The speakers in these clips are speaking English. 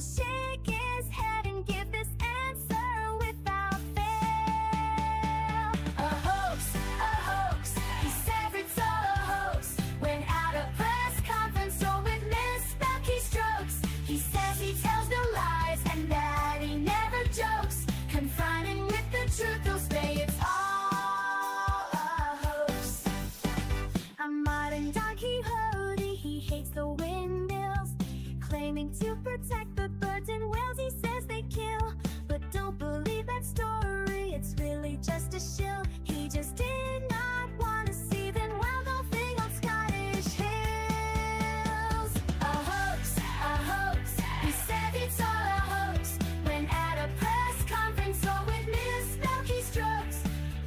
shake his head and give this answer without fail. A hoax, he says it's all a hoax. When at a press conference or with misspelled keystrokes, he says he tells no lies and that he never jokes. Confronting with the truth, he'll say it's all a hoax. A modern Don Quixote, he hates the windmills, claiming to protect the birds and whales he says they kill. But don't believe that story, it's really just a shill. He just did not want to see them wild golfing on Scottish hills. A hoax, he said it's all a hoax. When at a press conference or with misspelled keystrokes,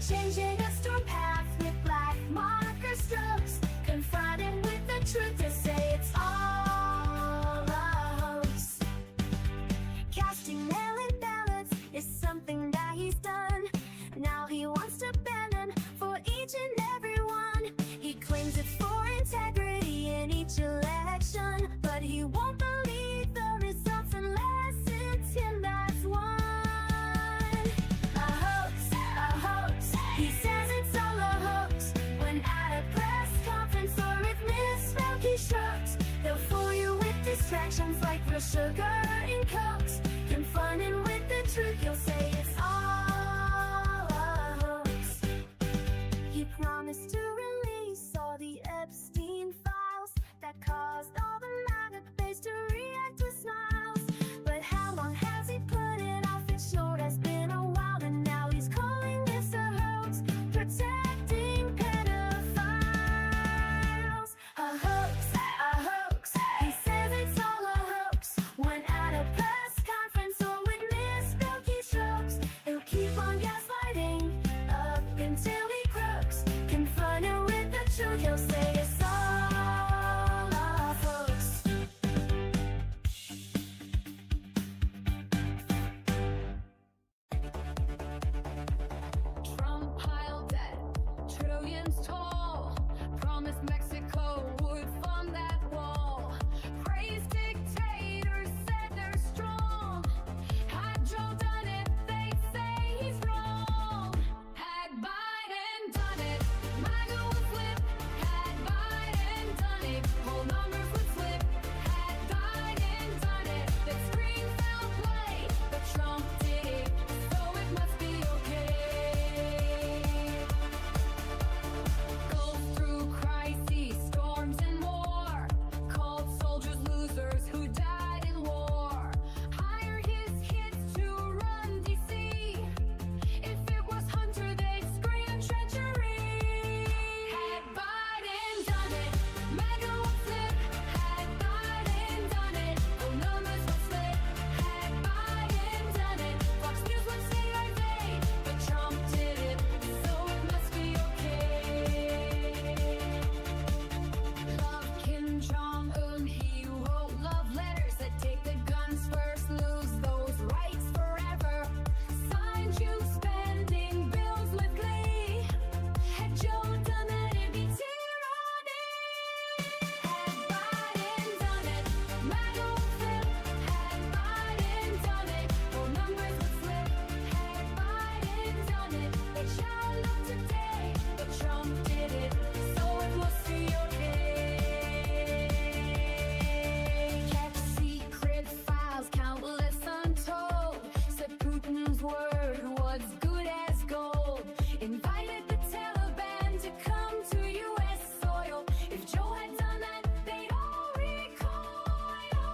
changing a storm path with black marker strokes. Confronted with the truth, to say it's all a hoax. Casting mail-in ballots is something that he's done. Now he wants to ban them for each and every one. He claims it's for integrity in each election, but he won't believe the results unless it's him that's won. A hoax, he says it's all a hoax. When at a press conference or with misspelled keystrokes, they'll fool you with distractions like real sugar in Cokes. Confronted with the truth, he'll say it's all a hoax. He promised to release all the Epstein files that caused all the MAGA base to react with smiles. But how long has he put it off? It sure has been a while, and now he's calling this a hoax, protecting pedophiles. A hoax, he says it's all a hoax. When at a press conference or with misspelled keystrokes, he'll keep on gaslighting up until he croaks. Confronted with the truth, he'll say it's all a hoax. Trump piled debt, trillions tall. Promised Mexico would fund that wall. Praised dictators, said they're strong. Had Joe done it, they'd say he's wrong. Had Biden done it, MAGA would flip. Had Biden done it, whole numbers would slip. Had Biden done it, that screen fell play. But Trump did it, so it must be okay. Goes through crises, storms, and more. Called soldiers losers who died in war. Hired his kids to run DC. If it was Hunter, they'd scream treachery. Had Biden done it, MAGA would flip. Had Biden done it, the numbers would slip. Had Biden done it, Fox News would say our day. But Trump did it, so it must be okay. Love Kim Jong-un, he wrote love letters that take the guns first, lose those rights forever. Signed you spending bills with glee. Had Joe done that, it'd be tyranny. Had Biden done it, MAGA would flip. Had Biden done it, whole numbers would slip. Had Biden done it, they shall look today. But Trump did it, so it must be okay. Kept secret files, countless untold. Said Putin's word was good as gold. Invited the Taliban to come to U.S. soil. If Joe had done that, they'd all recoil.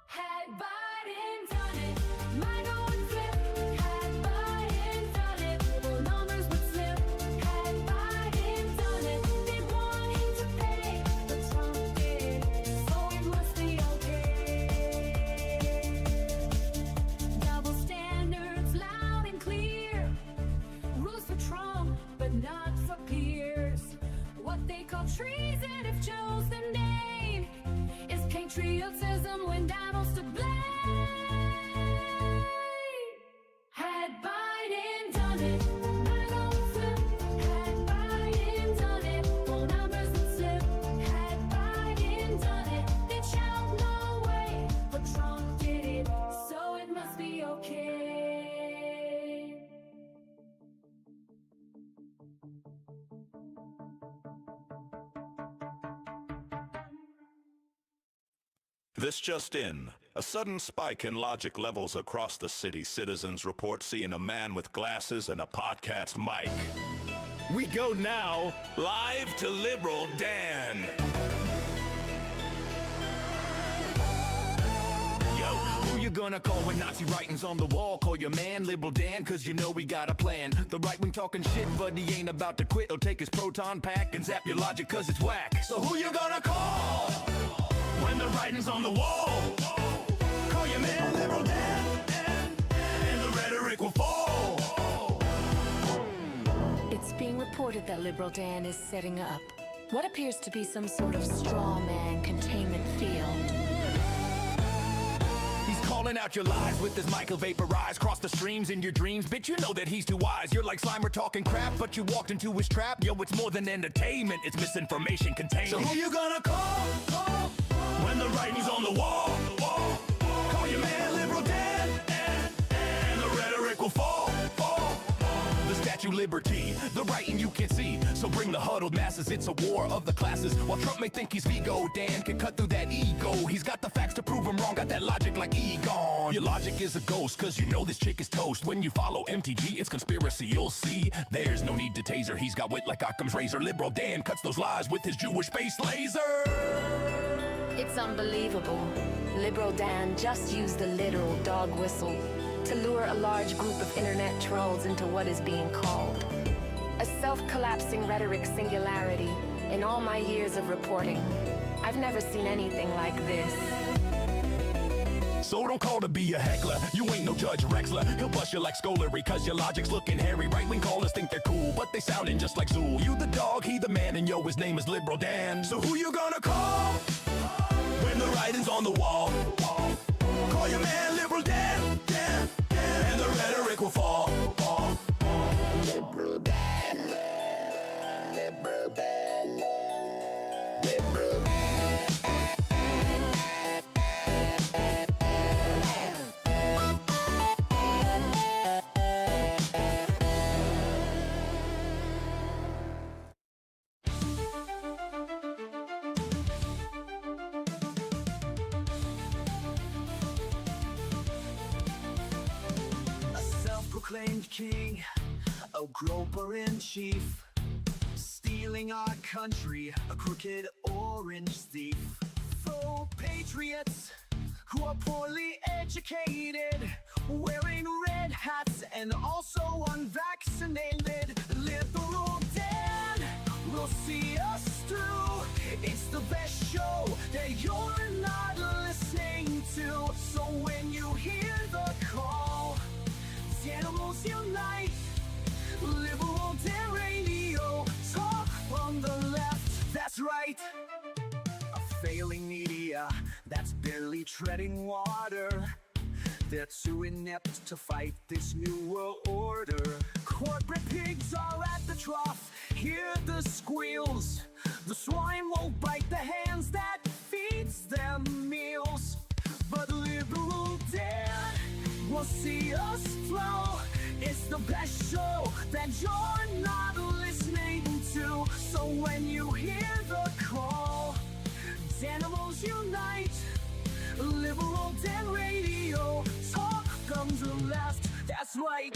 Had Biden done it, MAGA would flip. Had Biden done it, whole numbers would slip. Had Biden done it, they'd want him to pay. But Trump did it, so it must be okay. Double standards loud and clear. Rules for Trump, but not for peers. What they call treason, if Joe's the name, is patriotism when Donald's to blame. Had Biden done it, MAGA would flip. Had Biden done it, whole numbers would slip. Had Biden done it, they'd shout no way. But Trump did This just in. A sudden spike in logic levels across the city. Citizens report seeing a man with glasses and a podcast mic. We go now live to Liberal Dan. Yo, who you gonna call when Nazi writing's on the wall? Call your man Liberal Dan, cause you know we got a plan. The right wing talking shit, but he ain't about to quit. He'll take his proton pack and zap your logic cause it's whack. So who you gonna call when the writing's on the wall? Call your man Liberal Dan, and the rhetoric will fall. It's being reported that Liberal Dan is setting up what appears to be some sort of straw man containment field. He's calling out your lies with his mic, he'll vaporize. Cross the streams in your dreams, bitch, you know that he's too wise. You're like Slimer talking crap, but you walked into his trap. Yo, it's more than entertainment, it's misinformation contained. So who you gonna call when the writing's on the wall? Call your man Liberal Dan, and the rhetoric will fall. The Statue Liberty, the writing you can see. So bring the huddled masses, it's a war of the classes. While Trump may think he's Vigo, Dan can cut through that ego. He's got the facts to prove him wrong, got that logic like Egon. Your logic is a ghost, cause you know this chick is toast. When you follow MTG, it's conspiracy, you'll see. There's no need to taser, he's got wit like Occam's razor. Liberal Dan cuts those lies with his Jewish-based laser. It's unbelievable. Liberal Dan just used the literal dog whistle to lure a large group of internet trolls into what is being called a self-collapsing rhetoric singularity. In all my years of reporting, I've never seen anything like this. So don't call to be a heckler, you ain't no Judge Rexler. He'll bust you like Scolary, cause your logic's looking hairy. Right-wing callers think they're cool, but they sounding just like Zool. You the dog, he the man, and yo, his name is Liberal Dan. So who you gonna call when the writing's on the wall? Call your man Liberal Dan, and the rhetoric will fall. Liberal Dan, Liberal Dan, Liberal Dan. Claimed king, a groper in chief, stealing our country, a crooked orange thief. Faux patriots who are poorly educated, wearing red hats and also unvaccinated. Liberal Dan will see us through. It's the best show that you're not listening to. So when you hear the call, animals unite. Liberal Dan Radio, talk on the left, that's right. A failing media that's barely treading water. They're too inept to fight this new world order. Corporate pigs are at the trough, hear the squeals. The swine won't bite the hands that feeds them meals. But Liberal Dan will see us flow. It's the best show that you're not listening to. So when you hear the call, animals unite. Liberal Dan Radio, talk from the left, that's right.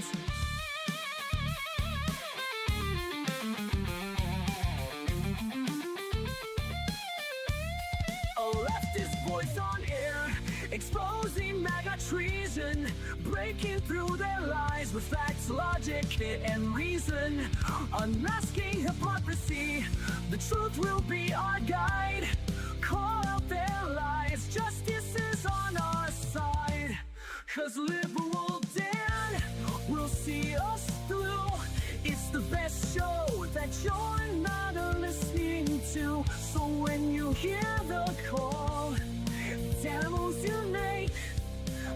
A leftist voice on air, exposing MAGA treason, breaking through their lies with facts, logic, and reason. Unmasking hypocrisy, the truth will be our guide. Call out their lies, justice is on our side. Cause Liberal Dan will see us through. It's the best show that you're not listening to. So when you hear the call, animals unite.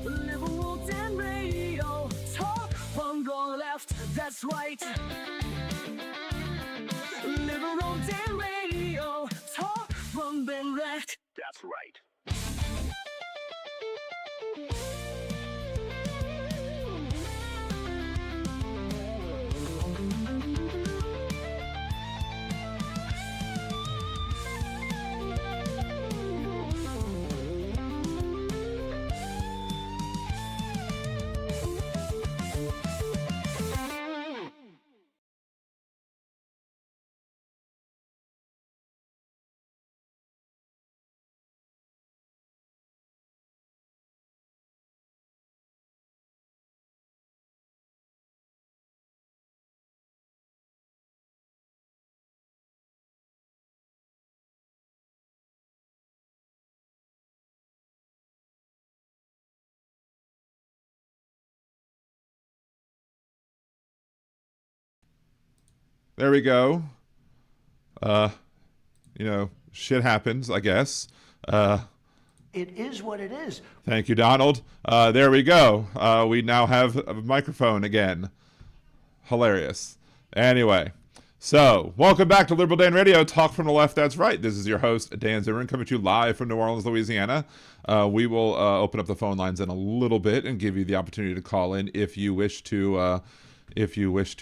Liberal Dan Radio, talk from the left, that's right. Liberal Dan Radio, talk from the left, that's right. There we go. Shit happens, I guess. It is what it is. Thank you, Donald. There we go. We now have a microphone again. Hilarious. Anyway, so welcome back to Liberal Dan Radio, talk from the left, that's right. This is your host, Dan Zimmerman, coming to you live from New Orleans, Louisiana. We will open up the phone lines in a little bit and give you the opportunity to call in if you wish to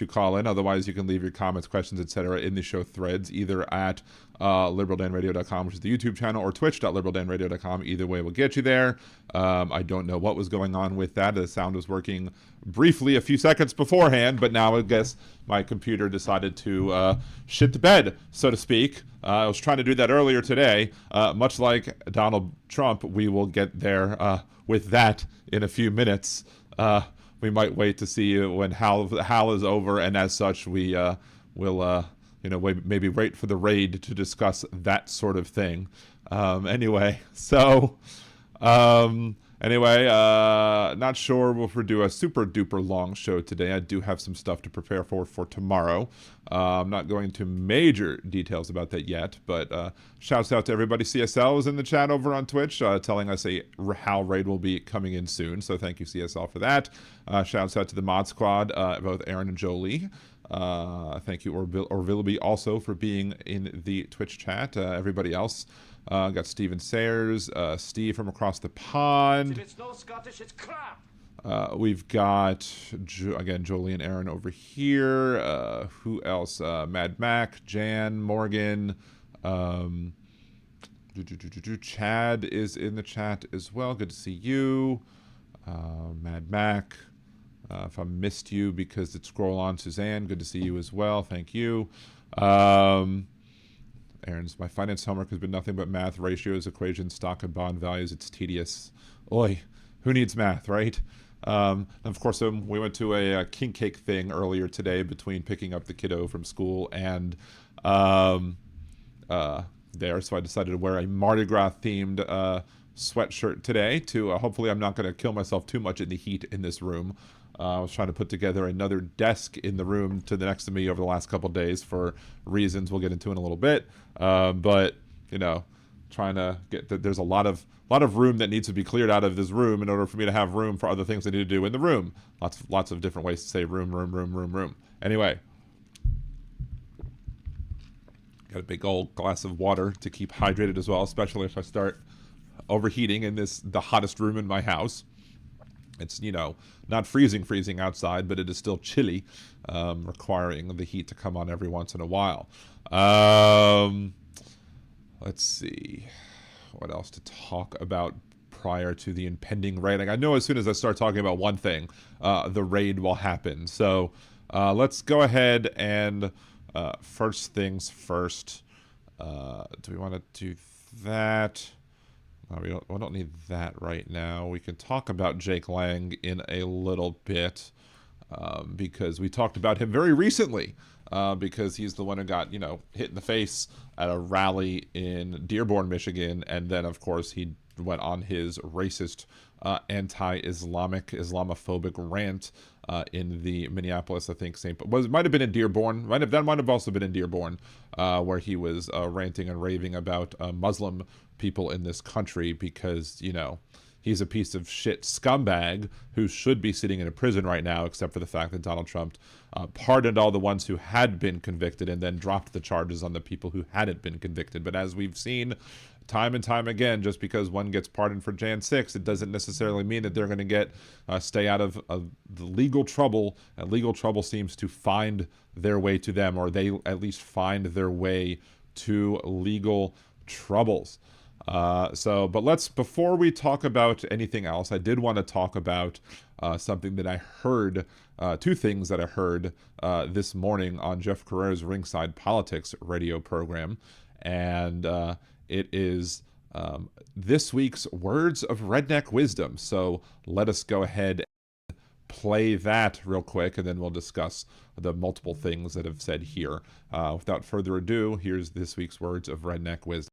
call in. Otherwise, you can leave your comments, questions, etc. in the show threads, either at liberaldanradio.com, which is the YouTube channel, or twitch.liberaldanradio.com. Either way will get you there. I don't know what was going on with that. The sound was working briefly a few seconds beforehand, but now I guess my computer decided to shit the bed, so to speak. I was trying to do that earlier today. Much like Donald Trump, we will get there with that in a few minutes. We might wait to see when Hal is over, and as such, we will maybe wait for the raid to discuss that sort of thing. Anyway, not sure if we'll do a super duper long show today. I do have some stuff to prepare for tomorrow. I'm not going into major details about that yet, but shouts out to everybody. CSL is in the chat over on Twitch, telling us a Hal raid will be coming in soon, so thank you, CSL, for that. Shouts out to the mod squad, both Aaron and Jolie. Thank you, Orvillaby, also for being in the Twitch chat. Everybody else. Got Steven Sayers, Steve from across the pond. If it's no Scottish, it's crap. We've got, again, Jolie and Aaron over here. Who else? Mad Mac, Jan, Morgan. Chad is in the chat as well. Good to see you. Mad Mac. If I missed you because it scroll on, Suzanne, good to see you as well. Thank you. Aaron's, my finance homework has been nothing but math, ratios, equations, stock and bond values. It's tedious. Oi, who needs math, right? And of course, we went to a king cake thing earlier today between picking up the kiddo from school and there. So I decided to wear a Mardi Gras themed sweatshirt today to hopefully I'm not going to kill myself too much in the heat in this room. I was trying to put together another desk in the room to the next to me over the last couple of days for reasons we'll get into in a little bit. But trying to get there's a lot of room that needs to be cleared out of this room in order for me to have room for other things I need to do in the room. Lots of different ways to say room. Anyway, got a big old glass of water to keep hydrated as well, especially if I start overheating in the hottest room in my house. It's, not freezing outside, but it is still chilly, requiring the heat to come on every once in a while. Let's see. What else to talk about prior to the impending raid? I know as soon as I start talking about one thing, the raid will happen. So let's go ahead and first things first. Do we want to do that? We don't need that right now. We can talk about Jake Lang in a little bit because we talked about him very recently because he's the one who got, hit in the face at a rally in Dearborn, Michigan. And then, of course, he went on his racist, Islamophobic rant in the Minneapolis, I think, might have been in Dearborn. That might have also been in Dearborn, where he was ranting and raving about Muslim people in this country because, he's a piece of shit scumbag who should be sitting in a prison right now, except for the fact that Donald Trump pardoned all the ones who had been convicted and then dropped the charges on the people who hadn't been convicted. But as we've seen time and time again, just because one gets pardoned for Jan 6, it doesn't necessarily mean that they're going to get stay out of the legal trouble. And legal trouble seems to find their way to them, or they at least find their way to legal troubles. But before we talk about anything else, I did want to talk about something that I heard, two things that I heard this morning on Jeff Carrera's Ringside Politics radio program. And it is this week's Words of Redneck Wisdom. So let us go ahead and play that real quick, and then we'll discuss the multiple things that I've said here. Without further ado, here's this week's Words of Redneck Wisdom.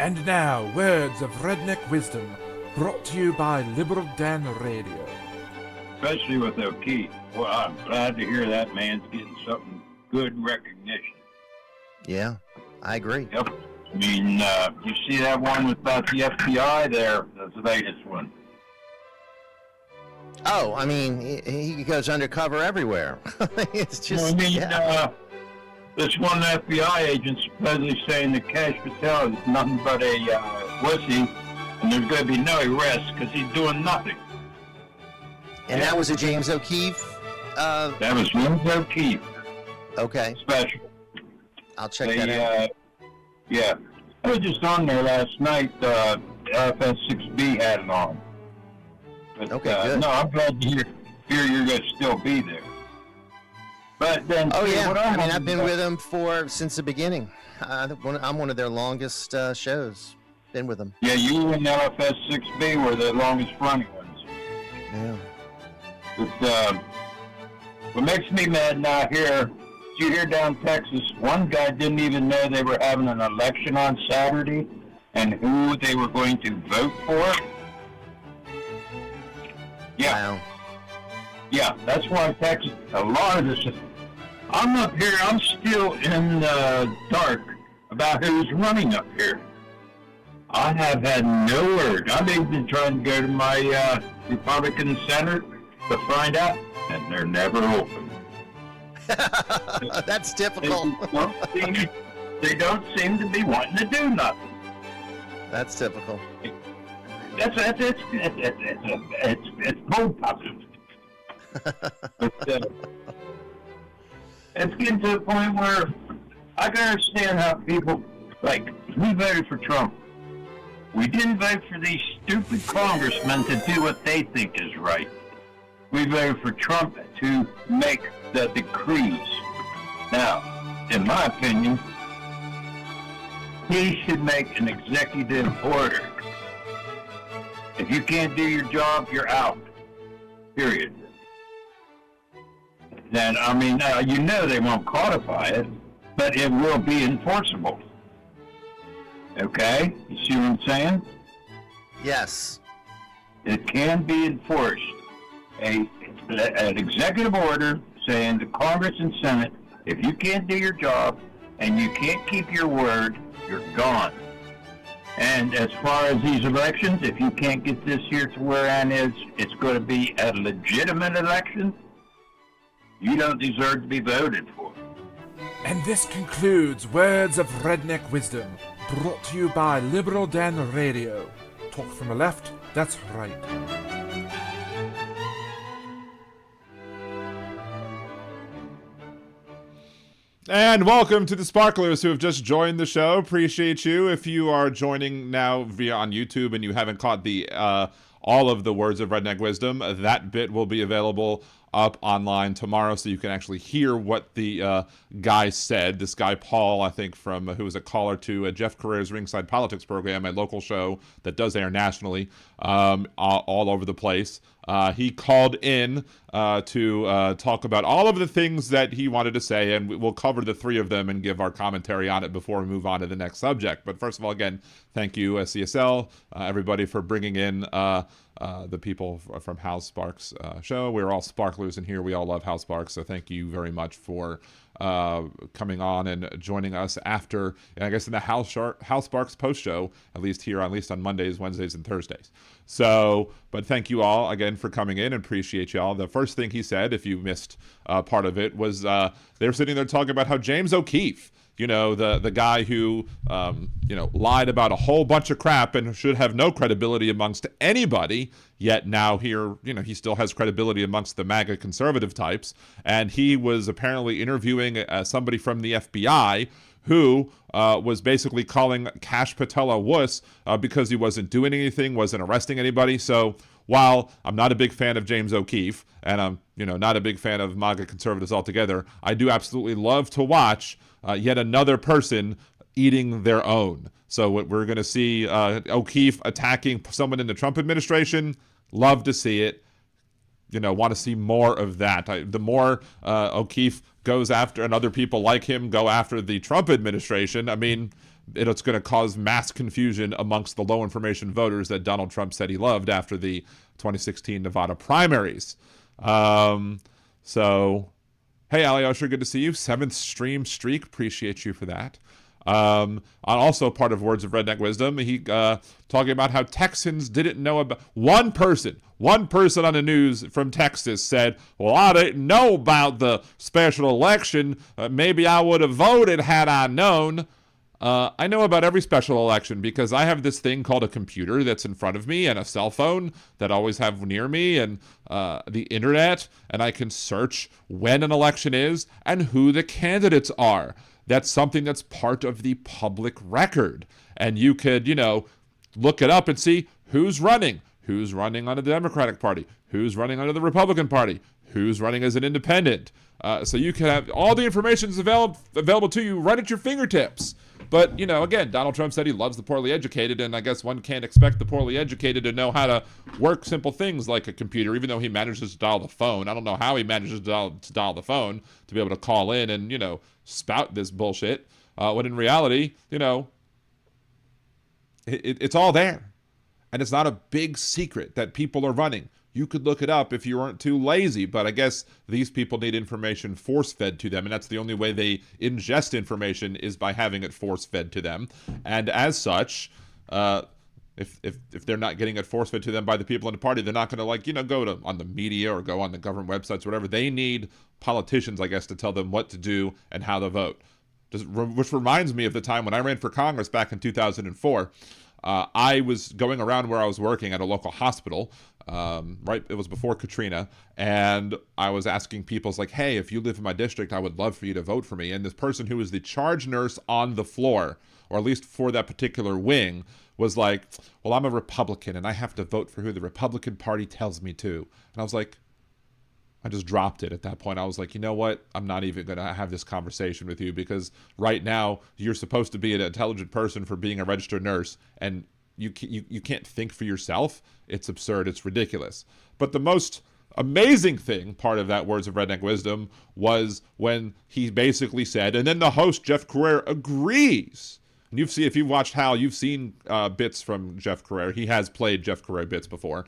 And now, words of redneck wisdom, brought to you by Liberal Dan Radio. Especially with O'Keefe. Well, I'm glad to hear that man's getting something good recognition. Yeah, I agree. Yep. I mean, you see that one about the FBI there? That's the latest one. Oh, I mean, he goes undercover everywhere. It's just, I mean, yeah. this one FBI agent supposedly saying that Cash Patel is nothing but a wussy, and there's going to be no arrest because he's doing nothing. And that was a James O'Keefe? That was James O'Keefe. Okay. Special. I'll check that out. Yeah. I was just on there last night. FS6B had it on. But, okay, good. No, I'm glad to hear you're going to still be there. But then, oh yeah, I mean, I've been with them since the beginning. I'm one of their longest shows. Been with them. Yeah, you and LFS6B were the longest running ones. Yeah. But, what makes me mad now here, did you hear down Texas, one guy didn't even know they were having an election on Saturday and who they were going to vote for? Yeah. Wow. Yeah, that's why Texas, a lot of this, I'm up here, I'm still in the dark about who's running up here. I have had no word. I've even been trying to go to my Republican Center to find out, and they're never open. That's difficult. They don't seem to be wanting to do nothing. That's typical. It's cold positive. But, it's getting to the point where I can understand how people, like, we voted for Trump. We didn't vote for these stupid congressmen to do what they think is right. We voted for Trump to make the decrees. Now, in my opinion, he should make an executive order. If you can't do your job, you're out. Period. Then, I mean, you know they won't codify it, but it will be enforceable. Okay? You see what I'm saying? Yes. It can be enforced. An executive order saying to Congress and Senate, if you can't do your job and you can't keep your word, you're gone. And as far as these elections, if you can't get this here to where it's going to be a legitimate election, you don't deserve to be voted for. And this concludes Words of Redneck Wisdom, brought to you by Liberal Dan Radio. Talk from the left, that's right. And welcome to the sparklers who have just joined the show. Appreciate you. If you are joining now via on YouTube and you haven't caught the all of the Words of Redneck Wisdom, that bit will be available up online tomorrow, so you can actually hear what the guy said. This guy Paul, I think, from who was a caller to Jeff Carreir's Ringside Politics program, a local show that does air nationally, all over the place. He called in to talk about all of the things that he wanted to say, and we'll cover the three of them and give our commentary on it before we move on to the next subject. But first of all, again, thank you, CSL, everybody, for bringing in the people from House Sparks show. We're all sparklers in here. We all love House Sparks, so thank you very much for coming on and joining us after, I guess, in the House Sparks post show, at least on Mondays, Wednesdays, and Thursdays. So, but thank you all again for coming in, and appreciate y'all. The first thing he said, if you missed part of it, was they were sitting there talking about how James O'Keefe, the guy who, lied about a whole bunch of crap and should have no credibility amongst anybody, yet now here, he still has credibility amongst the MAGA conservative types. And he was apparently interviewing somebody from the FBI who was basically calling Cash Patel a wuss because he wasn't doing anything, wasn't arresting anybody. So while I'm not a big fan of James O'Keefe, and I'm, not a big fan of MAGA conservatives altogether, I do absolutely love to watch yet another person eating their own. So what we're going to see O'Keefe attacking someone in the Trump administration, love to see it. Want to see more of that. The more O'Keefe goes after, and other people like him go after the Trump administration, I mean, it's going to cause mass confusion amongst the low information voters that Donald Trump said he loved after the 2016 Nevada primaries. So, hey, Ali Osher, good to see you. 7th stream streak. Appreciate you for that. Also part of Words of Redneck Wisdom, he talking about how Texans didn't know about one person on the news from Texas said, well, I didn't know about the special election. Maybe I would have voted had I known. I know about every special election because I have this thing called a computer that's in front of me and a cell phone that I always have near me and the internet, and I can search when an election is and who the candidates are. That's something that's part of the public record. And you could, look it up and see who's running on the Democratic Party, who's running under the Republican Party, who's running as an independent. So you can have all the information available to you right at your fingertips. But, again, Donald Trump said he loves the poorly educated, and I guess one can't expect the poorly educated to know how to work simple things like a computer, even though he manages to dial the phone. I don't know how he manages to dial the phone to be able to call in and, spout this bullshit, when in reality, it's all there. And it's not a big secret that people are running. You could look it up if you weren't too lazy, but I guess these people need information force-fed to them, and that's the only way they ingest information is by having it force-fed to them. And as such, if they're not getting it force-fed to them by the people in the party, they're not going to go on the media or go on the government websites, whatever. They need politicians, I guess, to tell them what to do and how to vote. Which reminds me of the time when I ran for Congress back in 2004. I was going around where I was working at a local hospital. It was before Katrina, and I was asking people, like, hey, if you live in my district, I would love for you to vote for me. And this person who was the charge nurse on the floor, or at least for that particular wing, was like, well, I'm a Republican, and I have to vote for who the Republican Party tells me to. And I was like, I just dropped it at that point. I was like, you know what? I'm not even going to have this conversation with you because right now you're supposed to be an intelligent person for being a registered nurse, and you can't think for yourself. It's absurd. It's ridiculous. But the most amazing thing, part of that Words of Redneck Wisdom, was when he basically said, and then the host, Jeff Carrere, agrees. And if you've watched Hal, you've seen bits from Jeff Carrere. He has played Jeff Carrere bits before.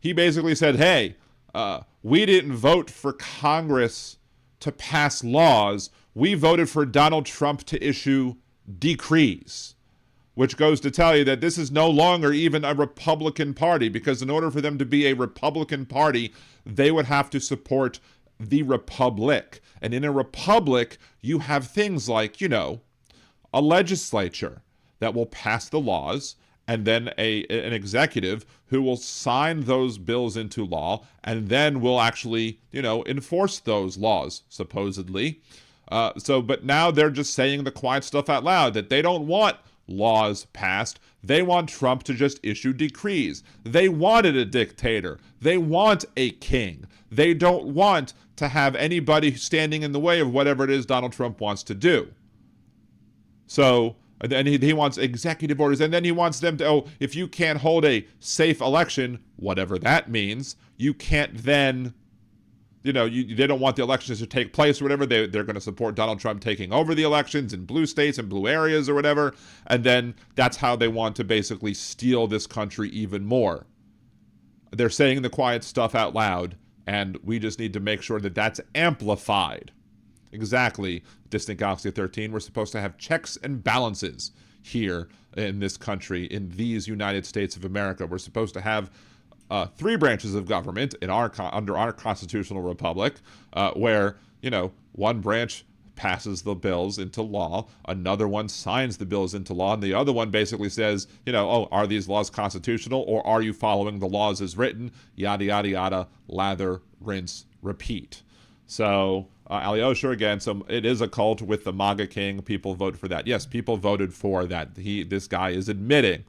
He basically said, hey, we didn't vote for Congress to pass laws. We voted for Donald Trump to issue decrees, which goes to tell you that this is no longer even a Republican Party, because in order for them to be a Republican Party, they would have to support the Republic. And in a republic, you have things like, a legislature that will pass the laws, and then an executive who will sign those bills into law, and then will actually, enforce those laws, supposedly. But now they're just saying the quiet stuff out loud, that they don't want laws passed. They want Trump to just issue decrees. They wanted a dictator. They want a king. They don't want to have anybody standing in the way of whatever it is Donald Trump wants to do. So, and then he wants executive orders, and then he wants them to, if you can't hold a safe election, whatever that means, you can't then, they don't want the elections to take place or whatever. They're going to support Donald Trump taking over the elections in blue states and blue areas or whatever. And then that's how they want to basically steal this country even more. They're saying the quiet stuff out loud, and we just need to make sure that that's amplified. Exactly, Distant Galaxy 13. We're supposed to have checks and balances here in this country, in these United States of America. We're supposed to have 3 branches of government under our constitutional republic, where, one branch passes the bills into law, another one signs the bills into law, and the other one basically says, are these laws constitutional, or are you following the laws as written? Yada, yada, yada, lather, rinse, repeat. So, Alyosha again, so it is a cult with the MAGA king. People vote for that. Yes, people voted for that. This guy is admitting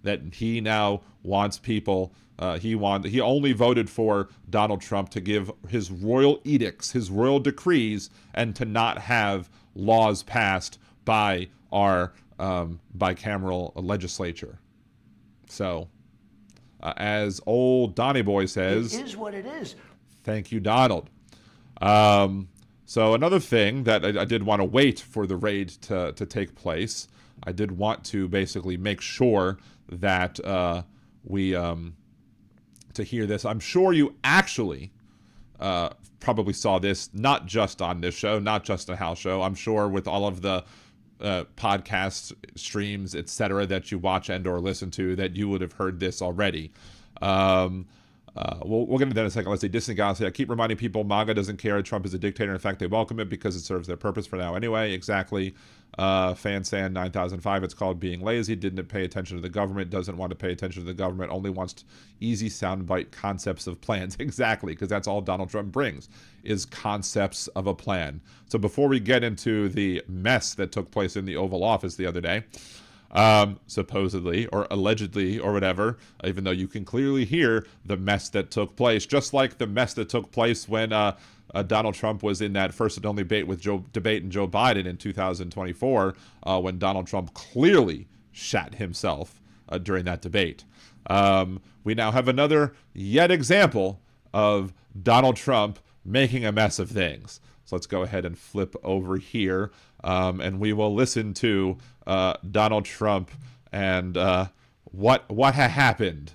that he now wants people, he only voted for Donald Trump to give his royal edicts, his royal decrees, and to not have laws passed by our bicameral legislature. So, as old Donnie Boy says, It is what it is. Thank you, Donald. So another thing that I did want to wait for the raid to take place. I did want to basically make sure that we to hear this. I'm sure you actually probably saw this, not just on this show, not just a house show. I'm sure with all of the podcasts, streams, etc. that you watch and or listen to, that you would have heard this already. We'll get into that in a second. Let's see. Distant Galaxy. I keep reminding people MAGA doesn't care. Trump is a dictator. In fact, they welcome it because it serves their purpose for now anyway. Exactly. Fansan 9005. It's called being lazy. Didn't pay attention to the government. Doesn't want to pay attention to the government. Only wants easy soundbite concepts of plans. Exactly. Because that's all Donald Trump brings, is concepts of a plan. So before we get into the mess that took place in the Oval Office the other day, supposedly or allegedly or whatever, even though you can clearly hear the mess that took place, just like the mess that took place when Donald Trump was in that first and only debate with Joe Biden in 2024, when Donald Trump clearly shat himself during that debate. We now have another yet example of Donald Trump making a mess of things. So let's go ahead and flip over here, and we will listen to Donald Trump and what happened.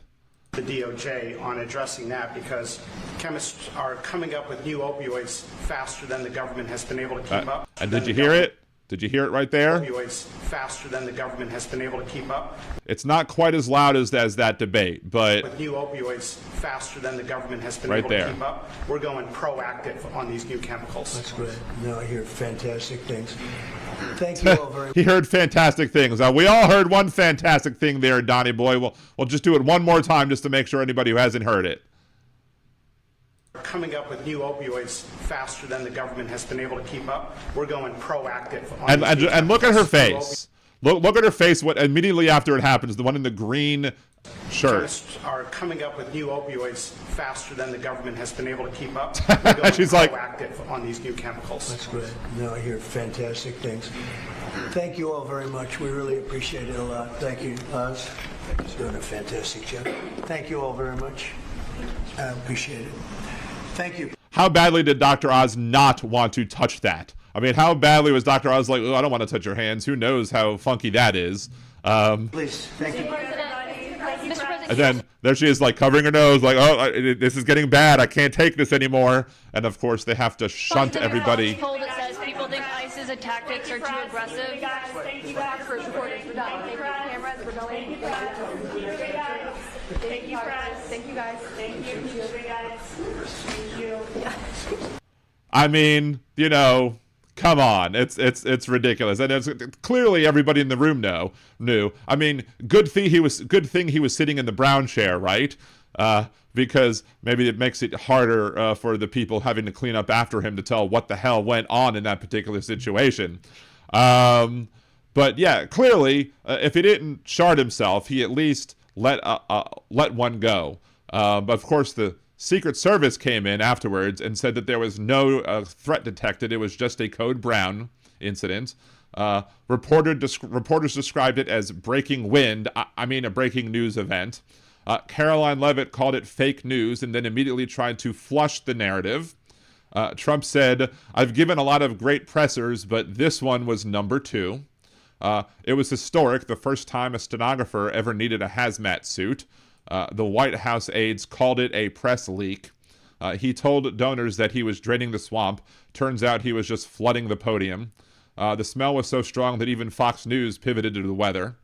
The DOJ on addressing that, because chemists are coming up with new opioids faster than the government has been able to keep up. And did you hear it? Did you hear it right there? Opioids faster than the government has been able to keep up. It's not quite as loud as that debate, but with new opioids faster than the government has been right able there. to keep up, we're going proactive on these new chemicals. That's great. No, I hear fantastic things. Thank you all very much. He heard fantastic things. We all heard one fantastic thing there, Donnie boy. We'll just do it one more time just to make sure anybody who hasn't heard it. Coming up with new opioids faster than the government has been able to keep up. We're going proactive on and look at her face. Look at her face. What immediately after it happens, the one in the green shirt. Chemists are coming up with new opioids faster than the government has been able to keep up. We're going She's like, proactive on these new chemicals. That's great. No, I hear fantastic things. Thank you all very much. We really appreciate it a lot. Thank you, Oz. He's doing a fantastic job. Thank you all very much. I appreciate it. Thank you. How badly did Dr. Oz not want to touch that? I mean, how badly was Dr. Oz like, oh, I don't want to touch your hands. Who knows how funky that is? Please, thank you. And then there she is, like, covering her nose, like, oh, this is getting bad. I can't take this anymore. And, of course, they have to shunt everybody. It says people think ISIS's tactics are too aggressive. Thank you guys for supporting. We're done. Thank you, cameras. We're going. Thank you, friends. Thank you, guys. Thank you. Thank you, guys. Thank you. I mean, you know, come on, it's ridiculous, and it's clearly everybody in the room knew. I mean, good thing he was sitting in the brown chair, right? Because maybe it makes it harder for the people having to clean up after him to tell what the hell went on in that particular situation. But yeah, clearly, if he didn't shard himself, he at least let one go. But of course, the Secret Service came in afterwards and said that there was no threat detected. It was just a Code Brown incident. Reporters described it as breaking wind. I mean, a breaking news event. Caroline Leavitt called it fake news and then immediately tried to flush the narrative. Trump said, I've given a lot of great pressers, but this one was number 2. It was historic, the first time a stenographer ever needed a hazmat suit. The White House aides called it a press leak. He told donors that he was draining the swamp. Turns out he was just flooding the podium. The smell was so strong that even Fox News pivoted to the weather.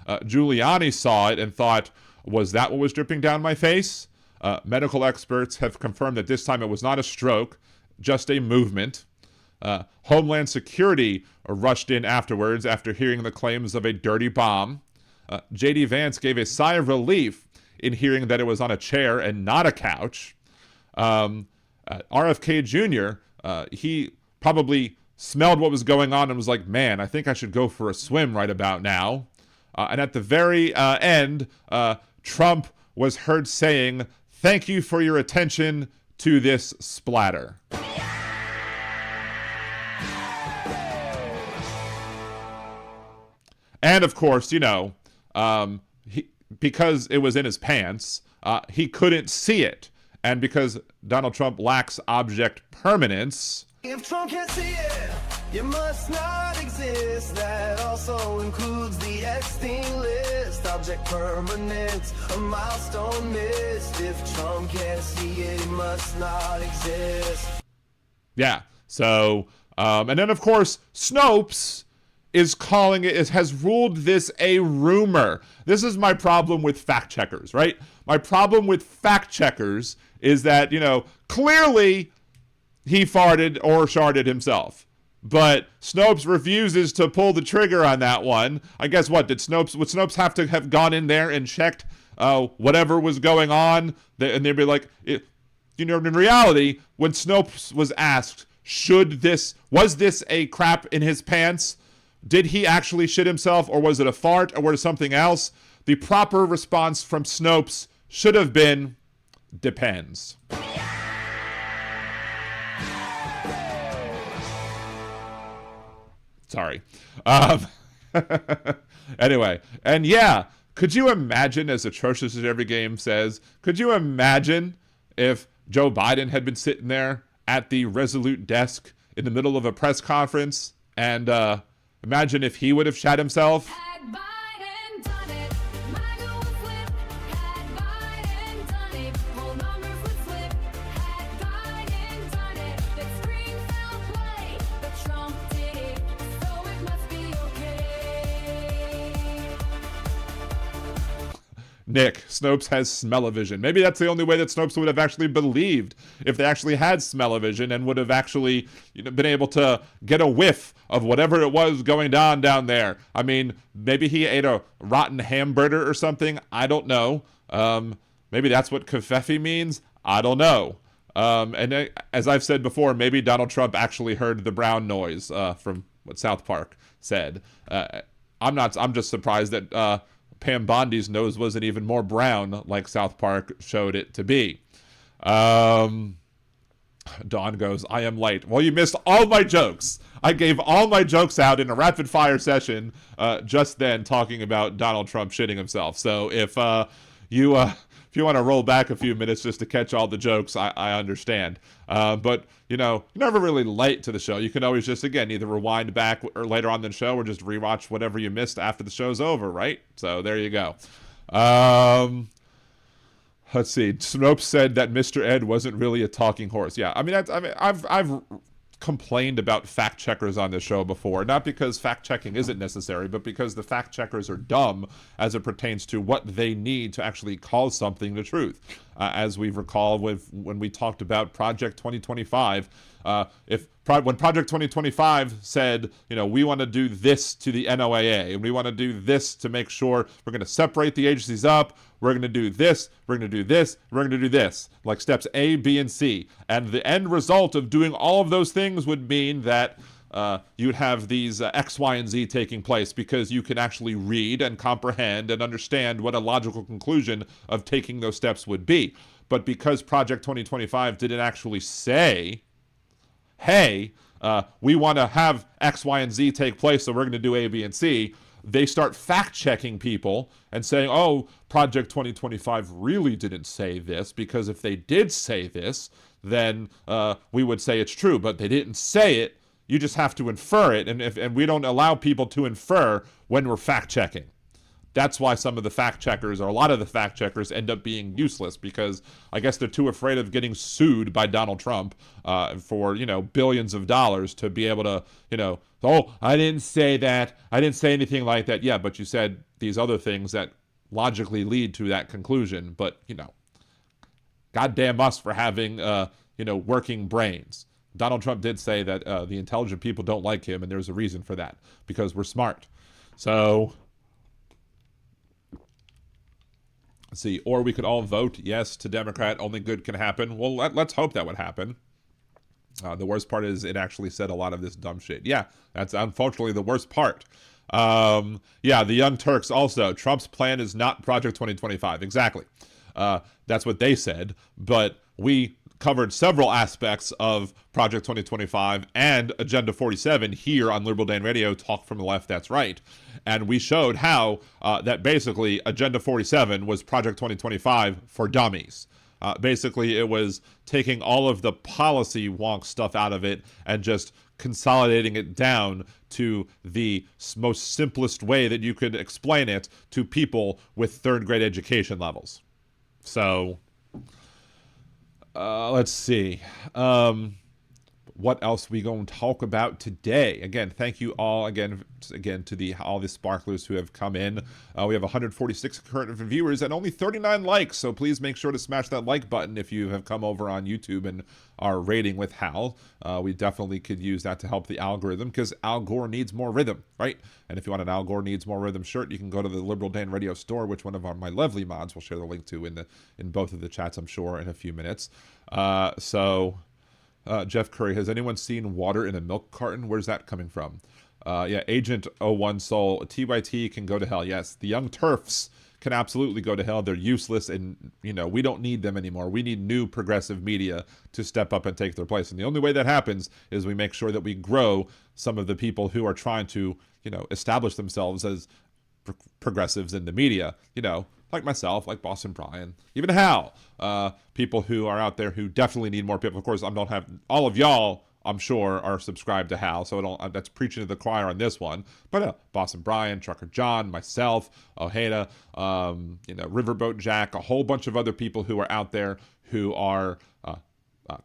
Giuliani saw it and thought, was that what was dripping down my face? Medical experts have confirmed that this time it was not a stroke, just a movement. Homeland Security rushed in afterwards after hearing the claims of a dirty bomb. J.D. Vance gave a sigh of relief in hearing that it was on a chair and not a couch. RFK Jr., he probably smelled what was going on and was like, man, I think I should go for a swim right about now. And at the very end, Trump was heard saying, thank you for your attention to this splatter. And of course, you know, because it was in his pants, he couldn't see it. And because Donald Trump lacks object permanence, If Trump can't see it, you must not exist. That also includes the Epstein list. Object permanent, a milestone missed. If Trump can't see it, he must not exist. Yeah. So, and then of course, Snopes is calling it, has ruled this a rumor. This is my problem with fact checkers, right? My problem with fact checkers is that, you know, clearly he farted or sharded himself. But Snopes refuses to pull the trigger on that one. I guess would Snopes have to have gone in there and checked whatever was going on? And they'd be like, you know, in reality, when Snopes was asked, was this a crap in his pants? Did he actually shit himself, or was it a fart, or was it something else? The proper response from Snopes should have been, depends. Sorry. Anyway, and yeah, could you imagine, as atrocious as every game says, could you imagine if Joe Biden had been sitting there at the Resolute desk in the middle of a press conference, and imagine if he would have shat himself? Had Biden done it, MAGA would flip. Had Biden done it, whole numbers would flip. Had Biden done it, that scream foul play. But Trump did it, so it must be okay. Nick, Snopes has smell-o-vision. Maybe that's the only way that Snopes would have actually believed, if they actually had smell-o-vision and would have actually, you know, been able to get a whiff of whatever it was going down there. I mean, maybe he ate a rotten hamburger or something. I don't know. Maybe that's what kefefe means. I don't know. And as I've said before, maybe Donald Trump actually heard the brown noise from what South Park said. I'm just surprised that Pam Bondi's nose wasn't even more brown, like South Park showed it to be. Dawn goes, I am late. Well, you missed all my jokes. I gave all my jokes out in a rapid fire session just then, talking about Donald Trump shitting himself. So if you want to roll back a few minutes just to catch all the jokes, I understand. But, you know, you're never really late to the show. You can always just, again, either rewind back or later on in the show, or just rewatch whatever you missed after the show's over, right? So there you go. Let's see. Snopes said that Mr. Ed wasn't really a talking horse. Yeah, I mean, I've complained about fact checkers on this show before, not because fact checking isn't necessary, but because the fact checkers are dumb as it pertains to what they need to actually call something the truth. As we recall when we talked about Project 2025, when Project 2025 said, you know, we want to do this to the NOAA, and we want to do this to make sure we're going to separate the agencies up, we're going to do this, we're going to do this, we're going to do this, like steps A, B, and C. And the end result of doing all of those things would mean that you'd have these X, Y, and Z taking place, because you can actually read and comprehend and understand what a logical conclusion of taking those steps would be. But because Project 2025 didn't actually say, hey, we want to have X, Y, and Z take place, so we're going to do A, B, and C, they start fact-checking people and saying, oh, Project 2025 really didn't say this, because if they did say this, then we would say it's true. But they didn't say it. You just have to infer it, and we don't allow people to infer when we're fact-checking. That's why some of the fact-checkers, or a lot of the fact-checkers, end up being useless, because I guess they're too afraid of getting sued by Donald Trump for, you know, billions of dollars to be able to, you know, oh, I didn't say that. I didn't say anything like that. Yeah, but you said these other things that logically lead to that conclusion. But, you know, goddamn us for having, you know, working brains. Donald Trump did say that the intelligent people don't like him, and there's a reason for that, because we're smart. So, let's see, or we could all vote yes to Democrat, only good can happen. Well, let's hope that would happen. The worst part is it actually said a lot of this dumb shit. Yeah, that's unfortunately the worst part. Yeah, the Young Turks also. Trump's plan is not Project 2025. Exactly. That's what they said, but we covered several aspects of Project 2025 and Agenda 47 here on Liberal Dan Radio, Talk from the Left, That's Right. And we showed how that basically Agenda 47 was Project 2025 for dummies. Basically, it was taking all of the policy wonk stuff out of it and just consolidating it down to the most simplest way that you could explain it to people with third-grade education levels. So, let's see. What else we going to talk about today? Again, thank you all again to all the sparklers who have come in. We have 146 current viewers and only 39 likes, so please make sure to smash that like button if you have come over on YouTube and are rating with Hal. We definitely could use that to help the algorithm, because Al Gore needs more rhythm, right? And if you want an Al Gore needs more rhythm shirt, you can go to the Liberal Dan Radio store, which one of my lovely mods will share the link to in both of the chats, I'm sure, in a few minutes. Jeff Curry, has anyone seen water in a milk carton? Where's that coming from? Yeah, Agent 01 Soul, TYT can go to hell. Yes, the Young Turfs can absolutely go to hell. They're useless, and, we don't need them anymore. We need new progressive media to step up and take their place. And the only way that happens is we make sure that we grow some of the people who are trying to, establish themselves as progressives in the media, like myself, like Boston Brian, even Hal, people who are out there who definitely need more people. Of course, I don't have all of y'all, I'm sure, are subscribed to Hal, so that's preaching to the choir on this one. But Boston Brian, Trucker John, myself, Ojeda, Riverboat Jack, a whole bunch of other people who are out there who are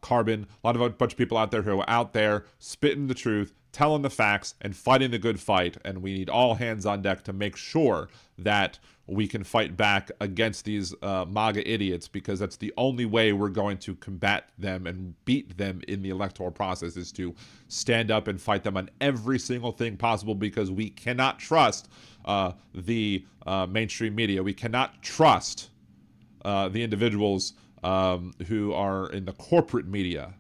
Carbon, a bunch of people out there who are out there spitting the truth, telling the facts, and fighting the good fight. And we need all hands on deck to make sure that we can fight back against these MAGA idiots, because that's the only way we're going to combat them and beat them in the electoral process, is to stand up and fight them on every single thing possible, because we cannot trust the mainstream media. We cannot trust the individuals who are in the corporate media,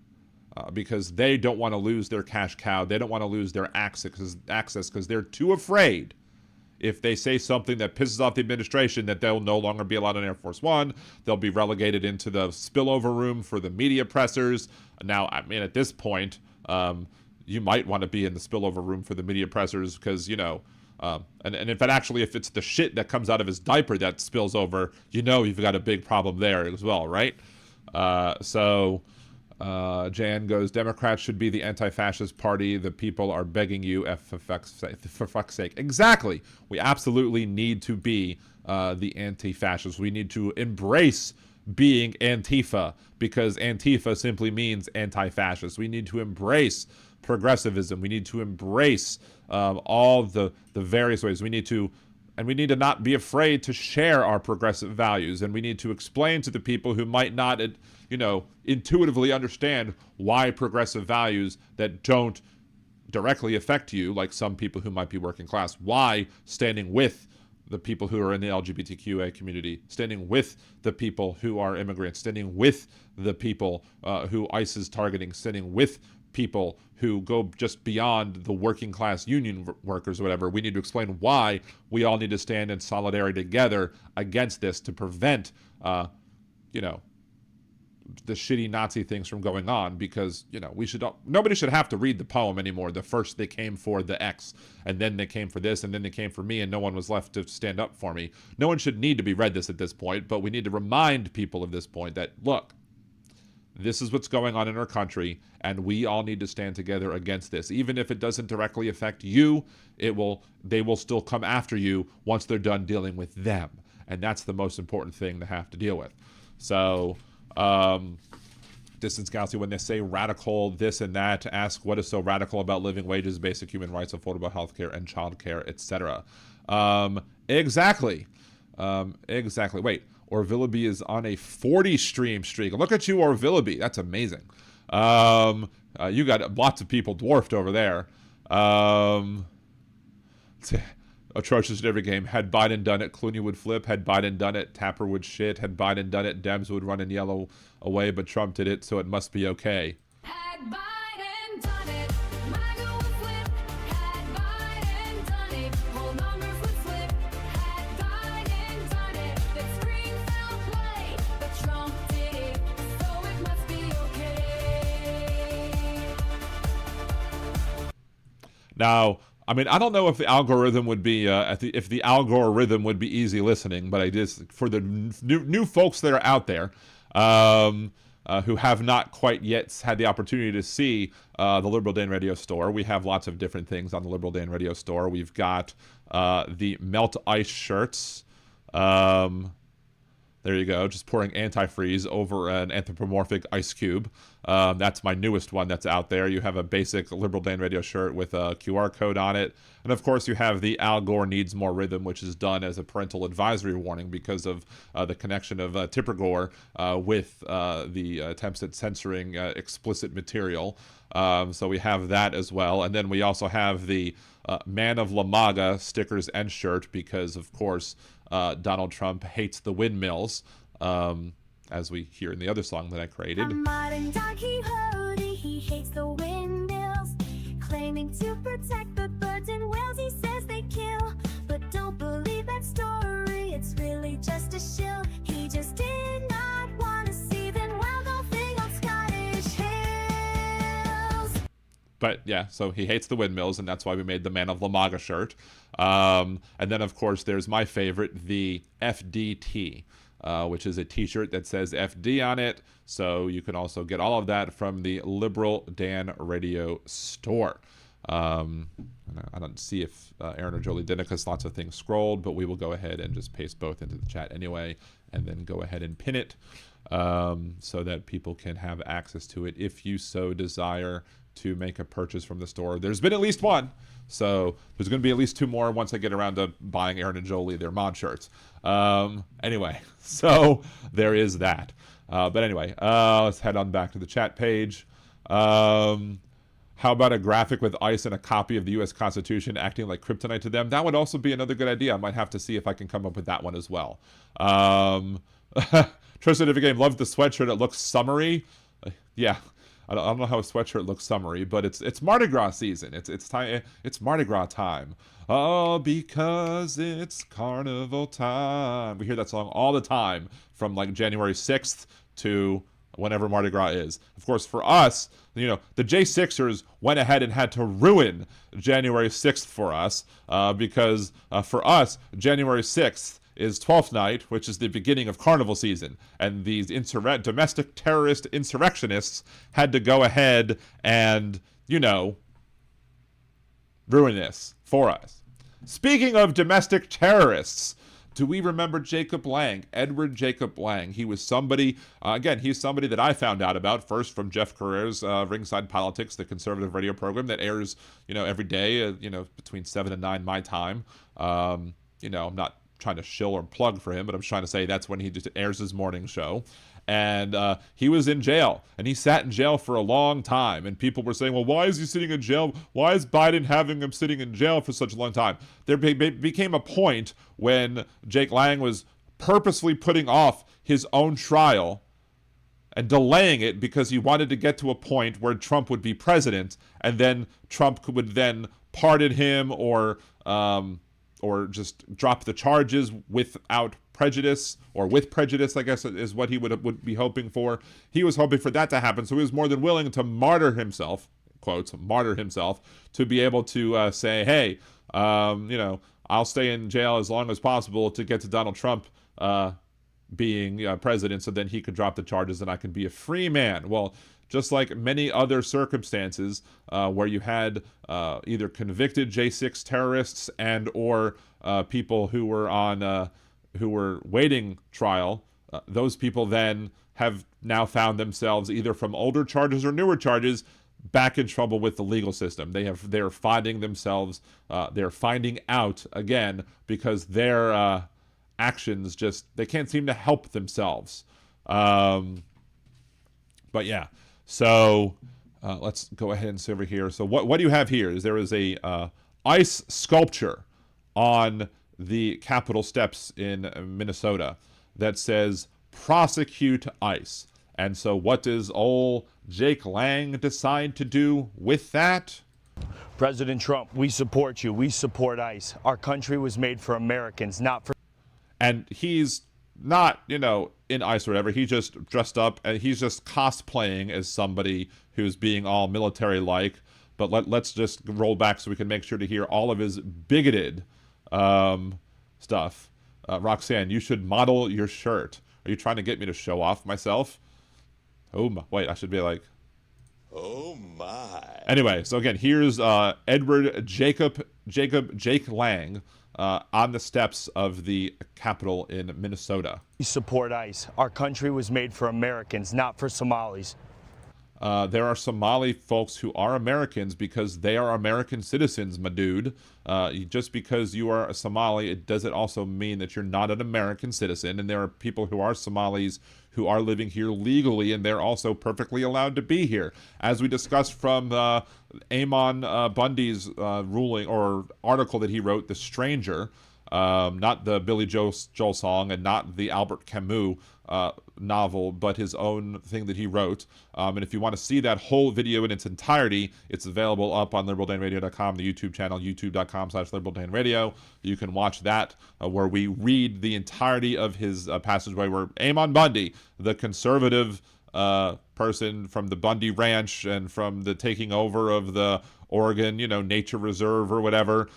because they don't want to lose their cash cow. They don't want to lose their access because they're too afraid, if they say something that pisses off the administration, that they'll no longer be allowed on Air Force One. They'll be relegated into the spillover room for the media pressers. Now, I mean, at this point, you might want to be in the spillover room for the media pressers, because, and if it's the shit that comes out of his diaper that spills over, you've got a big problem there as well, right? Jan goes, Democrats should be the anti-fascist party. The people are begging you, for fuck's sake. Exactly. We absolutely need to be the anti-fascists. We need to embrace being Antifa, because Antifa simply means anti-fascist. We need to embrace progressivism. We need to embrace all the various ways. We need to not be afraid to share our progressive values, and we need to explain to the people who might not, intuitively understand why progressive values that don't directly affect you, like some people who might be working class, why standing with the people who are in the LGBTQA community, standing with the people who are immigrants, standing with the people who ICE is targeting, standing with people who go just beyond the working class union workers or whatever. We need to explain why we all need to stand in solidarity together against this, to prevent, the shitty Nazi things from going on, because, nobody should have to read the poem anymore. The first they came for the X, and then they came for this, and then they came for me, and no one was left to stand up for me. No one should need to be read this at this point, but we need to remind people of this point that, look, this is what's going on in our country, and we all need to stand together against this. Even if it doesn't directly affect you, they will still come after you once they're done dealing with them. And that's the most important thing to have to deal with. So, Distance Galaxy, when they say radical this and that, ask what is so radical about living wages, basic human rights, affordable health care, and child care, etc. Exactly. Wait. Orvillaby is on a 40 stream streak. Look at you, Orvillaby. That's amazing. You got lots of people dwarfed over there. Atrocious in every game. Had Biden done it, Clooney would flip. Had Biden done it, Tapper would shit. Had Biden done it, Dems would run in yellow away, but Trump did it, so it must be okay. Had Biden done it, MAGA would flip. Had Biden done it, whole numbers would flip. Had Biden done it, the screen fell play. But Trump did it, so it must be okay. Now, I mean, I don't know if the algorithm would be if the algorithm would be easy listening, but I just, for the new folks that are out there, who have not quite yet had the opportunity to see the Liberal Dan Radio store. We have lots of different things on the Liberal Dan Radio store. We've got the Melt Ice shirts. There you go, just pouring antifreeze over an anthropomorphic ice cube. That's my newest one that's out there. You have a basic Liberal Dan Radio shirt with a QR code on it. And of course you have the Al Gore Needs More Rhythm, which is done as a parental advisory warning because of the connection of Tipper Gore with the attempts at censoring explicit material. So we have that as well. And then we also have the Man of La MAGA stickers and shirt because, of course, Donald Trump hates the windmills, as we hear in the other song that I created. A modern Don Quixote, he hates the windmills, claiming to protect the birds and whales he says they kill. But don't believe that story, it's really just a shill. He just did not want to see them wild golfing on Scottish hills. But yeah, so he hates the windmills, and that's why we made the Man of La MAGA shirt. And then, of course, there's my favorite, the FDT, which is a t-shirt that says FD on it. So you can also get all of that from the Liberal Dan Radio store. I don't see if Aaron or Jolie did it because lots of things scrolled, but we will go ahead and just paste both into the chat anyway, and then go ahead and pin it so that people can have access to it if you so desire to make a purchase from the store. There's been at least one, so there's going to be at least two more once I get around to buying Aaron and Jolie their mod shirts. Anyway, so there is that. But anyway, let's head on back to the chat page. How about a graphic with ICE and a copy of the U.S. Constitution acting like kryptonite to them? That would also be another good idea. I might have to see if I can come up with that one as well. Tristan, if you game, love the sweatshirt. It looks summery. Yeah. I don't know how a sweatshirt looks summery, but it's Mardi Gras season. It's time. It's Mardi Gras time. Oh, because it's carnival time. We hear that song all the time from like January 6th to whenever Mardi Gras is. Of course, for us, you know, the J6ers went ahead and had to ruin January 6th for us because for us, January 6th is 12th night, which is the beginning of carnival season. And these domestic terrorist insurrectionists had to go ahead and, you know, ruin this for us. Speaking of domestic terrorists, do we remember Jacob Lang, Edward Jacob Lang? He was somebody, again, he's somebody that I found out about first from Jeff Carreir's Ringside Politics, the conservative radio program that airs, you know, every day, you know, between 7 and 9 my time. You know, I'm not trying to shill or plug for him, but I'm trying to say that's when he just airs his morning show. And he was in jail, and he sat in jail for a long time. And people were saying, well, why is he sitting in jail? Why is Biden having him sitting in jail for such a long time? There became a point when Jake Lang was purposely putting off his own trial and delaying it because he wanted to get to a point where Trump would be president, and then Trump would then pardon him or just drop the charges without prejudice, or with prejudice, I guess is what he would be hoping for. He was hoping for that to happen, so he was more than willing to martyr himself, quotes, martyr himself, to be able to say, hey, you know, I'll stay in jail as long as possible to get to Donald Trump being president, so then he could drop the charges and I can be a free man. Well, just like many other circumstances where you had either convicted J6 terrorists and or people who were on who were waiting trial, those people then have now found themselves either from older charges or newer charges back in trouble with the legal system. They're finding themselves, they're finding out again because their actions they can't seem to help themselves. But yeah. So let's go ahead and see over here. So what do you have here? There is a ice sculpture on the Capitol steps in Minnesota that says prosecute ICE. And so what does old Jake Lang decide to do with that? President Trump, we support you. We support ICE. Our country was made for Americans, not for... And he's not, you know, in ICE or whatever. He just dressed up and he's just cosplaying as somebody who's being all military-like. But let's just roll back so we can make sure to hear all of his bigoted stuff. Roxanne, you should model your shirt. Are you trying to get me to show off myself? Oh my, wait, I should be like, oh my. Anyway, so again, here's Jake Lang on the steps of the Capitol in Minnesota. We support ICE. Our country was made for Americans, not for Somalis. There are Somali folks who are Americans because they are American citizens, my dude. Just because you are a Somali, it doesn't also mean that you're not an American citizen. And there are people who are Somalis who are living here legally, and they're also perfectly allowed to be here. As we discussed from Amon Bundy's ruling or article that he wrote, The Stranger, not the Billy Joel song and not the Albert Camus novel, but his own thing that he wrote. And if you want to see that whole video in its entirety, it's available up on liberaldanradio.com, the YouTube channel, youtube.com/liberaldanradio. You can watch that where we read the entirety of his passageway where Amon Bundy, the conservative person from the Bundy Ranch and from the taking over of the Oregon, nature reserve or whatever.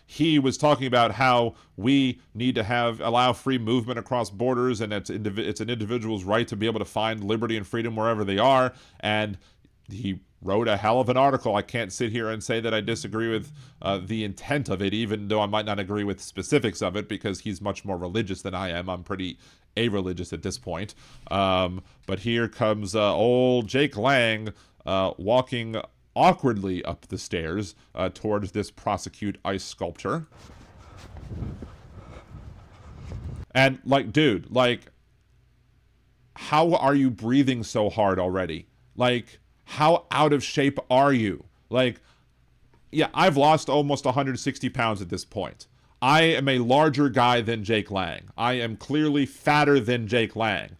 He was talking about how we need to allow free movement across borders, and it's an individual's right to be able to find liberty and freedom wherever they are. And he wrote a hell of an article. I can't sit here and say that I disagree with the intent of it, even though I might not agree with specifics of it, because he's much more religious than I am. I'm pretty a-religious at this point. But here comes old Jake Lang walking awkwardly up the stairs towards this prosecute ICE sculpture. And dude, how are you breathing so hard already? How out of shape are you? Yeah, I've lost almost 160 pounds at this point. I am a larger guy than Jake Lang. I am clearly fatter than Jake Lang.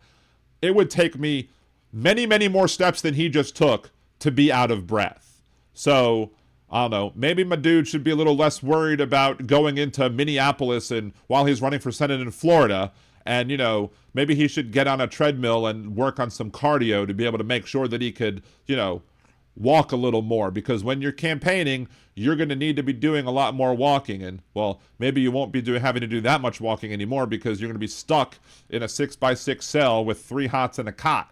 It would take me many, many more steps than he just took to be out of breath. So, I don't know, maybe my dude should be a little less worried about going into Minneapolis and while he's running for Senate in Florida. And, maybe he should get on a treadmill and work on some cardio to be able to make sure that he could, walk a little more. Because when you're campaigning, you're going to need to be doing a lot more walking. And, well, maybe you won't be having to do that much walking anymore because you're going to be stuck in a 6x6 cell with 3 hots and a cot.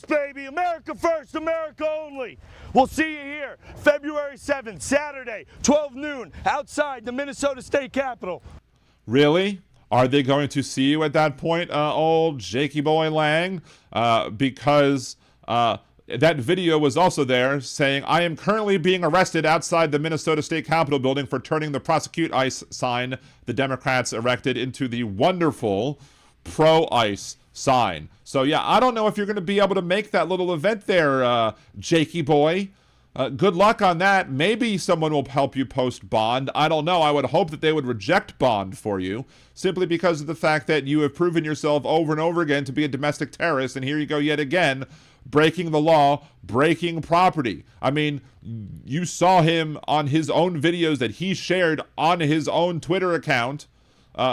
Baby, America first, America only. We'll see you here February 7th, Saturday, 12 noon, outside the Minnesota State Capitol. Really? Are they going to see you at that point, old Jakey Boy Lang? Because that video was also there saying, I am currently being arrested outside the Minnesota State Capitol building for turning the prosecute ICE sign the Democrats erected into the wonderful pro-ICE sign. So yeah, I don't know if you're going to be able to make that little event there, Jakey boy. Good luck on that. Maybe someone will help you post bond. I don't know. I would hope that they would reject bond for you simply because of the fact that you have proven yourself over and over again to be a domestic terrorist. And here you go yet again, breaking the law, breaking property. I mean, you saw him on his own videos that he shared on his own Twitter account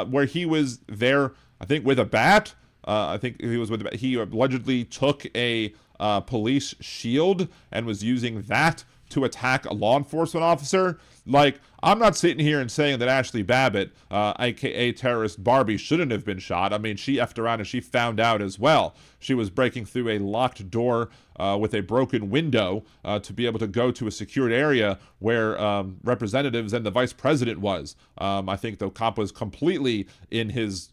where he was there, I think, with a bat. I think he allegedly took a police shield and was using that to attack a law enforcement officer. I'm not sitting here and saying that Ashley Babbitt, aka terrorist Barbie, shouldn't have been shot. I mean, she effed around and she found out as well. She was breaking through a locked door with a broken window to be able to go to a secured area where representatives and the vice president was. I think the cop was completely in his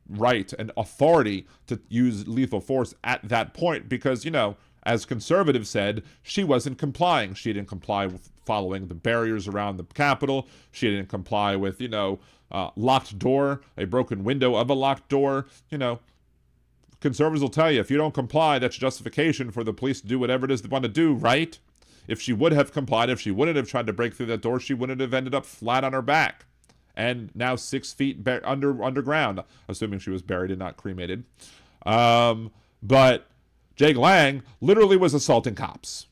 right and authority to use lethal force at that point because, as conservatives said, she wasn't complying. She didn't comply with following the barriers around the Capitol. She didn't comply with, locked door, a broken window of a locked door. Conservatives will tell you, if you don't comply, that's justification for the police to do whatever it is they want to do, right? If she would have complied, if she wouldn't have tried to break through that door, she wouldn't have ended up flat on her back. And now 6 feet underground, assuming she was buried and not cremated. But Jake Lang literally was assaulting cops.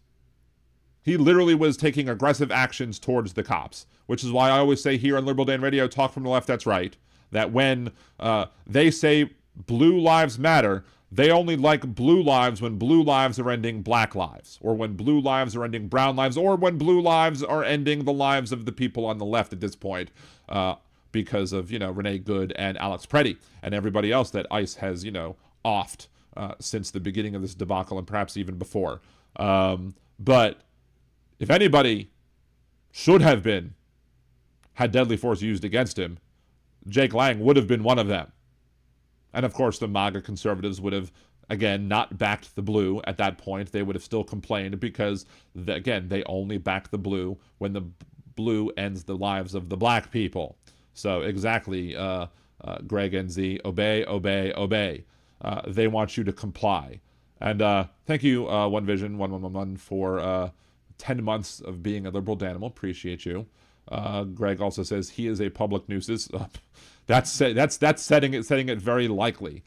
He literally was taking aggressive actions towards the cops, which is why I always say here on Liberal Dan Radio, talk from the left, that's right, that when they say blue lives matter, they only like blue lives when blue lives are ending black lives, or when blue lives are ending brown lives, or when blue lives are ending the lives of the people on the left at this point, because of, Renee Good and Alex Preddy and everybody else that ICE has, offed since the beginning of this debacle, and perhaps even before. But if anybody should have had deadly force used against him, Jake Lang would have been one of them. And of course, the MAGA conservatives would have, again, not backed the blue at that point. They would have still complained because, again, they only back the blue when the blue ends the lives of the black people. So exactly, Greg NZ, obey, obey, obey. They want you to comply. And thank you, One Vision 1111 for 10 months of being a liberal Danimal. Appreciate you. Greg also says he is a public nuisance. That's setting it very likely.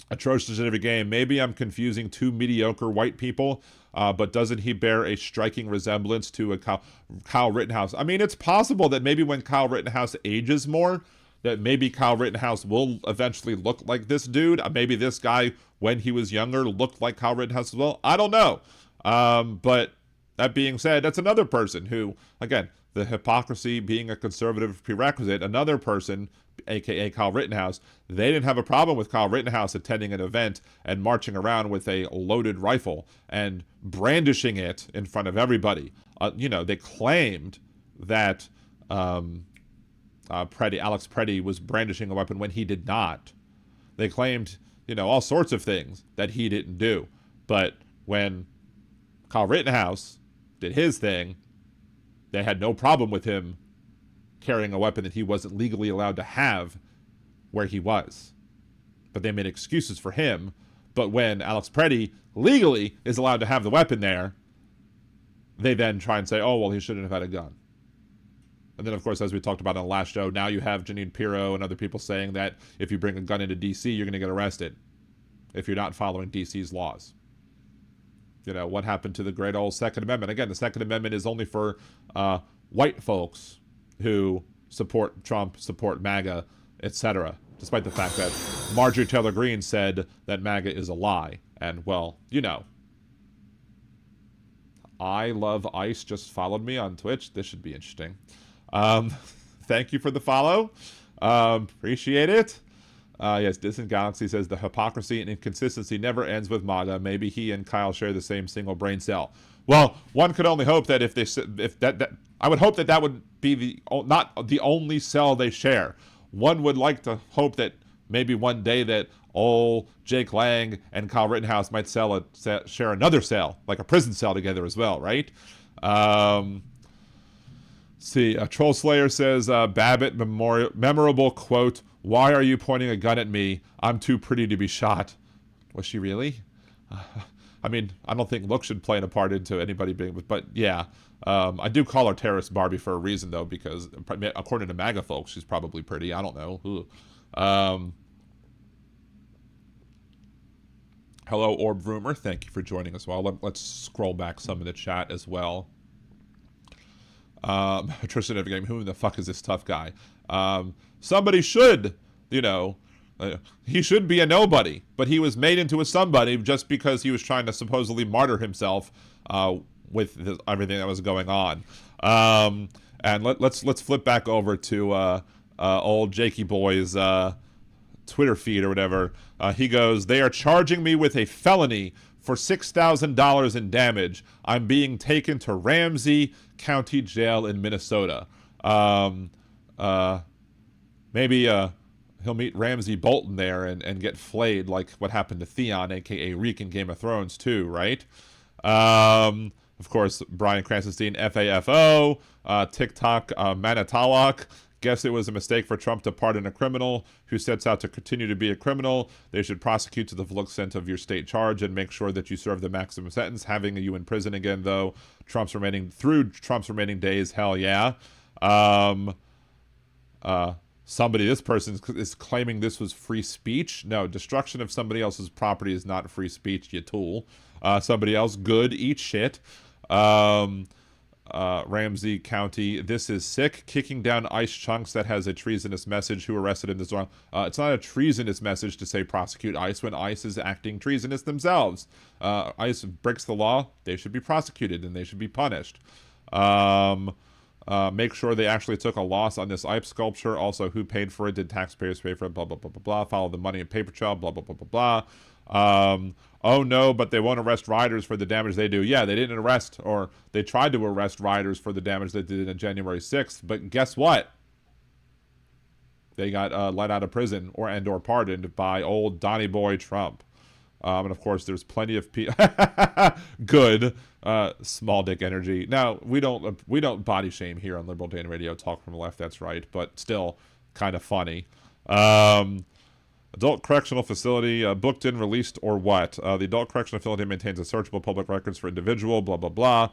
Atrocious in every game. Maybe I'm confusing two mediocre white people, but doesn't he bear a striking resemblance to a Kyle Rittenhouse? I mean, it's possible that maybe when Kyle Rittenhouse ages more, that maybe Kyle Rittenhouse will eventually look like this dude. Maybe this guy, when he was younger, looked like Kyle Rittenhouse as well. I don't know. But that being said, that's another person who, again, the hypocrisy being a conservative prerequisite, another person, a.k.a. Kyle Rittenhouse, they didn't have a problem with Kyle Rittenhouse attending an event and marching around with a loaded rifle and brandishing it in front of everybody. They claimed that Alex Preddy was brandishing a weapon when he did not. They claimed, all sorts of things that he didn't do. But when Kyle Rittenhouse did his thing, they had no problem with him carrying a weapon that he wasn't legally allowed to have where he was. But they made excuses for him. But when Alex Preddy legally is allowed to have the weapon there, they then try and say, oh, well, he shouldn't have had a gun. And then, of course, as we talked about on the last show, now you have Janine Pirro and other people saying that if you bring a gun into D.C., you're going to get arrested if you're not following D.C.'s laws. What happened to the great old Second Amendment? Again, the Second Amendment is only for white folks who support Trump, support MAGA, etc., despite the fact that Marjorie Taylor Greene said that MAGA is a lie. And, well, I Love ICE just followed me on Twitch. This should be interesting. Thank you for the follow. Appreciate it. Yes, Distant Galaxy says the hypocrisy and inconsistency never ends with MAGA. Maybe he and Kyle share the same single brain cell. Well, one could only hope that I would hope that would be not the only cell they share. One would like to hope that maybe one day that old Jake Lang and Kyle Rittenhouse might share another cell, like a prison cell together as well, right? See, Troll Slayer says, Babbitt memorable quote, "Why are you pointing a gun at me? I'm too pretty to be shot." Was she really? I mean, I don't think looks should play a part into anybody being, but yeah. I do call her Terrorist Barbie for a reason, though, because according to MAGA folks, she's probably pretty. I don't know. Hello, Orb Rumor. Thank you for joining as well. Let's scroll back some of the chat as well. Tristan Every Game, who the fuck is this tough guy? Somebody should, he should be a nobody, but he was made into a somebody just because he was trying to supposedly martyr himself with everything that was going on. And let's flip back over to old Jakey Boy's Twitter feed or whatever. He goes, "They are charging me with a felony for $6,000 in damage. I'm being taken to Ramsey County Jail in Minnesota." Maybe he'll meet Ramsey Bolton there and get flayed like what happened to Theon, a.k.a. Reek in Game of Thrones too, right? Of course, Brian Cranston, FAFO, TikTok, Manitawak. Guess it was a mistake for Trump to pardon a criminal who sets out to continue to be a criminal. They should prosecute to the full extent of your state charge and make sure that you serve the maximum sentence. Having you in prison again, though, Trump's remaining days, hell yeah. This person is claiming this was free speech. No, destruction of somebody else's property is not free speech, you tool. Somebody else, good, eat shit. Ramsey County. This is sick. Kicking down ICE chunks that has a treasonous message. Who arrested him? This wrong. It's not a treasonous message to say prosecute ICE when ICE is acting treasonous themselves. ICE breaks the law. They should be prosecuted and they should be punished. Make sure they actually took a loss on this ICE sculpture. Also, who paid for it? Did taxpayers pay for it? Blah, blah, blah, blah, blah. Follow the money in paper trail. Blah, blah, blah, blah, blah. Oh no, but they won't arrest rioters for the damage they do. Yeah, they didn't arrest, or they tried to arrest rioters for the damage they did on January 6th. But guess what? They got let out of prison or pardoned by old Donnie Boy Trump. And of course, there's plenty of people. Good, small dick energy. Now we don't body shame here on Liberal Dan Radio. Talk from the left. That's right, but still kind of funny. Adult Correctional Facility, booked in, released, or what? The Adult Correctional Facility maintains a searchable public records for individual, blah, blah, blah,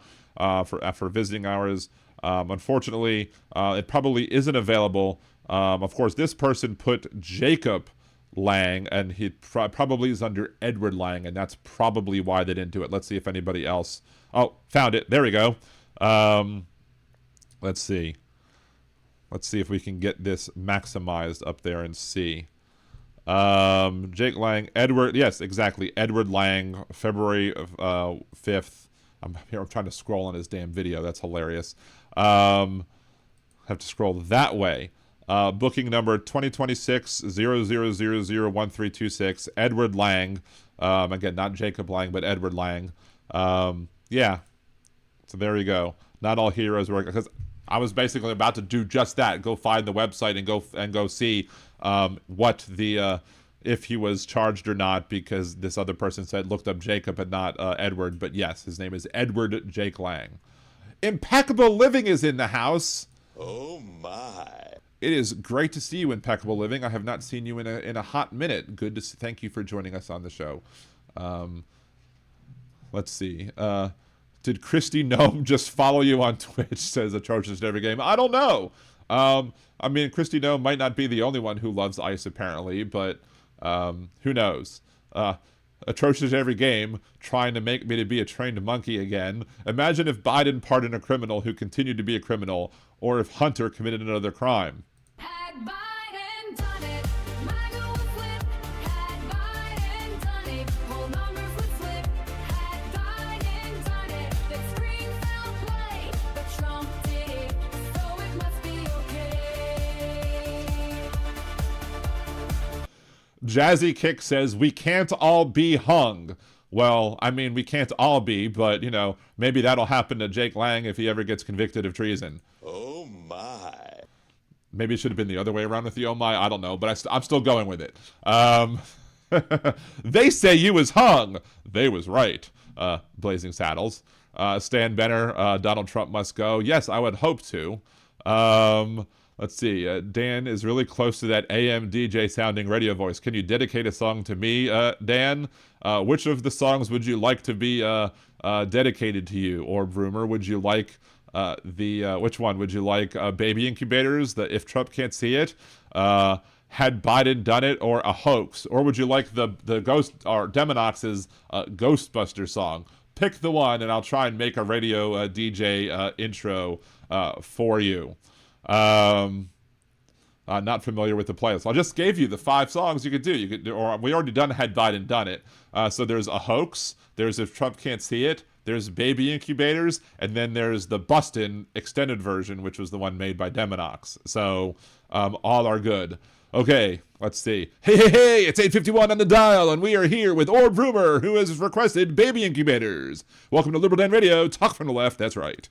for visiting hours. Unfortunately, it probably isn't available. Of course, this person put Jacob Lang, and he probably is under Edward Lang, and that's probably why they didn't do it. Let's see if anybody else... Oh, found it. There we go. Let's see. Let's see if we can get this maximized up there and see. Jake Lang, Edward, yes, exactly, Edward Lang, February 5th. I'm trying to scroll on his damn video. That's hilarious. Have to scroll that way. Booking number 2026-00001326, Edward Lang. Again, not Jacob Lang, but Edward Lang. Yeah. So there you go. Not all heroes work, because I was basically about to do just that. Go find the website and go see what the if he was charged or not, because this other person said looked up Jacob and not Edward. But yes, his name is Edward Jake Lang. Impeccable Living is in the house. Oh my! It is great to see you, Impeccable Living. I have not seen you in a hot minute. Good to see. Thank you for joining us on the show. Let's see. Did Christy Gnome just follow you on Twitch? Says Atrocious Every Game. I don't know. I mean, Christy Gnome might not be the only one who loves ICE, apparently, but who knows? Atrocious Every Game trying to make me to be a trained monkey again. Imagine if Biden pardoned a criminal who continued to be a criminal, or if Hunter committed another crime. Had Biden done it, MAGA would flip. Had Biden done it, whole numbers would flip. Had Biden done it, the screen fell play. But Trump did it, so it must be okay. Jazzy Kick says, we can't all be hung. Well, I mean, we can't all be, but, you know, maybe that'll happen to Jake Lang if he ever gets convicted of treason. Oh my. Maybe it should have been the other way around with the oh my. I don't know, but I'm still going with it. They say you was hung. They was right. Blazing Saddles. Stan Benner, Donald Trump must go. Yes, I would hope to. Let's see. Dan is really close to that AM DJ sounding radio voice. Can you dedicate a song to me, Dan? Which of the songs would you like to be dedicated to you? Or Rumor, would you like which one? Would you like Baby Incubators, the If Trump Can't See It? Had Biden Done It, or a hoax? Or would you like the Ghost or Demonox's Ghostbuster song? Pick the one, and I'll try and make a radio DJ intro for you. Not familiar with the playlist. I just gave you the 5 songs you could do. Or we already had Biden Done It. So there's a hoax. There's If Trump Can't See It. There's Baby Incubators, and then there's the Bustin' extended version, which was the one made by Demonox. So all are good. Okay, let's see. Hey, it's 8:51 on the dial, and we are here with Orb Rumor, who has requested Baby Incubators. Welcome to Liberal Dan Radio. Talk from the left. That's right.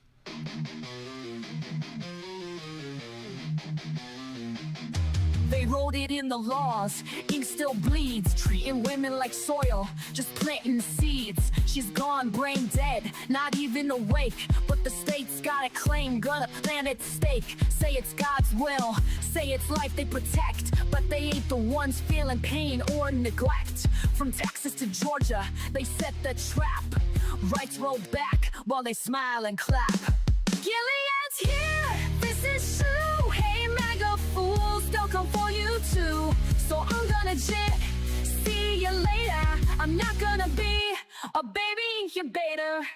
They wrote it in the laws, ink still bleeds, treating women like soil, just planting seeds. She's gone, brain dead, not even awake, but the state's got a claim, gonna plant its stake. Say it's God's will, say it's life they protect, but they ain't the ones feeling pain or neglect. From Texas to Georgia, they set the trap, rights rolled back while they smile and clap. Gilead's here, this is true. Hey, MAGA fools, they'll come for you too. So I'm gonna see you later. I'm not gonna be a baby incubator.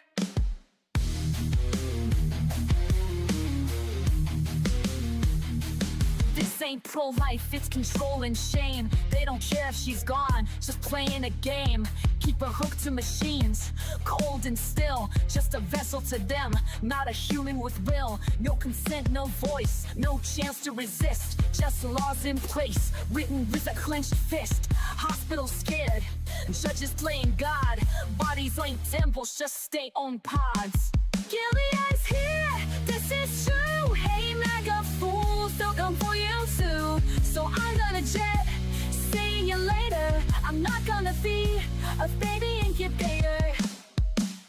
ain't pro-life, it's control and shame. They don't care if she's gone, just playing a game. Keep her hooked to machines, cold and still, just a vessel to them, not a human with will. No consent, no voice, no chance to resist. Just laws in place, written with a clenched fist. Hospitals scared, judges playing God. Bodies ain't temples, just stay on pods. Gilead's here, this is true. Hey MAGA fools, they'll come for you too. So I'm gonna jet, see you later. I'm not gonna be a baby incubator.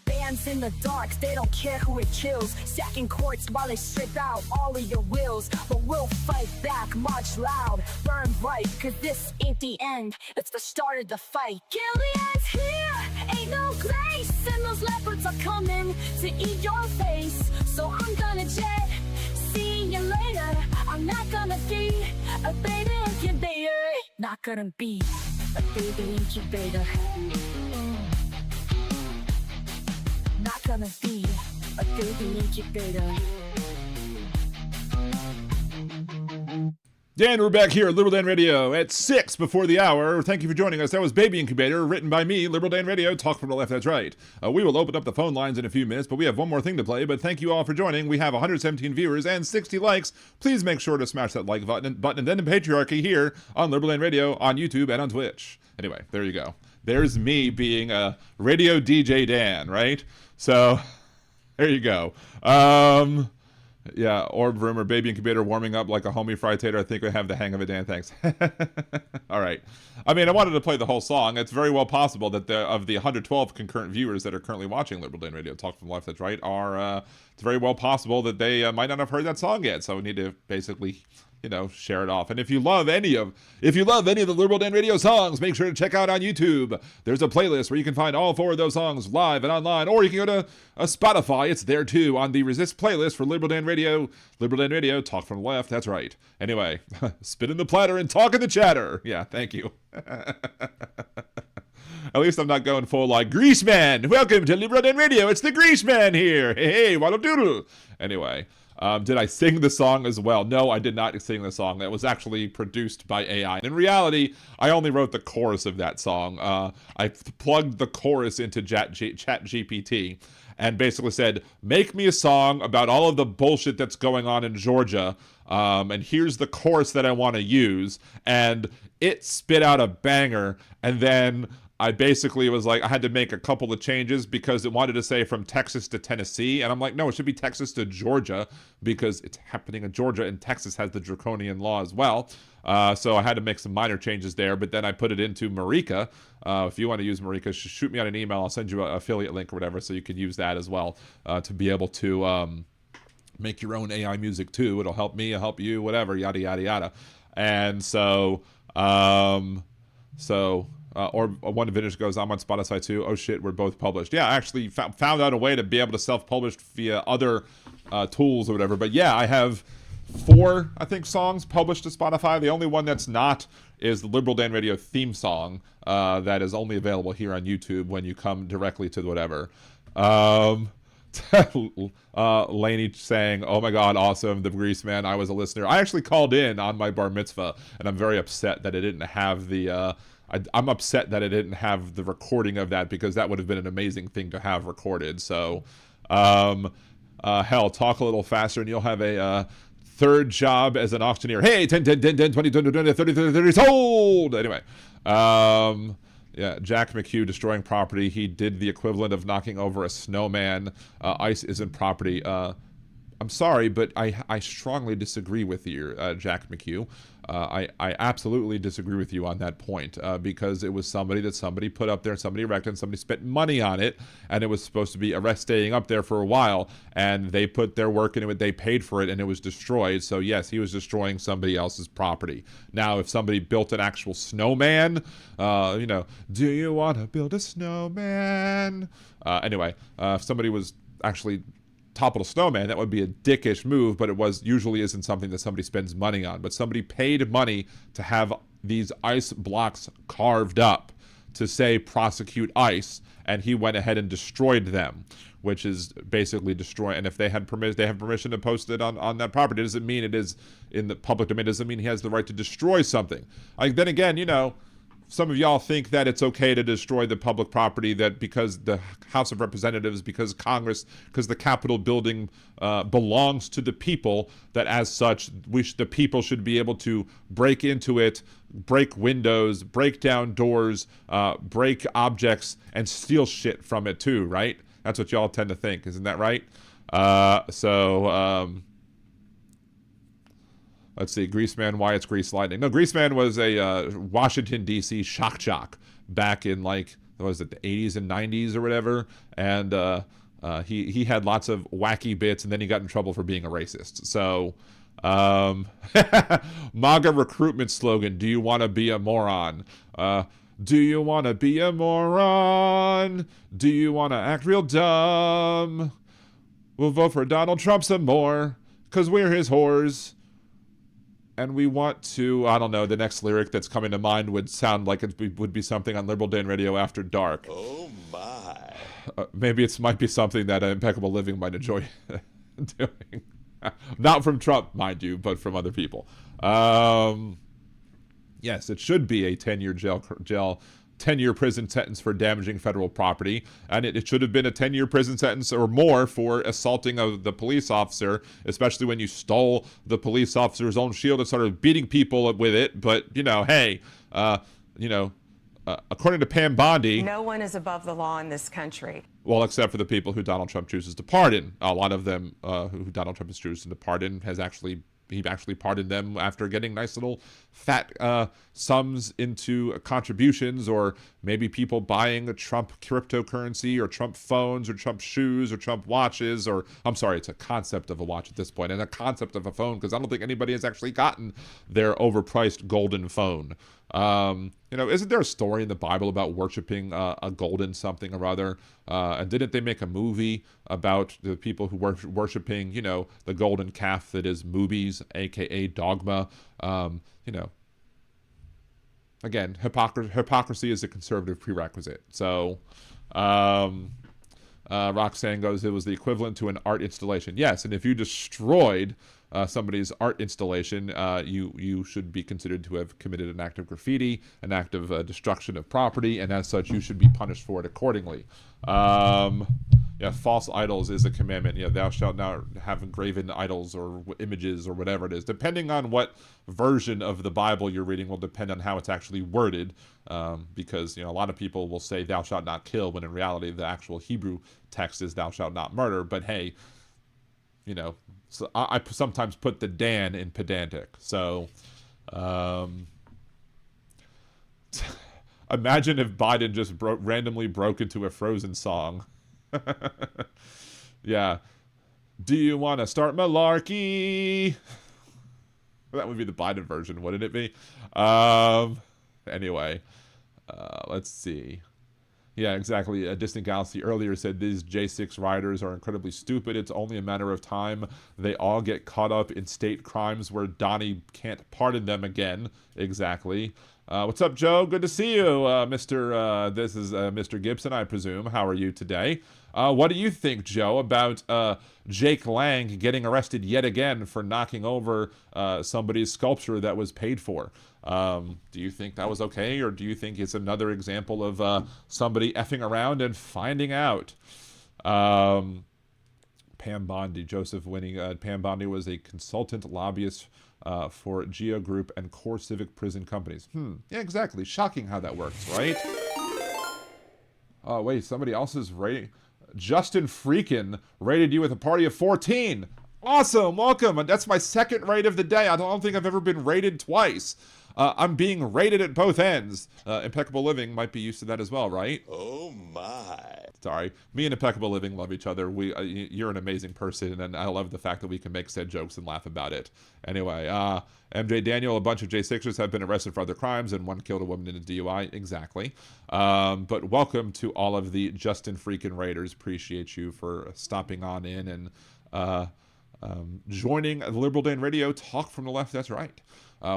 Bands in the dark, they don't care who it kills. Sacking courts while they strip out all of your wills. But we'll fight back, march loud, burn bright. Cause this ain't the end, it's the start of the fight. Gilead's here, ain't no grace. And those leopards are coming to eat your face. So I'm gonna jet, see you later. I'm not gonna be a baby incubator. Not gonna be a baby incubator. Not gonna be a baby incubator. Dan, we're back here at Liberal Dan Radio at 6 before the hour. Thank you for joining us. That was Baby Incubator, written by me, Liberal Dan Radio. Talk from the left, that's right. We will open up the phone lines in a few minutes, but we have one more thing to play. But thank you all for joining. We have 117 viewers and 60 likes. Please make sure to smash that like button and then the patriarchy here on Liberal Dan Radio, on YouTube, and on Twitch. Anyway, there you go. There's me being a radio DJ Dan, right? So, there you go. Yeah, orb rumor, baby incubator warming up like a homie fried tater. I think we have the hang of it, Dan. Thanks. All right. I mean, I wanted to play the whole song. It's very well possible that of the 112 concurrent viewers that are currently watching Liberal Dan Radio, Talk from the Left, that's right, are, it's very well possible that they might not have heard that song yet. So we need to basically, share it off. And if you love any of the Liberal Dan Radio songs, make sure to check out on YouTube. There's a playlist where you can find all 4 of those songs live and online, or you can go to Spotify. It's there too on the Resist playlist for Liberal Dan Radio. Liberal Dan Radio, Talk from the Left. That's right. Anyway, spit in the platter and talk in the chatter. Yeah, thank you. At least I'm not going full like Grease Man. Welcome to Liberal Dan Radio. It's the Grease Man here. Hey, waddle doodle. Anyway. Did I sing the song as well? No, I did not sing the song. It was actually produced by AI. In reality, I only wrote the chorus of that song. I plugged the chorus into ChatGPT and basically said, make me a song about all of the bullshit that's going on in Georgia, and here's the chorus that I want to use. And it spit out a banger, and then I basically was like, I had to make a couple of changes because it wanted to say from Texas to Tennessee. And I'm like, no, it should be Texas to Georgia because it's happening in Georgia and Texas has the draconian law as well. So I had to make some minor changes there. But then I put it into Marika. If you want to use Marika, shoot me out an email. I'll send you an affiliate link or whatever so you can use that as well to be able to make your own AI music too. It'll help me, it'll help you, whatever, yada, yada, yada. And so, or one vintage goes, I'm on Spotify too. Oh shit, we're both published. Yeah, I actually found out a way to be able to self-publish via other tools or whatever. But yeah, I have 4, I think, songs published to Spotify. The only one that's not is the Liberal Dan Radio theme song that is only available here on YouTube when you come directly to whatever. Laney saying, oh my god, awesome, the Grease Man, I was a listener. I actually called in on my bar mitzvah, and I'm very upset that it didn't have the I'm upset that it didn't have the recording of that because that would have been an amazing thing to have recorded. So hell, talk a little faster and you'll have a third job as an auctioneer. Hey, 10, 10, 10, 10, 20, 20, 20, 30, 30, 30, sold! Anyway, yeah, Jack McHugh destroying property. He did the equivalent of knocking over a snowman. ICE isn't property. I'm sorry, but I strongly disagree with you, Jack McHugh. I absolutely disagree with you on that point because it was somebody put up there, somebody erected, somebody spent money on it, and it was supposed to be staying up there for a while, and they put their work into it, they paid for it, and it was destroyed. So yes, he was destroying somebody else's property. Now, if somebody built an actual snowman, do you want to build a snowman? Anyway, if somebody was actually toppled a snowman, that would be a dickish move, but usually isn't something that somebody spends money on. But somebody paid money to have these ice blocks carved up to say prosecute ICE, and he went ahead and destroyed them. which is basically destroy. And if they had they have permission to post it on that property. It doesn't mean it is in the public domain. It doesn't mean he has the right to destroy something. Like, then again, you know, some of y'all think that it's okay to destroy the public property, that because the House of Representatives, because Congress, because the Capitol building belongs to the people, that as such, the people should be able to break into it, break windows, break down doors, break objects, and steal shit from it too, right? That's what y'all tend to think, isn't that right? Let's see, Greaseman, why it's Grease Lightning. No, Greaseman was a Washington, D.C. shock jock back in, like, what was it, the 80s and 90s or whatever. And he had lots of wacky bits, and then he got in trouble for being a racist. So, MAGA recruitment slogan, do you want to be a moron? Do you want to be a moron? Do you want to act real dumb? We'll vote for Donald Trump some more, because we're his whores. And we want to, I don't know, the next lyric that's coming to mind would sound like it would be something on Liberal Dan Radio After Dark. Oh my. Maybe it might be something that Impeccable Living might enjoy doing. Not from Trump, mind you, but from other people. Yes, it should be a 10-year 10-year prison sentence for damaging federal property, and it should have been a 10-year prison sentence or more for assaulting the police officer, especially when you stole the police officer's own shield and started beating people with it. But, you know, hey, according to Pam Bondi, no one is above the law in this country. Well, except for the people who Donald Trump chooses to pardon. A lot of them who Donald Trump is choosing to pardon he actually pardoned them after getting nice little fat sums into contributions, or maybe people buying a Trump cryptocurrency or Trump phones or Trump shoes or Trump watches, or I'm sorry, it's a concept of a watch at this point and a concept of a phone, because I don't think anybody has actually gotten their overpriced golden phone. Isn't there a story in the Bible about worshiping a golden something or other? And didn't they make a movie about the people who were worshiping, the golden calf that is movies, aka dogma? Again, hypocrisy is a conservative prerequisite. So, Roxanne goes, it was the equivalent to an art installation. Yes, and if you destroyed somebody's art installation, you should be considered to have committed an act of graffiti, an act of destruction of property, and as such, you should be punished for it accordingly. False idols is a commandment. Thou shalt not have engraven idols or images or whatever it is. Depending on what version of the Bible you're reading will depend on how it's actually worded, because a lot of people will say thou shalt not kill, when in reality the actual Hebrew text is thou shalt not murder. But hey, so I sometimes put the Dan in pedantic. So, imagine if Biden just randomly broke into a Frozen song. Yeah. Do you want to start malarkey? That would be the Biden version, wouldn't it be? Anyway, let's see. Yeah, exactly. A Distant Galaxy earlier said these J6 riders are incredibly stupid. It's only a matter of time. They all get caught up in state crimes where Donnie can't pardon them again. Exactly. What's up, Joe? Good to see you, This is Mr. Gibson, I presume. How are you today? What do you think, Joe, about Jake Lang getting arrested yet again for knocking over somebody's sculpture that was paid for? Do you think that was okay, or do you think it's another example of somebody effing around and finding out? Pam Bondi, Joseph Winning. Pam Bondi was a consultant lobbyist for Geo Group and Core Civic Prison Companies. Yeah, exactly. Shocking how that works, right? Oh, wait, somebody else's rating. Justin Freakin rated you with a party of 14. Awesome, welcome. That's my second rate of the day. I don't think I've ever been rated twice. I'm being rated at both ends. Impeccable Living might be used to that as well, right? Oh my. Sorry. Me and Impeccable Living love each other. You're an amazing person, and I love the fact that we can make said jokes and laugh about it. Anyway, MJ Daniel, a bunch of J6ers have been arrested for other crimes, and one killed a woman in a DUI. Exactly. But welcome to all of the Justin Freakin' Raiders. Appreciate you for stopping on in and joining Liberal Dan Radio. Talk from the left, that's right.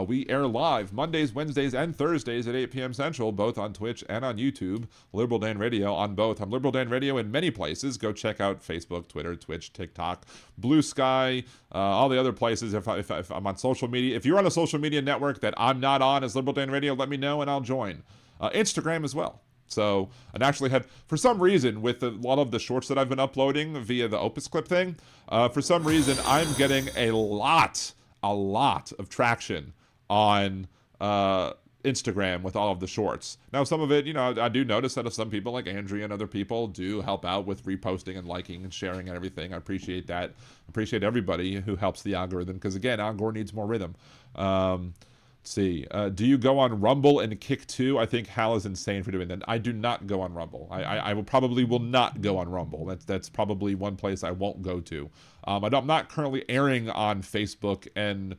We air live Mondays, Wednesdays, and Thursdays at 8 p.m. Central, both on Twitch and on YouTube. Liberal Dan Radio on both. I'm Liberal Dan Radio in many places. Go check out Facebook, Twitter, Twitch, TikTok, Blue Sky, all the other places. If I'm on social media, if you're on a social media network that I'm not on as Liberal Dan Radio, let me know and I'll join. Instagram as well. So, and actually have, for some reason, with a lot of the shorts that I've been uploading via the Opus Clip thing, for some reason, I'm getting a lot of traction on Instagram with all of the shorts. Now, some of it, you know, I do notice that some people like Andrea and other people do help out with reposting and liking and sharing and everything. I appreciate that. I appreciate everybody who helps the algorithm, because, again, Al Gore needs more rhythm. Let's see. Do you go on Rumble and Kick too? I think Hal is insane for doing that. I do not go on Rumble. I will not go on Rumble. That's probably one place I won't go to. I'm not currently airing on Facebook and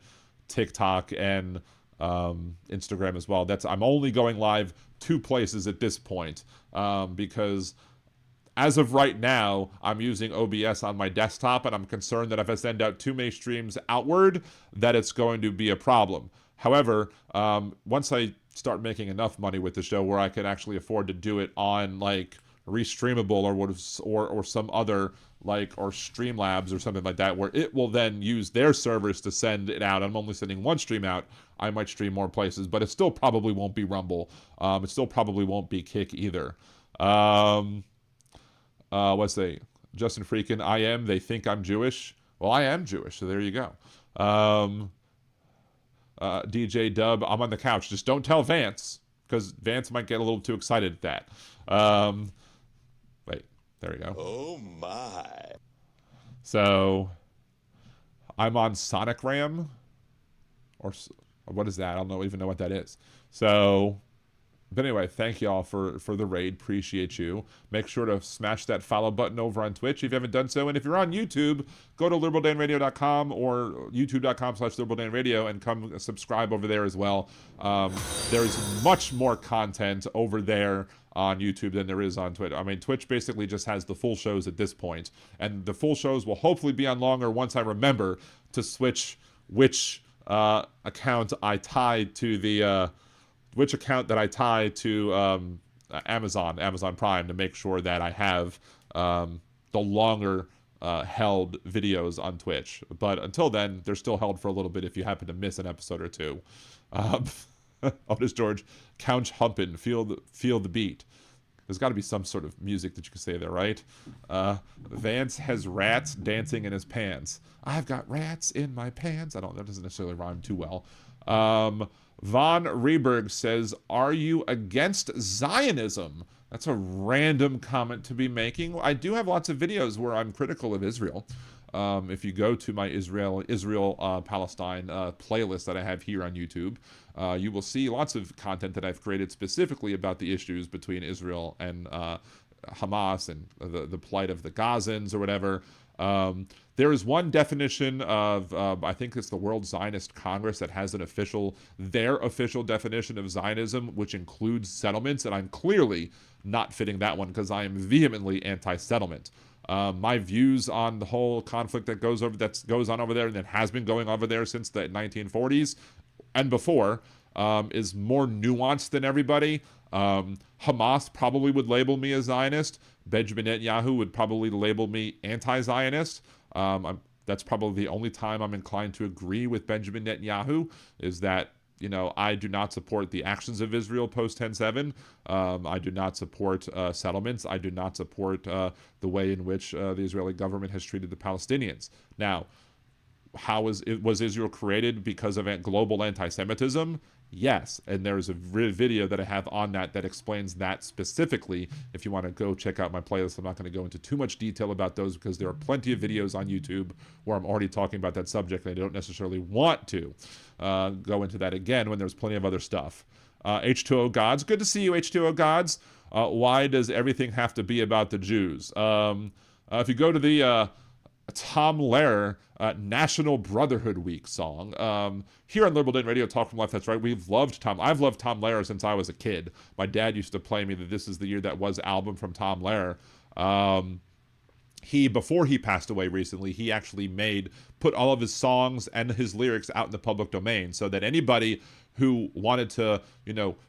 TikTok and Instagram as well. I'm only going live 2 places at this point, because as of right now, I'm using OBS on my desktop, and I'm concerned that if I send out too many streams outward, that it's going to be a problem. However, once I start making enough money with the show where I can actually afford to do it on like Restreamable or some other or Streamlabs or something like that, where it will then use their servers to send it out. I'm only sending one stream out. I might stream more places, but it still probably won't be Rumble. It still probably won't be Kick either. Let's see. Justin Freakin, they think I'm Jewish. Well, I am Jewish, so there you go. DJ Dub, I'm on the couch. Just don't tell Vance, because Vance might get a little too excited at that. Wait, there we go. Oh my. So, I'm on Sonic Ram, or what is that? I don't even know what that is. So, but anyway, thank y'all for the raid. Appreciate you. Make sure to smash that follow button over on Twitch if you haven't done so. And if you're on YouTube, go to liberaldanradio.com or youtube.com/liberaldanradio and come subscribe over there as well. There's much more content over there on YouTube than there is on Twitch. I mean, Twitch basically just has the full shows at this point, and the full shows will hopefully be on longer once I remember to switch which account I tied to the Amazon Prime, to make sure that I have the longer held videos on Twitch. But until then, they're still held for a little bit if you happen to miss an episode or two. Otis George, Couch Humpin', feel the beat. There's got to be some sort of music that you can say there, right? Vance has rats dancing in his pants. I've got rats in my pants. That doesn't necessarily rhyme too well. Von Rieberg says, are you against Zionism? That's a random comment to be making. I do have lots of videos where I'm critical of Israel. If you go to my Israel-Palestine playlist that I have here on YouTube, you will see lots of content that I've created specifically about the issues between Israel and Hamas and the plight of the Gazans or whatever. There is one definition of, I think it's the World Zionist Congress, that has their official definition of Zionism, which includes settlements, and I'm clearly not fitting that one because I am vehemently anti-settlement. My views on the whole conflict that goes on over there and that has been going over there since the 1940s and before is more nuanced than everybody. Hamas probably would label me a Zionist. Benjamin Netanyahu would probably label me anti-Zionist. That's probably the only time I'm inclined to agree with Benjamin Netanyahu, is that, I do not support the actions of Israel post 10/7. I do not support settlements. I do not support the way in which the Israeli government has treated the Palestinians. Now, was Israel created because of global anti-Semitism? Yes, and there's a video that I have on that explains that specifically. If you want to go check out my playlist, I'm not going to go into too much detail about those because there are plenty of videos on YouTube where I'm already talking about that subject, and I don't necessarily want to go into that again when there's plenty of other stuff. H2O Gods, good to see you, H2O Gods. Why does everything have to be about the Jews? If you go to the Tom Lehrer National Brotherhood Week song. Here on Liberal Dan Radio, Talk from Life, that's right. I've loved Tom Lehrer since I was a kid. My dad used to play me the This Is the Year That Was album from Tom Lehrer. before he passed away recently, he actually put all of his songs and his lyrics out in the public domain so that anybody who wanted to,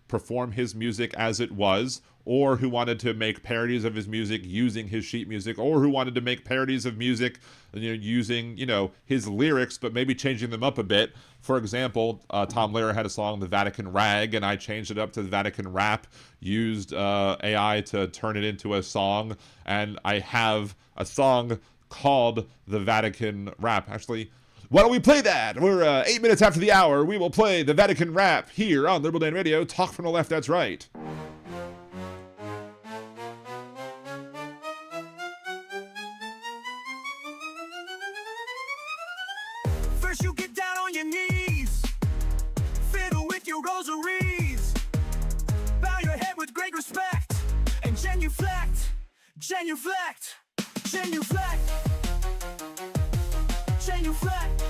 perform his music as it was, or who wanted to make parodies of his music using his sheet music, or who wanted to make parodies of music, using, his lyrics, but maybe changing them up a bit. For example, Tom Lehrer had a song, The Vatican Rag, and I changed it up to The Vatican Rap, used AI to turn it into a song, and I have a song called The Vatican Rap. Actually, why don't we play that? We're 8 minutes after the hour. We will play The Vatican Rap here on Liberal Dan Radio. Talk from the left, that's right. First you get down on your knees, fiddle with your rosaries, bow your head with great respect, and genuflect, genuflect, genuflect, genuflect,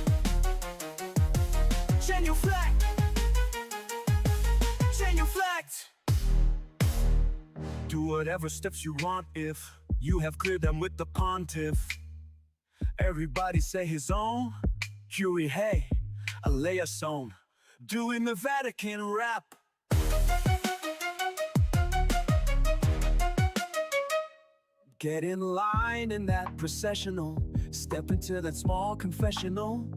genuflect, genuflect. Do whatever steps you want if you have cleared them with the pontiff. Everybody say his own. Huey, hey, a lay song, doing the Vatican rap. Get in line in that processional, step into that small confessional.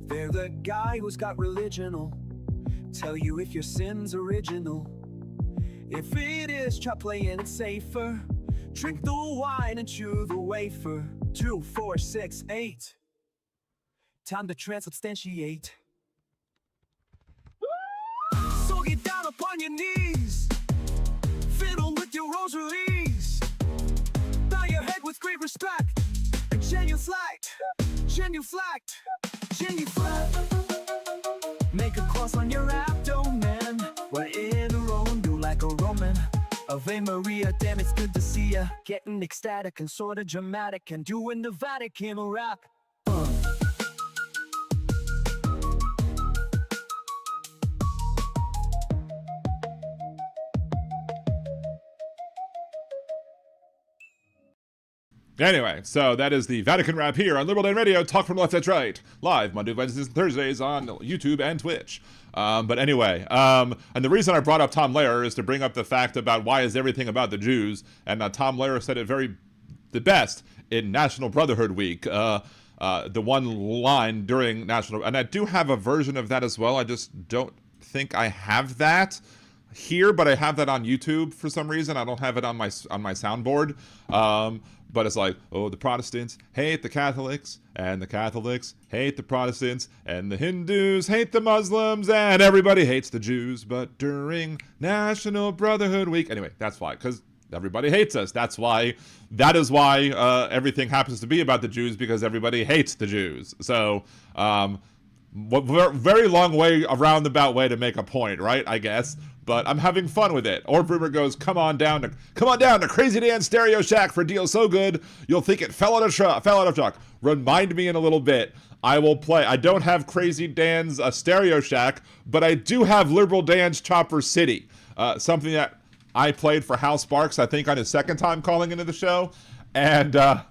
They're the guy who's got religional, tell you if your sin's original. If it is, try playing it safer, drink the wine and chew the wafer. 2, 4, 6, 8. Time to transubstantiate. So get down upon your knees, fiddle with your rosaries, bow your head with great respect, genuflect, genuflect, genuflect. Make a cross on your abdomen, we're in a Rome, do like a Roman. Ave Maria, damn it's good to see ya, getting ecstatic and sorta dramatic, and doing the Vatican rap. Anyway, so that is the Vatican Rap here on Liberal Dan Radio. Talk from left, that's right. Live Monday, Wednesdays, and Thursdays on YouTube and Twitch. But anyway, and the reason I brought up Tom Lehrer is to bring up the fact about why is everything about the Jews. And Tom Lehrer said it the best in National Brotherhood Week. The one line during National, and I do have a version of that as well. I just don't think I have that here, but I have that on YouTube for some reason. I don't have it on my soundboard. But it's like, oh, the Protestants hate the Catholics, and the Catholics hate the Protestants, and the Hindus hate the Muslims, and everybody hates the Jews. But during National Brotherhood Week, anyway, that's why, because everybody hates us. That is why everything happens to be about the Jews, because everybody hates the Jews. So, very long way, around about way to make a point, right? I guess. But I'm having fun with it. Or Boomer goes, come on down to Crazy Dan's Stereo Shack for a deal so good you'll think it fell out of truck. Remind me in a little bit. I will play. I don't have Crazy Dan's Stereo Shack, but I do have Liberal Dan's Chopper City. Something that I played for Hal Sparks, I think, on his second time calling into the show, and I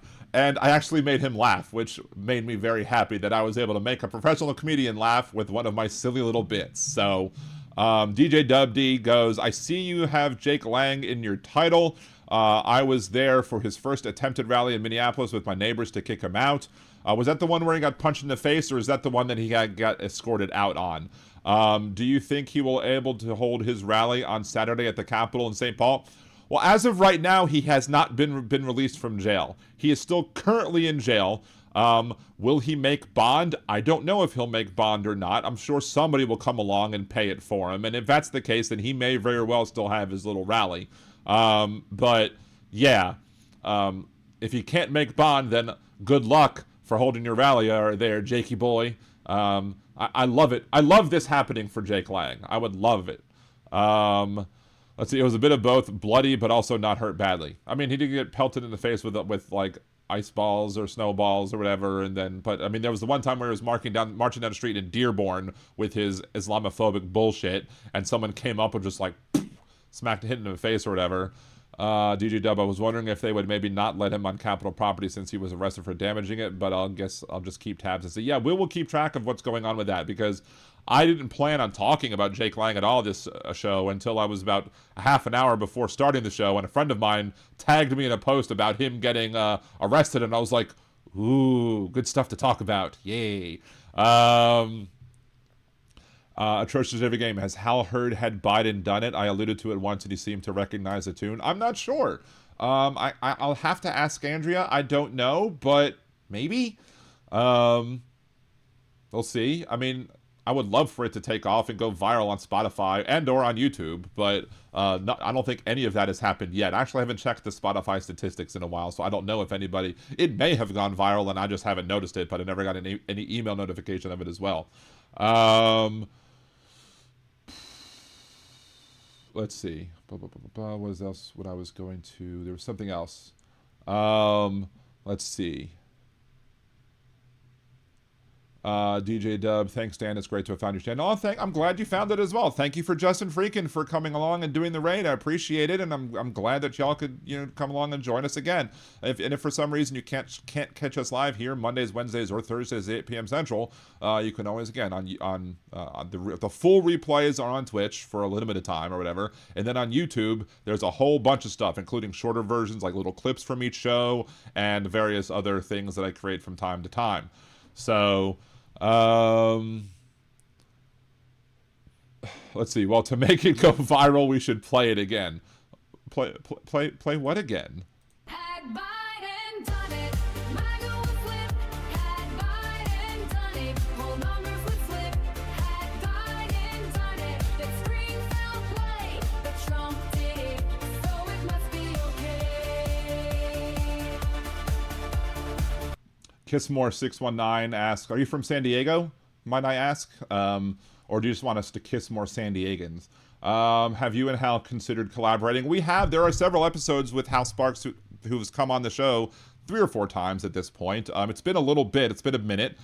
actually made him laugh, which made me very happy that I was able to make a professional comedian laugh with one of my silly little bits. So. DJ Dub D goes, I see you have Jake Lang in your title. I was there for his first attempted rally in Minneapolis with my neighbors to kick him out. Was that the one where he got punched in the face, or is that the one that he got escorted out on? Do you think he will able to hold his rally on Saturday at the Capitol in St. Paul? Well, as of right now, he has not been released from jail. He is still currently in jail. Will he make bond? I don't know if he'll make bond or not. I'm sure somebody will come along and pay it for him. And if that's the case, then he may very well still have his little rally. But yeah, if he can't make bond, then good luck for holding your rally there, Jakey boy. I love it. I love this happening for Jake Lang. I would love it. Let's see. It was a bit of both, bloody, but also not hurt badly. I mean, he did get pelted in the face with like ice balls or snowballs or whatever, but I mean, there was the one time where he was marching down the street in Dearborn with his Islamophobic bullshit, and someone came up and just like hit him in the face or whatever. DJ Dub, I was wondering if they would maybe not let him on Capitol property since he was arrested for damaging it, but I'll just keep tabs and say, yeah, we will keep track of what's going on with that, because I didn't plan on talking about Jake Lang at all this show until I was about a half an hour before starting the show, and a friend of mine tagged me in a post about him getting arrested, and I was like, ooh, good stuff to talk about. Yay. Atrocious every game. Has Hal Hurd had Biden done it? I alluded to it once and he seemed to recognize the tune. I'm not sure. I'll have to ask Andrea. I don't know, but maybe. We'll see. I mean, I would love for it to take off and go viral on Spotify and or on YouTube, but I don't think any of that has happened yet. I actually haven't checked the Spotify statistics in a while, so I don't know if anybody... It may have gone viral and I just haven't noticed it, but I never got any email notification of it as well. Let's see. What else? What I was going to... There was something else. Let's see. DJ Dub, thanks, Dan. It's great to have found your channel. Oh, I'm glad you found it as well. Thank you for Justin Freakin for coming along and doing the raid. I appreciate it, and I'm glad that y'all could come along and join us again. If for some reason you can't catch us live here Mondays, Wednesdays, or Thursdays at 8 p.m. Central, you can always again on the full replays are on Twitch for a limited time or whatever, and then on YouTube there's a whole bunch of stuff, including shorter versions like little clips from each show and various other things that I create from time to time. So. Let's see. Well, to make it go viral, we should play it again. Play what again? Had Biden done it, MAGA would flip. Had Biden done it, whole numbers would flip. Had Biden done it, that screen fell play. But Trump did it, so it must be okay. Kissmore619 asks, are you from San Diego, might I ask? Or do you just want us to kiss more San Diegans? Have you and Hal considered collaborating? We have. There are several episodes with Hal Sparks who's come on the show 3 or 4 times at this point. It's been a little bit. It's been a minute.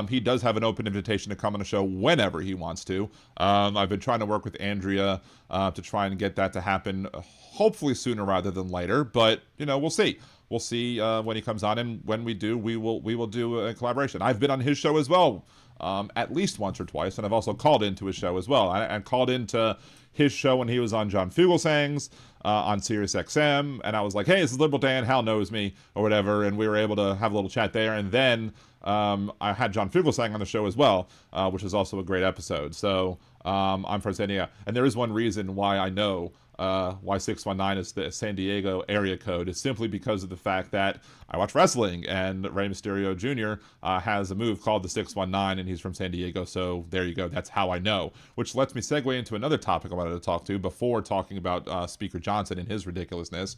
He does have an open invitation to come on the show whenever he wants to. I've been trying to work with Andrea to try and get that to happen, hopefully sooner rather than later. But, we'll see. We'll see when he comes on, and when we do, we will do a collaboration. I've been on his show as well, at least once or twice, and I've also called into his show as well. I called into his show when he was on John Fugelsang's on Sirius XM, and I was like, hey, this is Liberal Dan, Hal knows me, or whatever, and we were able to have a little chat there, and then I had John Fugelsang on the show as well, which is also a great episode. So I'm from San Diego, and there is one reason why I know why 619 is the San Diego area code. Is simply because of the fact that I watch wrestling, and Rey Mysterio Jr. Has a move called the 619, and he's from San Diego, so there you go. That's how I know, which lets me segue into another topic I wanted to talk to before talking about Speaker Johnson and his ridiculousness,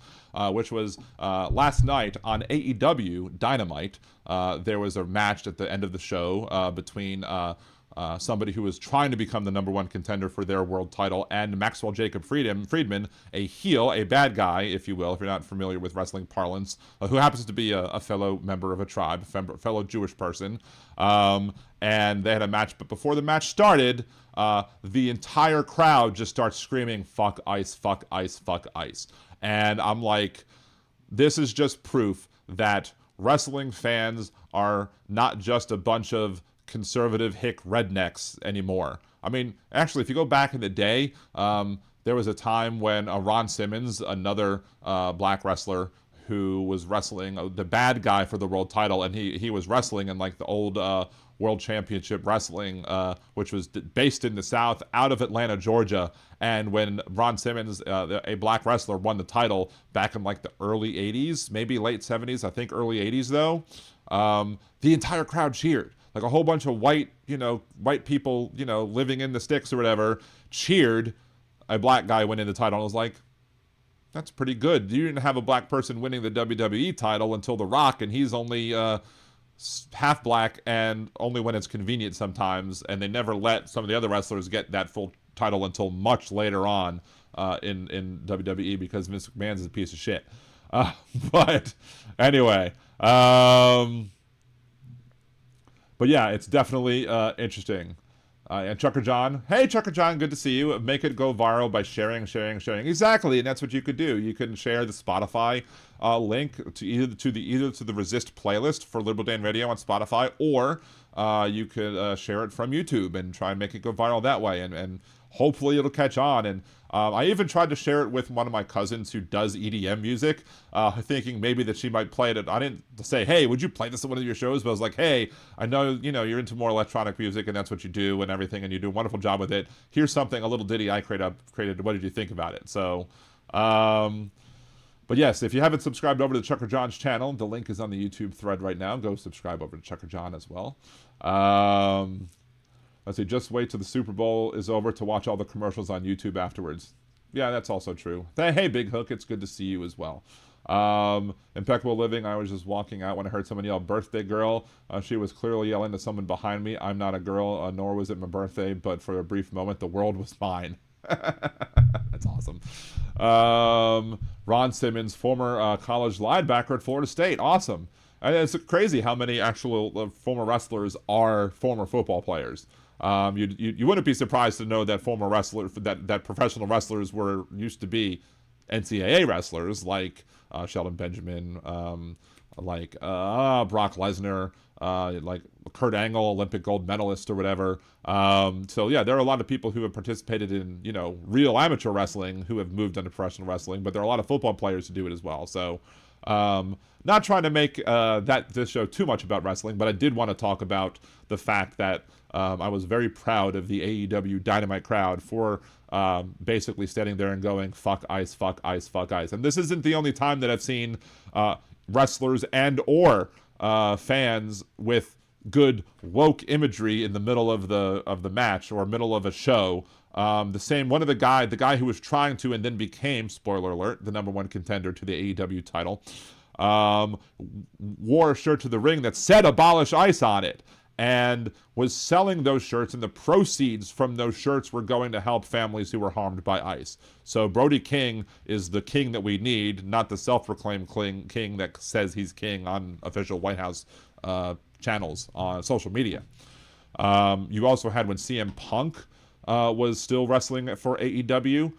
which was last night on AEW Dynamite. There was a match at the end of the show between somebody who was trying to become the #1 contender for their world title, and Maxwell Jacob Friedman, a heel, a bad guy, if you will, if you're not familiar with wrestling parlance, who happens to be a fellow member of a tribe, a fellow Jewish person. And they had a match, but before the match started, the entire crowd just starts screaming, fuck ICE, fuck ICE, fuck ICE. And I'm like, this is just proof that wrestling fans are not just a bunch of conservative hick rednecks anymore. I mean, actually, if you go back in the day, there was a time when Ron Simmons, another black wrestler who was wrestling the bad guy for the world title, and he was wrestling in like the old World Championship Wrestling, which was based in the South, out of Atlanta, Georgia. And when Ron Simmons, a black wrestler, won the title back in like the early 80s, maybe late 70s, I think early 80s though, the entire crowd cheered. Like a whole bunch of white people, living in the sticks or whatever, cheered a black guy winning the title. And I was like, that's pretty good. You didn't have a black person winning the WWE title until The Rock, and he's only half black and only when it's convenient sometimes. And they never let some of the other wrestlers get that full title until much later on in WWE, because Vince McMahon's a piece of shit. But anyway, but yeah, it's definitely interesting. And Chucker John, hey Chucker John, good to see you. Make it go viral by sharing. Exactly, and that's what you could do. You can share the Spotify link to either to the Resist playlist for Liberal Dan Radio on Spotify, or you could share it from YouTube and try and make it go viral that way, and hopefully it'll catch on. And I even tried to share it with one of my cousins who does EDM music, thinking maybe that she might play it. I didn't say, hey, would you play this at one of your shows? But I was like, hey, I know, you're into more electronic music and that's what you do and everything, and you do a wonderful job with it. Here's something, a little ditty I created. What did you think about it? So, but yes, if you haven't subscribed over to Chucker John's channel, the link is on the YouTube thread right now. Go subscribe over to Chucker John as well. Let's see, just wait till the Super Bowl is over to watch all the commercials on YouTube afterwards. Yeah, that's also true. Hey, Big Hook, it's good to see you as well. Impeccable Living, I was just walking out when I heard someone yell, birthday girl. She was clearly yelling to someone behind me. I'm not a girl, nor was it my birthday, but for a brief moment, the world was mine. That's awesome. Ron Simmons, former college linebacker at Florida State. Awesome. And it's crazy how many actual former wrestlers are former football players. You wouldn't be surprised to know that former wrestlers, that professional wrestlers used to be NCAA wrestlers, like Sheldon Benjamin, like Brock Lesnar, like Kurt Angle, Olympic gold medalist or whatever. So yeah, there are a lot of people who have participated in, real amateur wrestling who have moved into professional wrestling, but there are a lot of football players who do it as well. So, not trying to make this show too much about wrestling, but I did want to talk about the fact that I was very proud of the AEW Dynamite crowd for basically standing there and going, fuck ice, fuck ice, fuck ice. And this isn't the only time that I've seen wrestlers and or fans with good woke imagery in the middle of the match or middle of a show. The guy who was trying to and then became, spoiler alert, the #1 contender to the AEW title, wore a shirt to the ring that said abolish ICE on it, and was selling those shirts, and the proceeds from those shirts were going to help families who were harmed by ICE. So Brody King is the king that we need, not the self-proclaimed king that says he's king on official White House channels on social media. You also had when CM Punk was still wrestling for AEW.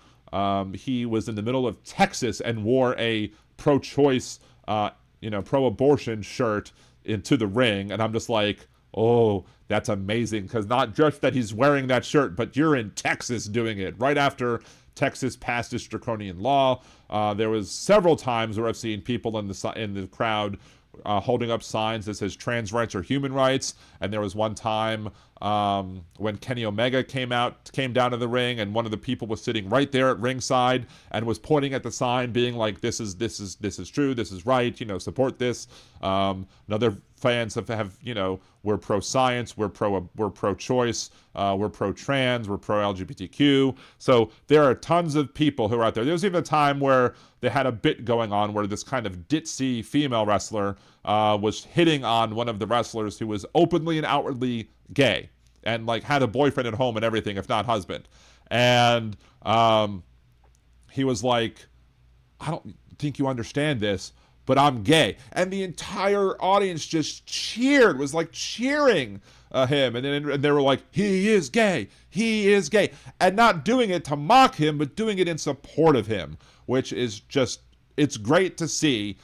He was in the middle of Texas and wore a pro-choice, pro-abortion shirt into the ring, and I'm just like, oh, that's amazing, because not just that he's wearing that shirt, but you're in Texas doing it right after Texas passed its draconian law. There was several times where I've seen people in the crowd holding up signs that says trans rights are human rights, and there was one time when Kenny Omega came down to the ring, and one of the people was sitting right there at ringside and was pointing at the sign, being like, "This is true, this is right, support this." Other fans have we're pro-science, we're pro-choice, we're pro-trans, we're pro-LGBTQ. So there are tons of people who are out there. There was even a time where they had a bit going on where this kind of ditzy female wrestler was hitting on one of the wrestlers who was openly and outwardly gay and like had a boyfriend at home and everything, if not husband. And he was like, "I don't think you understand this, but I'm gay." And the entire audience just cheered, was like cheering him. And they were like, he is gay. And not doing it to mock him, but doing it in support of him, which is just, it's great to see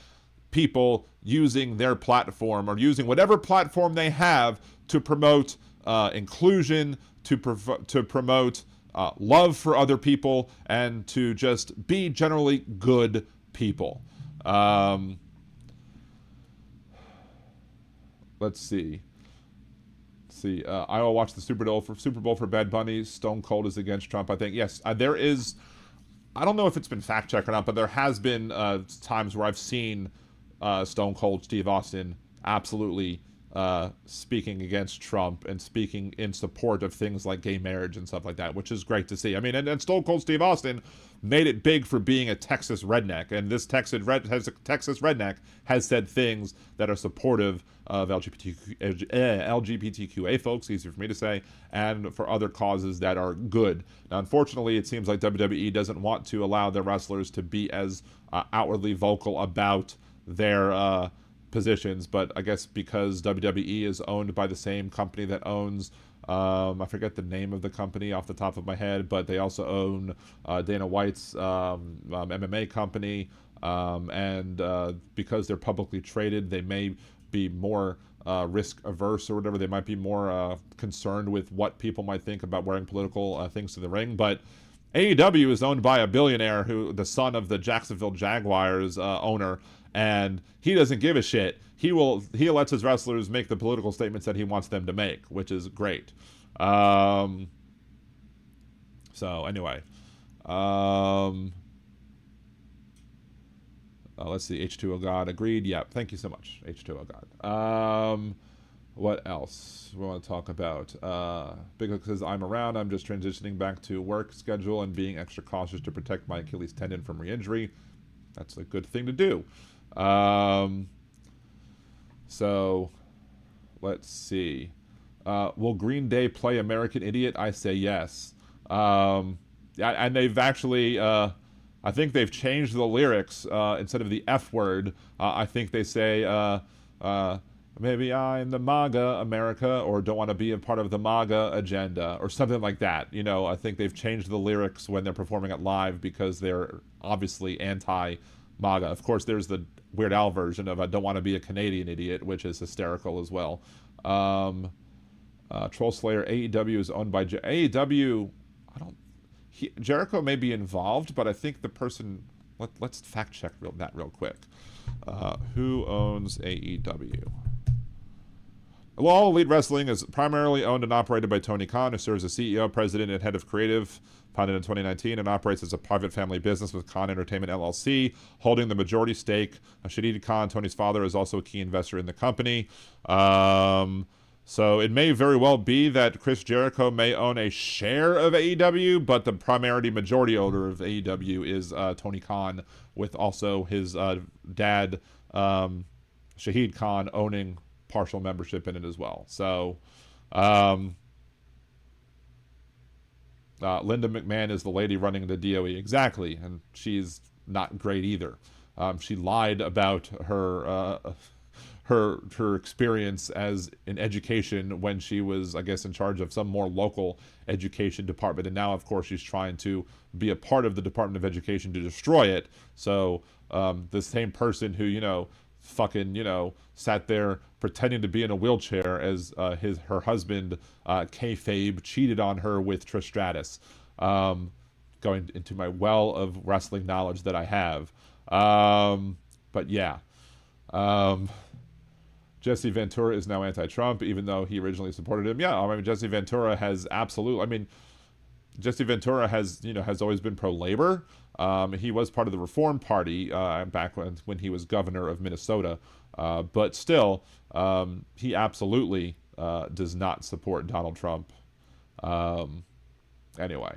people using their platform or using whatever platform they have to promote inclusion, to promote love for other people, and to just be generally good people. Let's see. I will watch the Super Bowl for Bad Bunny. Stone Cold is against Trump, I think. Yes, there is. I don't know if it's been fact checked or not, but there has been times where I've seen Stone Cold Steve Austin absolutely speaking against Trump and speaking in support of things like gay marriage and stuff like that, which is great to see. I mean, and Stone Cold Steve Austin made it big for being a Texas redneck, and this Texas redneck has said things that are supportive of LGBTQA folks, easier for me to say, and for other causes that are good. Now, unfortunately, it seems like WWE doesn't want to allow their wrestlers to be as outwardly vocal about their positions, but I guess because WWE is owned by the same company that owns, I forget the name of the company off the top of my head, but they also own Dana White's MMA company, and because they're publicly traded, they may be more risk averse or whatever. They might be more concerned with what people might think about wearing political things to the ring. But AEW is owned by a billionaire who, the son of the Jacksonville Jaguars owner, and he doesn't give a shit. He lets his wrestlers make the political statements that he wants them to make, which is great. So anyway, let's see. H2O God agreed. Yep. Thank you so much, H2O God. What else we want to talk about? Because I'm around, I'm just transitioning back to work schedule and being extra cautious to protect my Achilles tendon from re-injury. That's a good thing to do. So let's see. Will Green Day play American Idiot? I say yes. And they've actually, I think they've changed the lyrics. Instead of the F word, I think they say, maybe I'm the MAGA America, or don't want to be a part of the MAGA agenda, or something like that. You know, I think they've changed the lyrics when they're performing it live because they're obviously anti-MAGA. Of course, there's the Weird Al version of I don't want to be a Canadian idiot, which is hysterical as well. Troll Slayer, AEW is owned by AEW. Jericho may be involved, but I think the person. Let's fact check that real quick. Who owns AEW? Well, All Elite Wrestling is primarily owned and operated by Tony Khan, who serves as CEO, president, and head of creative, founded in 2019, and operates as a private family business with Khan Entertainment LLC, holding the majority stake. Shahid Khan, Tony's father, is also a key investor in the company. So it may very well be that Chris Jericho may own a share of AEW, but the primary majority owner of AEW is Tony Khan, with also his dad, Shahid Khan, owning partial membership in it as well. So Linda McMahon is the lady running the DOE. Exactly. And she's not great either. She lied about her experience as in education when she was, I guess, in charge of some more local education department. And now, of course, she's trying to be a part of the Department of Education to destroy it. So the same person who, fucking, sat there pretending to be in a wheelchair as her husband, kayfabe, cheated on her with Trish Stratus. Going into my well of wrestling knowledge that I have. But yeah. Jesse Ventura is now anti-Trump, even though he originally supported him. Yeah, I mean, Jesse Ventura has Jesse Ventura has always been pro-labor. He was part of the Reform Party back when he was governor of Minnesota. But still, he absolutely does not support Donald Trump. Anyway.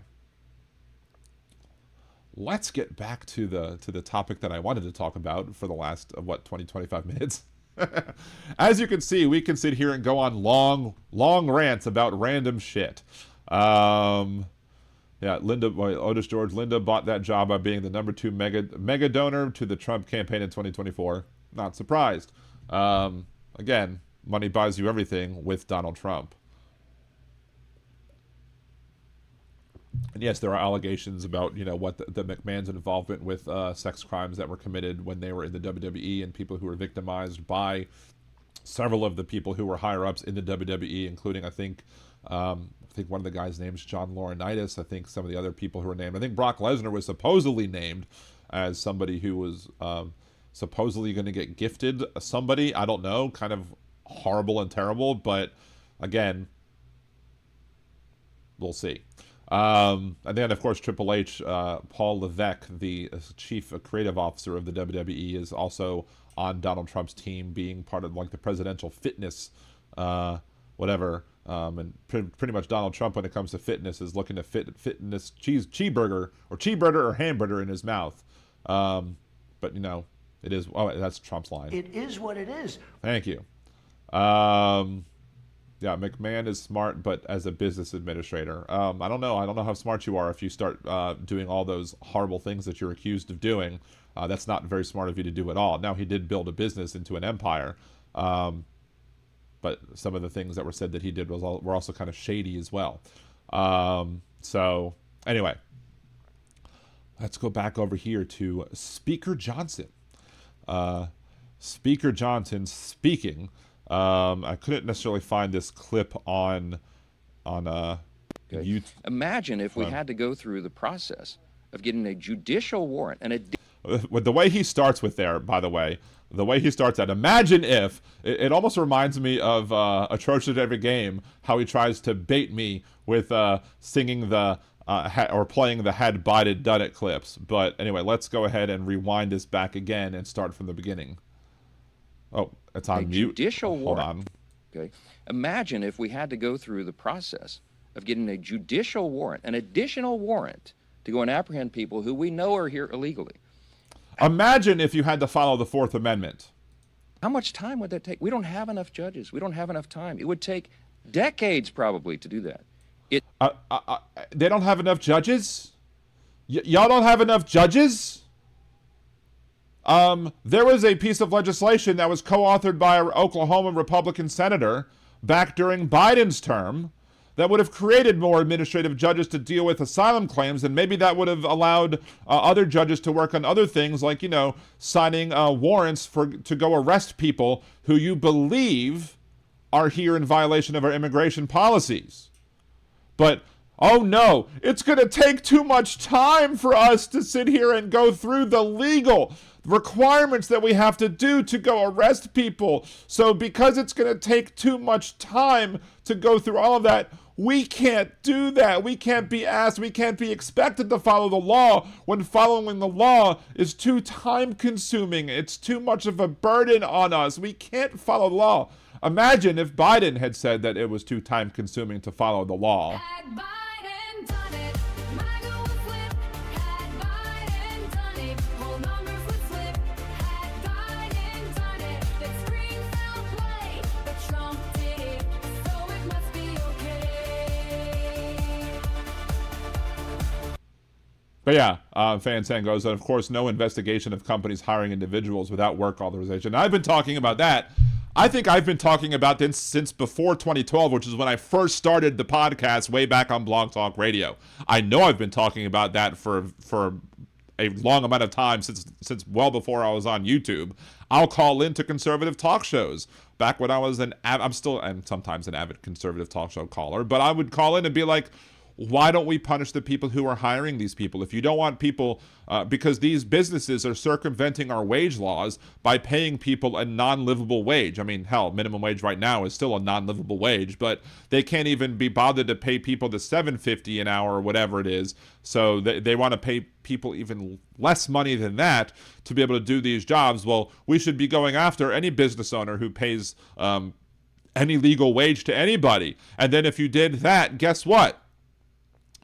Let's get back to the topic that I wanted to talk about for the last, 25 minutes. As you can see, we can sit here and go on long rants about random shit. Yeah, Otis George, Linda bought that job by being the number 2 mega donor to the Trump campaign in 2024. Not surprised. Again, money buys you everything with Donald Trump. And yes, there are allegations about, what the McMahon's involvement with sex crimes that were committed when they were in the WWE, and people who were victimized by several of the people who were higher ups in the WWE, including, I think one of the guys' names John Laurinaitis. I think some of the other people who were named. I think Brock Lesnar was supposedly named as somebody who was supposedly going to get gifted somebody. I don't know, kind of horrible and terrible, but again, we'll see. And then, of course, Triple H, Paul Levesque, the chief creative officer of the WWE, is also on Donald Trump's team, being part of the presidential fitness, whatever. And pretty much Donald Trump, when it comes to fitness, is looking to fitness cheeseburger or hamburger in his mouth. But it is. Oh, that's Trump's line. It is what it is. Thank you. Yeah, McMahon is smart, but as a business administrator, I don't know. I don't know how smart you are if you start doing all those horrible things that you're accused of doing. That's not very smart of you to do at all. Now, he did build a business into an empire, but some of the things that were said that he did were also kind of shady as well. So, anyway, let's go back over here to Speaker Johnson. Speaker Johnson speaking. I couldn't necessarily find this clip on YouTube. Imagine if we had to go through the process of getting a judicial warrant and with the way he starts with there, by the way, the way he starts that, imagine if, it almost reminds me of Atrocious Every Game, how he tries to bait me with singing the, or playing the had Biden done it clips. But anyway, let's go ahead and rewind this back again and start from the beginning. Oh, it's on mute. Judicial Hold warrant. on. Okay. Imagine if we had to go through the process of getting a judicial warrant, an additional warrant, to go and apprehend people who we know are here illegally. Imagine if you had to follow the Fourth Amendment. How much time would that take? We don't have enough judges. We don't have enough time. It would take decades probably to do that. They don't have enough judges? Y'all don't have enough judges? There was a piece of legislation that was co-authored by an Oklahoma Republican senator back during Biden's term that would have created more administrative judges to deal with asylum claims, and maybe that would have allowed other judges to work on other things like, you know, signing warrants to go arrest people who you believe are here in violation of our immigration policies. But oh no, it's going to take too much time for us to sit here and go through the legal requirements that we have to do to go arrest people. So because it's going to take too much time to go through all of that, we can't do that. We can't be asked, we can't be expected to follow the law when following the law is too time consuming. It's too much of a burden on us. We can't follow the law. Imagine if Biden had said that it was too time consuming to follow the law. But yeah, Fan San goes, and of course, no investigation of companies hiring individuals without work authorization. I've been talking about that. I think I've been talking about this since before 2012, which is when I first started the podcast way back on Blog Talk Radio. I know I've been talking about that for a long amount of time, since well before I was on YouTube. I'll call into conservative talk shows. Back when I was I'm sometimes an avid conservative talk show caller, but I would call in and be like, why don't we punish the people who are hiring these people? If you don't want people, because these businesses are circumventing our wage laws by paying people a non-livable wage. I mean, hell, minimum wage right now is still a non-livable wage, but they can't even be bothered to pay people the $7.50 an hour or whatever it is. So they want to pay people even less money than that to be able to do these jobs. Well, we should be going after any business owner who pays any legal wage to anybody. And then if you did that, guess what?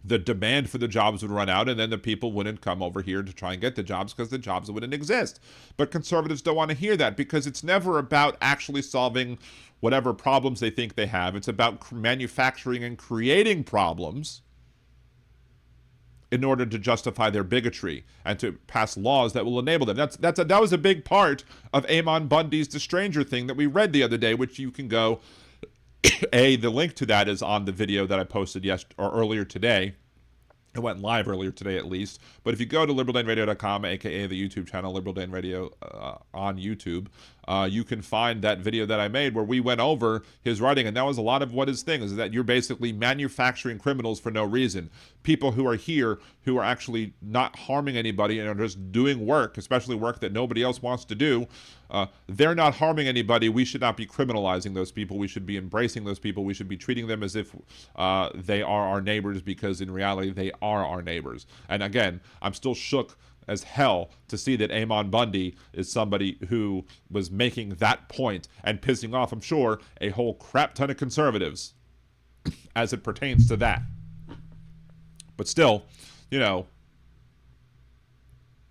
The demand for the jobs would run out, and then the people wouldn't come over here to try and get the jobs because the jobs wouldn't exist. But conservatives don't want to hear that, because it's never about actually solving whatever problems they think they have. It's about manufacturing and creating problems in order to justify their bigotry and to pass laws that will enable them. That was a big part of Amon Bundy's The Stranger Thing that we read the other day, which you can go... the link to that is on the video that I posted earlier today. It went live earlier today, at least. But if you go to liberaldanradio.com, aka the YouTube channel Liberal Dan Radio on YouTube, you can find that video that I made where we went over his writing, and that was a lot of what his thing is, that you're basically manufacturing criminals for no reason. People who are here who are actually not harming anybody and are just doing work, especially work that nobody else wants to do. They're not harming anybody. We should not be criminalizing those people. We should be embracing those people. We should be treating them as if they are our neighbors, because in reality they are our neighbors. And again, I'm still shook as hell to see that Amon Bundy is somebody who was making that point and pissing off, I'm sure, a whole crap ton of conservatives as it pertains to that. But still, you know,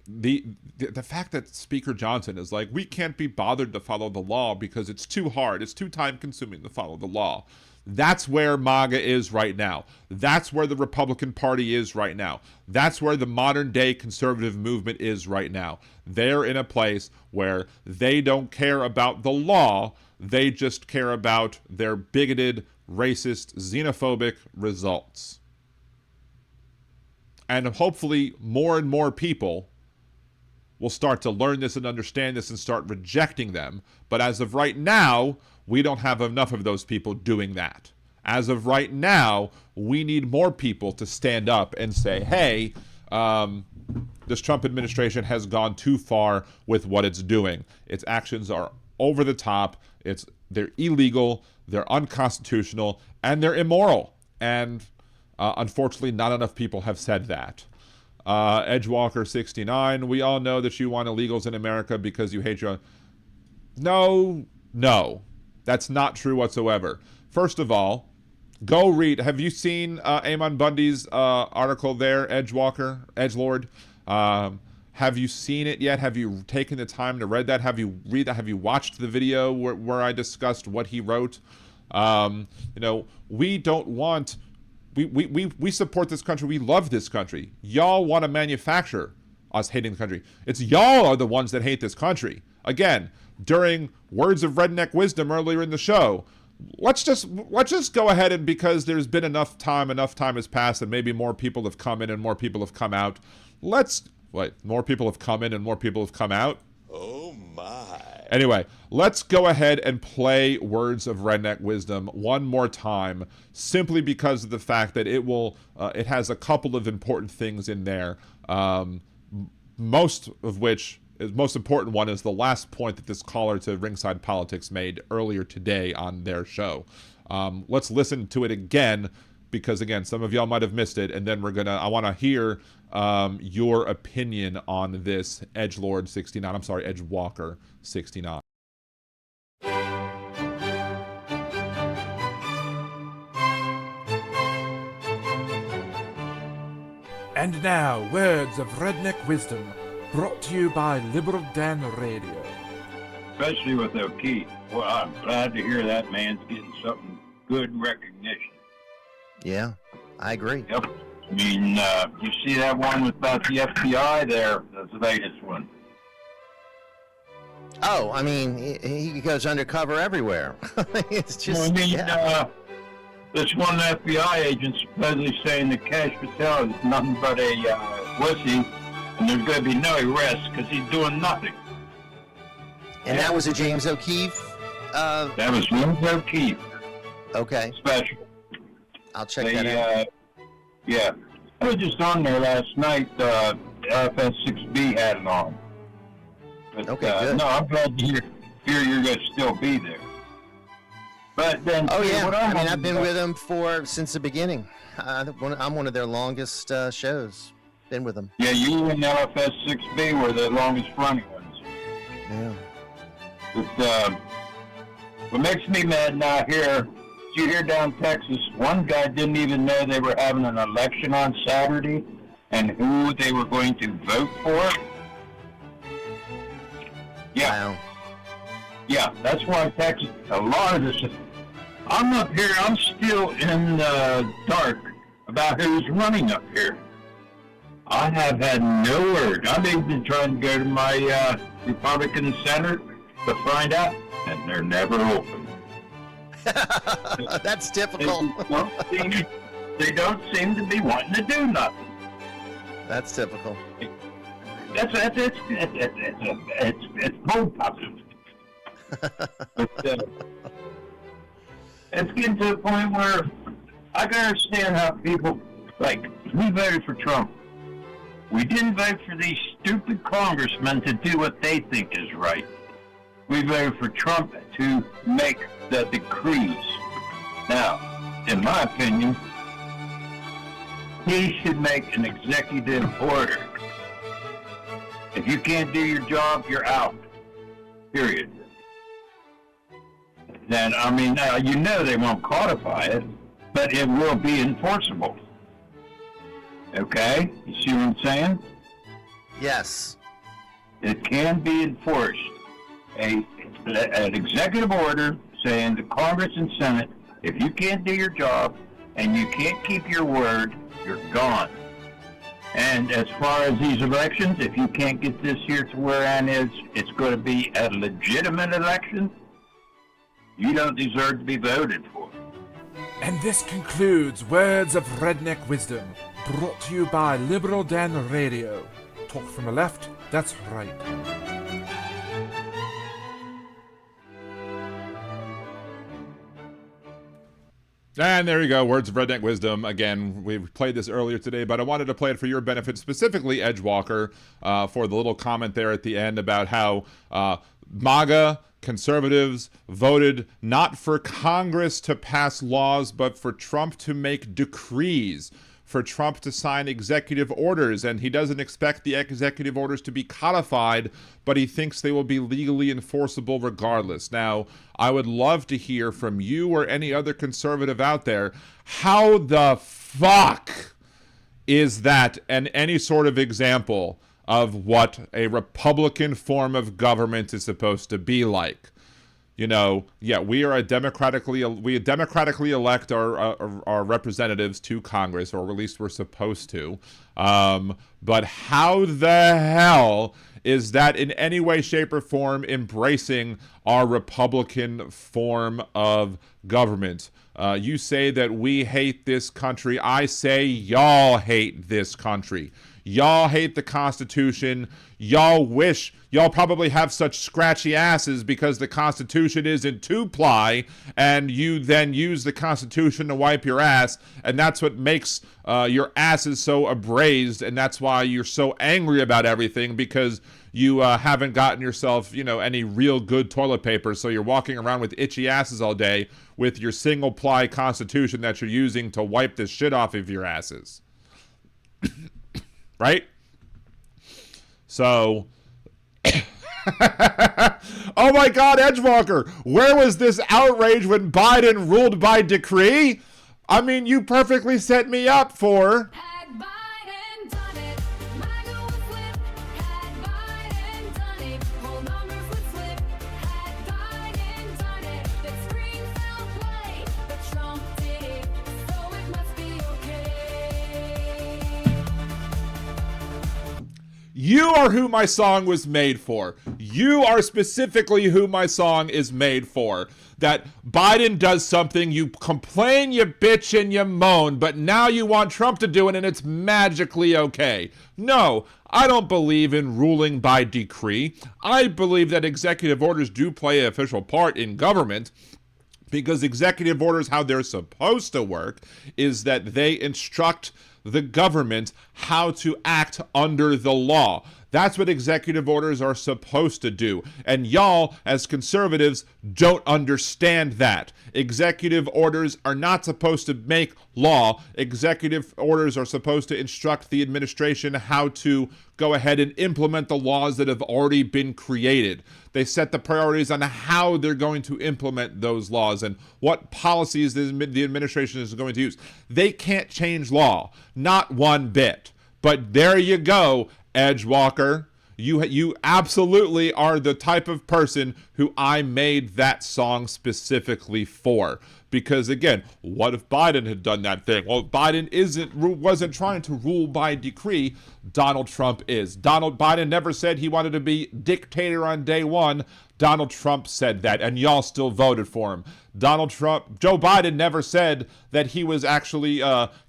the fact that Speaker Johnson is like, we can't be bothered to follow the law because it's too hard, it's too time consuming to follow the law. That's where MAGA is right now. That's where the Republican Party is right now. That's where the modern day conservative movement is right now. They're in a place where they don't care about the law. They just care about their bigoted, racist, xenophobic results. And hopefully more and more people will start to learn this and understand this and start rejecting them. But as of right now, we don't have enough of those people doing that. As of right now, we need more people to stand up and say, hey, this Trump administration has gone too far with what it's doing. Its actions are over the top. They're illegal, they're unconstitutional, and they're immoral. And unfortunately, not enough people have said that. Edgewalker69, we all know that you want illegals in America because you hate your... No, that's not true whatsoever. First of all, go read. Have you seen Amon Bundy's article there, Edgelord? Have you seen it yet? Have you taken the time to read that? Have you read that? Have you watched the video where I discussed what he wrote? We don't want... We support this country. We love this country. Y'all want to manufacture us hating the country. It's y'all are the ones that hate this country. Again, during Words of Redneck Wisdom earlier in the show, let's just go ahead and, because there's been enough time has passed, and maybe more people have come in and more people have come out. More people have come in and more people have come out? Oh my. Anyway, let's go ahead and play Words of Redneck Wisdom one more time, simply because of the fact that it has a couple of important things in there, most of which, the most important one is the last point that this caller to Ringside Politics made earlier today on their show. Let's listen to it again, because again, some of y'all might have missed it, and then I want to hear your opinion on this, Edgelord69. I'm sorry, Edgewalker69. And now, Words of Redneck Wisdom, brought to you by Liberal Dan Radio. Especially with O'Keefe. Well, I'm glad to hear that man's getting something good recognition. Yeah, I agree. Yep. I mean, you see that one about the FBI there? That's the latest one. Oh, I mean, he goes undercover everywhere. It's just... Well, I mean, this one FBI agent supposedly saying that Cash Patel is nothing but a wussy, and there's going to be no arrest because he's doing nothing. And that was a James O'Keefe? That was James O'Keefe. Okay. Special. I'll check that out. Yeah. I was just on there last night. FS6B had it on. But, okay, good. No, I'm glad to hear you're going to still be there. But then... Oh, yeah. I mean, I've been with them since the beginning. I'm one of their longest shows. Been with them. Yeah, you and LFS6B were the longest running ones. Yeah. But, what makes me mad now here, you hear down Texas, one guy didn't even know they were having an election on Saturday and who they were going to vote for? Yeah. Wow. Yeah, that's why Texas, a lot of this, I'm up here, I'm still in the dark about who's running up here. I have had no word. I've even been trying to go to my Republican Center to find out, and they're never open. That's typical. They don't seem to be wanting to do nothing. That's typical. It's bullpuzzle. But, it's getting to the point where I can understand how people, like, we voted for Trump. We didn't vote for these stupid congressmen to do what they think is right. We voted for Trump to make the decrees. Now, in my opinion, he should make an executive order. If you can't do your job, you're out. Period. Then, I mean, you know they won't codify it, but it will be enforceable. Okay? You see what I'm saying? Yes. It can be enforced. An executive order saying the Congress and Senate, If you can't do your job and you can't keep your word, you're gone. And as far as these elections, if you can't get this here to where it's going to be a legitimate election, you don't deserve to be voted for. And this concludes Words of Redneck Wisdom, brought to you by Liberal Dan Radio. Talk from the left, that's right. And there you go, Words of Redneck Wisdom. Again, we played this earlier today, but I wanted to play it for your benefit, specifically Edgewalker, for the little comment there at the end about how MAGA conservatives voted not for Congress to pass laws, but for Trump to make decrees, for Trump to sign executive orders, and he doesn't expect the executive orders to be codified, but he thinks they will be legally enforceable regardless. Now, I would love to hear from you or any other conservative out there, how the fuck is that any sort of example of what a Republican form of government is supposed to be like? You know, yeah, we democratically elect our representatives to Congress, or at least we're supposed to. But how the hell is that in any way, shape, or form embracing our Republican form of government? You say that we hate this country. I say y'all hate this country. Y'all hate the Constitution. Y'all probably have such scratchy asses because the Constitution is in 2-ply, and you then use the Constitution to wipe your ass, and that's what makes your asses so abrased, and that's why you're so angry about everything, because you haven't gotten yourself, any real good toilet paper, so you're walking around with itchy asses all day with your single-ply Constitution that you're using to wipe the shit off of your asses. Right? So, oh my God, Edgewalker, where was this outrage when Biden ruled by decree? I mean, you perfectly set me up for... You are who my song was made for. You are specifically who my song is made for. That Biden does something, you complain, you bitch, and you moan, but now you want Trump to do it and it's magically okay. No, I don't believe in ruling by decree. I believe that executive orders do play an official part in government, because executive orders, how they're supposed to work, is that they instruct the government how to act under the law. That's what executive orders are supposed to do. And y'all, as conservatives, don't understand that. Executive orders are not supposed to make law. Executive orders are supposed to instruct the administration how to go ahead and implement the laws that have already been created. They set the priorities on how they're going to implement those laws and what policies the administration is going to use. They can't change law, not one bit. But there you go, Edgewalker. You absolutely are the type of person who I made that song specifically for. Because again, what if Biden had done that thing? Well, Biden wasn't trying to rule by decree. Donald Trump is. Biden never said he wanted to be dictator on day one. Donald Trump said that, and y'all still voted for him. Joe Biden never said that he was actually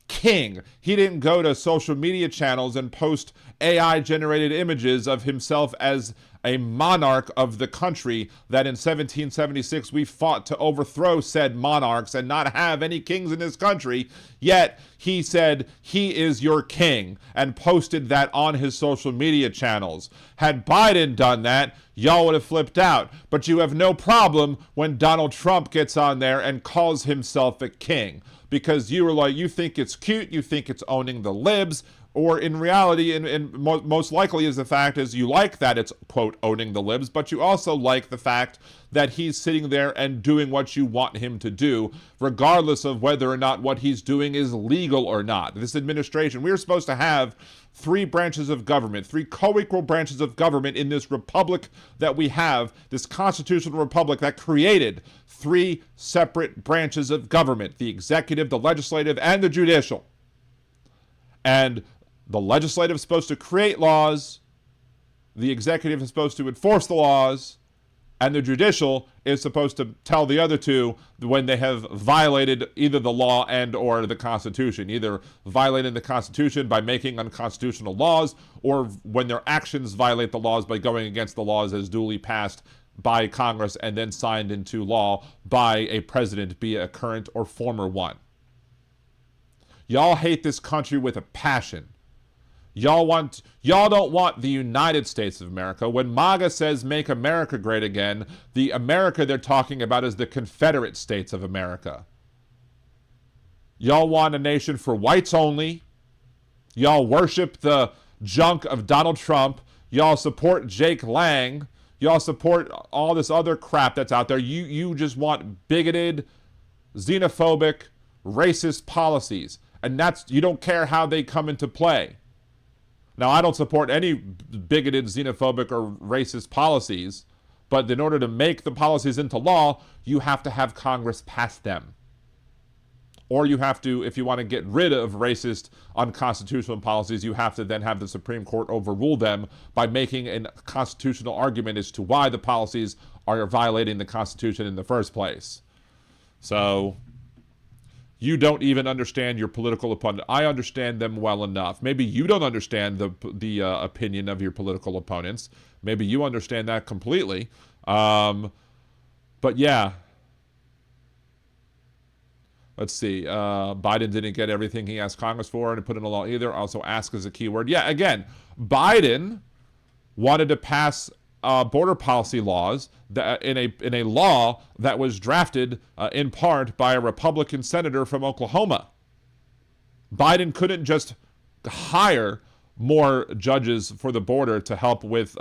king. He didn't go to social media channels and post AI-generated images of himself as a monarch of the country that in 1776 we fought to overthrow said monarchs and not have any kings in this country. Yet he said he is your king and posted that on his social media channels. Had Biden done that, y'all would have flipped out. But you have no problem when Donald Trump gets on there and calls himself a king. Because you think it's cute, you think it's owning the libs. or in reality, and most likely is the fact is you like that it's, quote, owning the libs, but you also like the fact that he's sitting there and doing what you want him to do, regardless of whether or not what he's doing is legal or not. This administration, we are supposed to have 3 branches of government, 3 co-equal branches of government in this republic that we have, this constitutional republic that created 3 separate branches of government, the executive, the legislative, and the judicial. And the legislative is supposed to create laws, the executive is supposed to enforce the laws, and the judicial is supposed to tell the other two when they have violated either the law and or the Constitution, either violating the Constitution by making unconstitutional laws, or when their actions violate the laws by going against the laws as duly passed by Congress and then signed into law by a president, be it a current or former one. Y'all hate this country with a passion. Y'all don't want the United States of America. When MAGA says make America great again, the America they're talking about is the Confederate States of America. Y'all want a nation for whites only. Y'all worship the junk of Donald Trump. Y'all support Jake Lang. Y'all support all this other crap that's out there. You just want bigoted, xenophobic, racist policies. And you don't care how they come into play. Now, I don't support any bigoted, xenophobic, or racist policies, but in order to make the policies into law, you have to have Congress pass them. Or you have to, if you want to get rid of racist, unconstitutional policies, you have to then have the Supreme Court overrule them by making a constitutional argument as to why the policies are violating the Constitution in the first place. So you don't even understand your political opponent. I understand them well enough. Maybe you don't understand the opinion of your political opponents. Maybe you understand that completely. But yeah. Let's see. Biden didn't get everything he asked Congress for and put in a law either. Also, ask is a key word. Yeah, again, Biden wanted to pass border policy laws that, in a law that was drafted in part by a Republican senator from Oklahoma. Biden couldn't just hire more judges for the border to help with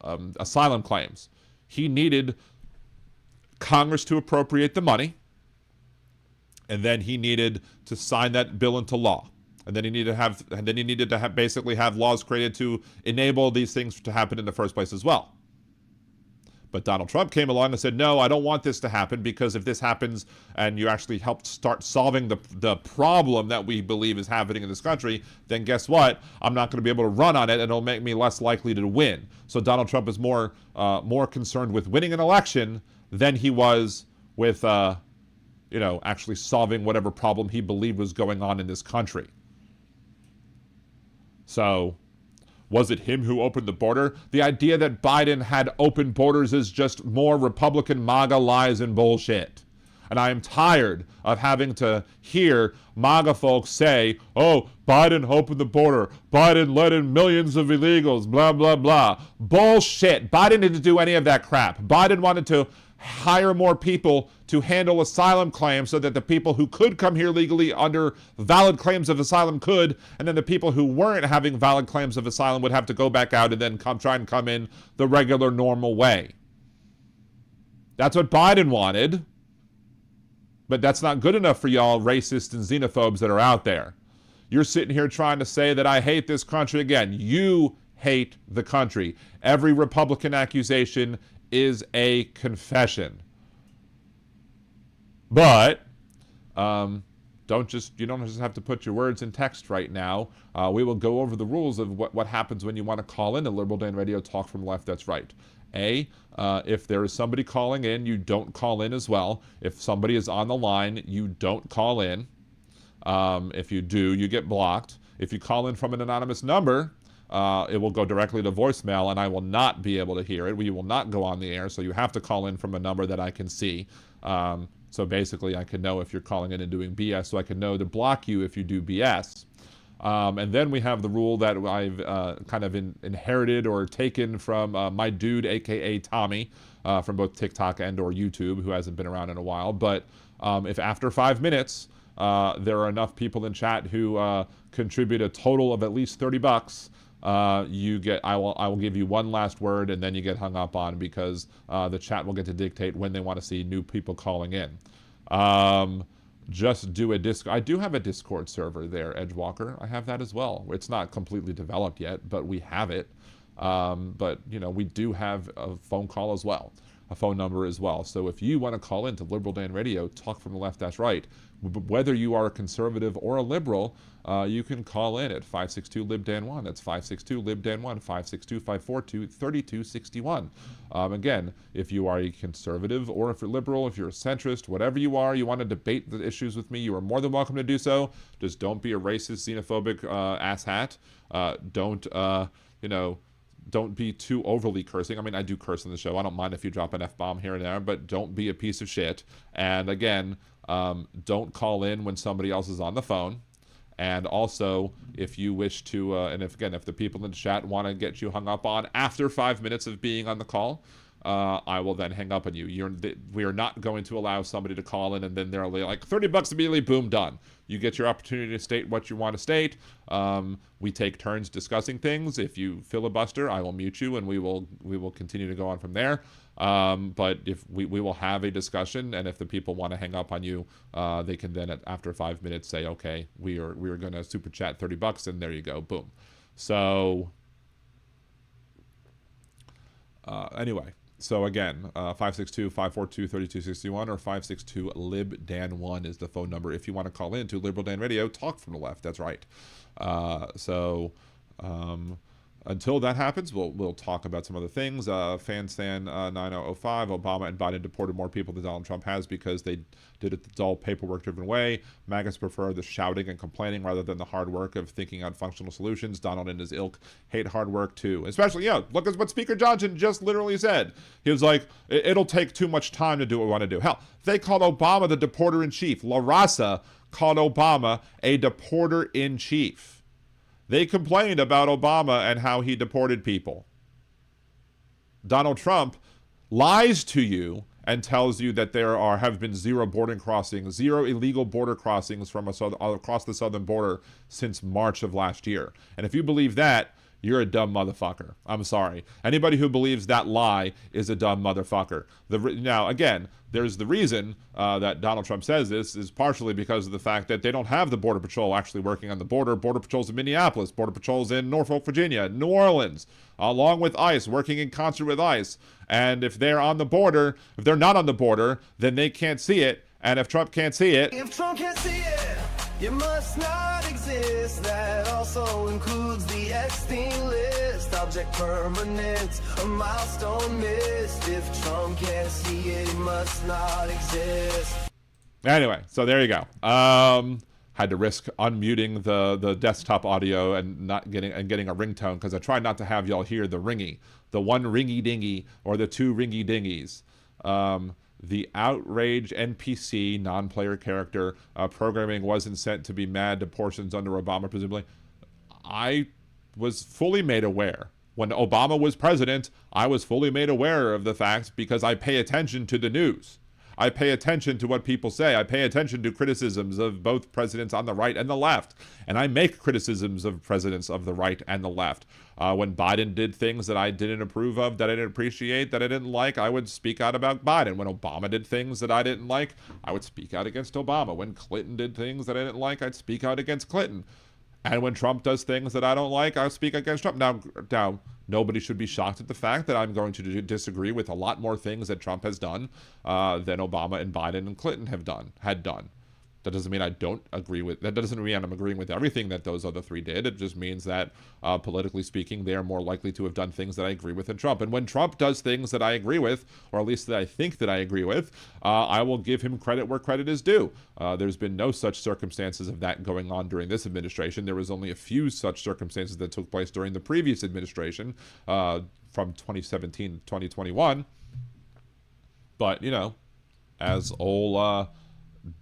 asylum claims. He needed Congress to appropriate the money, and then he needed to sign that bill into law. And then he needed to have basically have laws created to enable these things to happen in the first place as well. But Donald Trump came along and said, no, I don't want this to happen, because if this happens and you actually help start solving the problem that we believe is happening in this country, then guess what? I'm not going to be able to run on it, and it'll make me less likely to win. So Donald Trump is more concerned with winning an election than he was with actually solving whatever problem he believed was going on in this country. So was it him who opened the border? The idea that Biden had open borders is just more Republican MAGA lies and bullshit. And I am tired of having to hear MAGA folks say, oh, Biden opened the border. Biden let in millions of illegals, blah, blah, blah. Bullshit. Biden didn't do any of that crap. Biden wanted to hire more people to handle asylum claims so that the people who could come here legally under valid claims of asylum could, and then the people who weren't having valid claims of asylum would have to go back out and then try and come in the regular, normal way. That's what Biden wanted. But that's not good enough for y'all racists and xenophobes that are out there. You're sitting here trying to say that I hate this country. Again, you hate the country. Every Republican accusation is a confession. But you don't just have to put your words in text right now. We will go over the rules of what happens when you want to call in to Liberal Dan Radio Talk from Left, That's Right. If there is somebody calling in, you don't call in as well. If somebody is on the line, you don't call in. If you do, you get blocked. If you call in from an anonymous number, it will go directly to voicemail, and I will not be able to hear it. We will not go on the air, so you have to call in from a number that I can see. So basically, I can know if you're calling in and doing BS, so I can know to block you if you do BS. And then we have the rule that I've kind of inherited or taken from my dude, a.k.a. Tommy, from both TikTok and or YouTube, who hasn't been around in a while. But if after 5 minutes there are enough people in chat who contribute a total of at least $30, I will give you one last word, and then you get hung up on, because the chat will get to dictate when they want to see new people calling in. Just do a Discord. I do have a Discord server there, Edgewalker. I have that as well. It's not completely developed yet, but we have it. But, you know, we do have a phone call as well, a phone number as well. So if you want to call into Liberal Dan Radio, talk from the left, that's right. Whether you are a conservative or a liberal, you can call in at 562-LIB-DAN1. That's 562-LIB-DAN1, 562-542-3261. Again, if you are a conservative or if you're liberal, if you're a centrist, whatever you are, you want to debate the issues with me, you are more than welcome to do so. Just don't be a racist, xenophobic asshat. Don't, you know, don't be too overly cursing. I mean, I do curse on the show. I don't mind if you drop an F-bomb here and there, but don't be a piece of shit. And again, don't call in when somebody else is on the phone. And also, if you wish to, and if the people in the chat want to get you hung up on after 5 minutes of being on the call, I will then hang up on you. We are not going to allow somebody to call in and then they're like, $30 immediately, boom, done. You get your opportunity to state what you want to state. We take turns discussing things. If you filibuster, I will mute you, and we will continue to go on from there. But if we will have a discussion, and if the people want to hang up on you, they can then after 5 minutes say, okay, we are going to super chat $30, and there you go, boom. So anyway. So again, 562-542-3261 or 562-LIB-DAN1 is the phone number if you want to call in to Liberal Dan Radio, talk from the left. That's right. Until that happens, we'll talk about some other things. Fanstan 9005, Obama and Biden deported more people than Donald Trump has because they did it the dull, paperwork-driven way. MAGAs prefer the shouting and complaining rather than the hard work of thinking on functional solutions. Donald and his ilk hate hard work too. Especially, look at what Speaker Johnson just literally said. He was like, it'll take too much time to do what we want to do. Hell, they called Obama the deporter-in-chief. La Raza called Obama a deporter-in-chief. They complained about Obama and how he deported people. Donald Trump lies to you and tells you that there have been zero illegal border crossings from across the southern border since March of last year. And if you believe that, you're a dumb motherfucker. I'm sorry. Anybody who believes that lie is a dumb motherfucker. Now, again, there's the reason that Donald Trump says this is partially because of the fact that they don't have the Border Patrol actually working on the border. Border Patrol's in Minneapolis. Border Patrol's in Norfolk, Virginia, New Orleans, along with ICE, working in concert with ICE. And if they're on the border, if they're not on the border, then they can't see it. And if Trump can't see it... If Trump can't see it, you must not exist. That also includes the Epstein list. Object permanent, a milestone missed. If Trump can't see it, he must not exist. Anyway, so there you go. Had to risk unmuting the desktop audio and getting a ringtone because I tried not to have y'all hear the ringy, the one ringy dingy or the two ringy dingies. The outrage NPC, non-player character programming wasn't sent to be mad to portions under Obama, presumably. I was fully made aware. When Obama was president, I was fully made aware of the facts because I pay attention to the news. I pay attention to what people say. I pay attention to criticisms of both presidents on the right and the left. And I make criticisms of presidents of the right and the left. When Biden did things that I didn't approve of, that I didn't appreciate, that I didn't like, I would speak out about Biden. When Obama did things that I didn't like, I would speak out against Obama. When Clinton did things that I didn't like, I'd speak out against Clinton. And when Trump does things that I don't like, I'll speak against Trump. Now, nobody should be shocked at the fact that I'm going to disagree with a lot more things that Trump has done than Obama and Biden and Clinton had done. That doesn't mean I don't agree with, that doesn't mean I'm agreeing with everything that those other three did. It just means that, politically speaking, they are more likely to have done things that I agree with than Trump. And when Trump does things that I agree with, or at least that I think that I agree with, I will give him credit where credit is due. There's been no such circumstances of that going on during this administration. There was only a few such circumstances that took place during the previous administration, from 2017 to 2021. But, as old,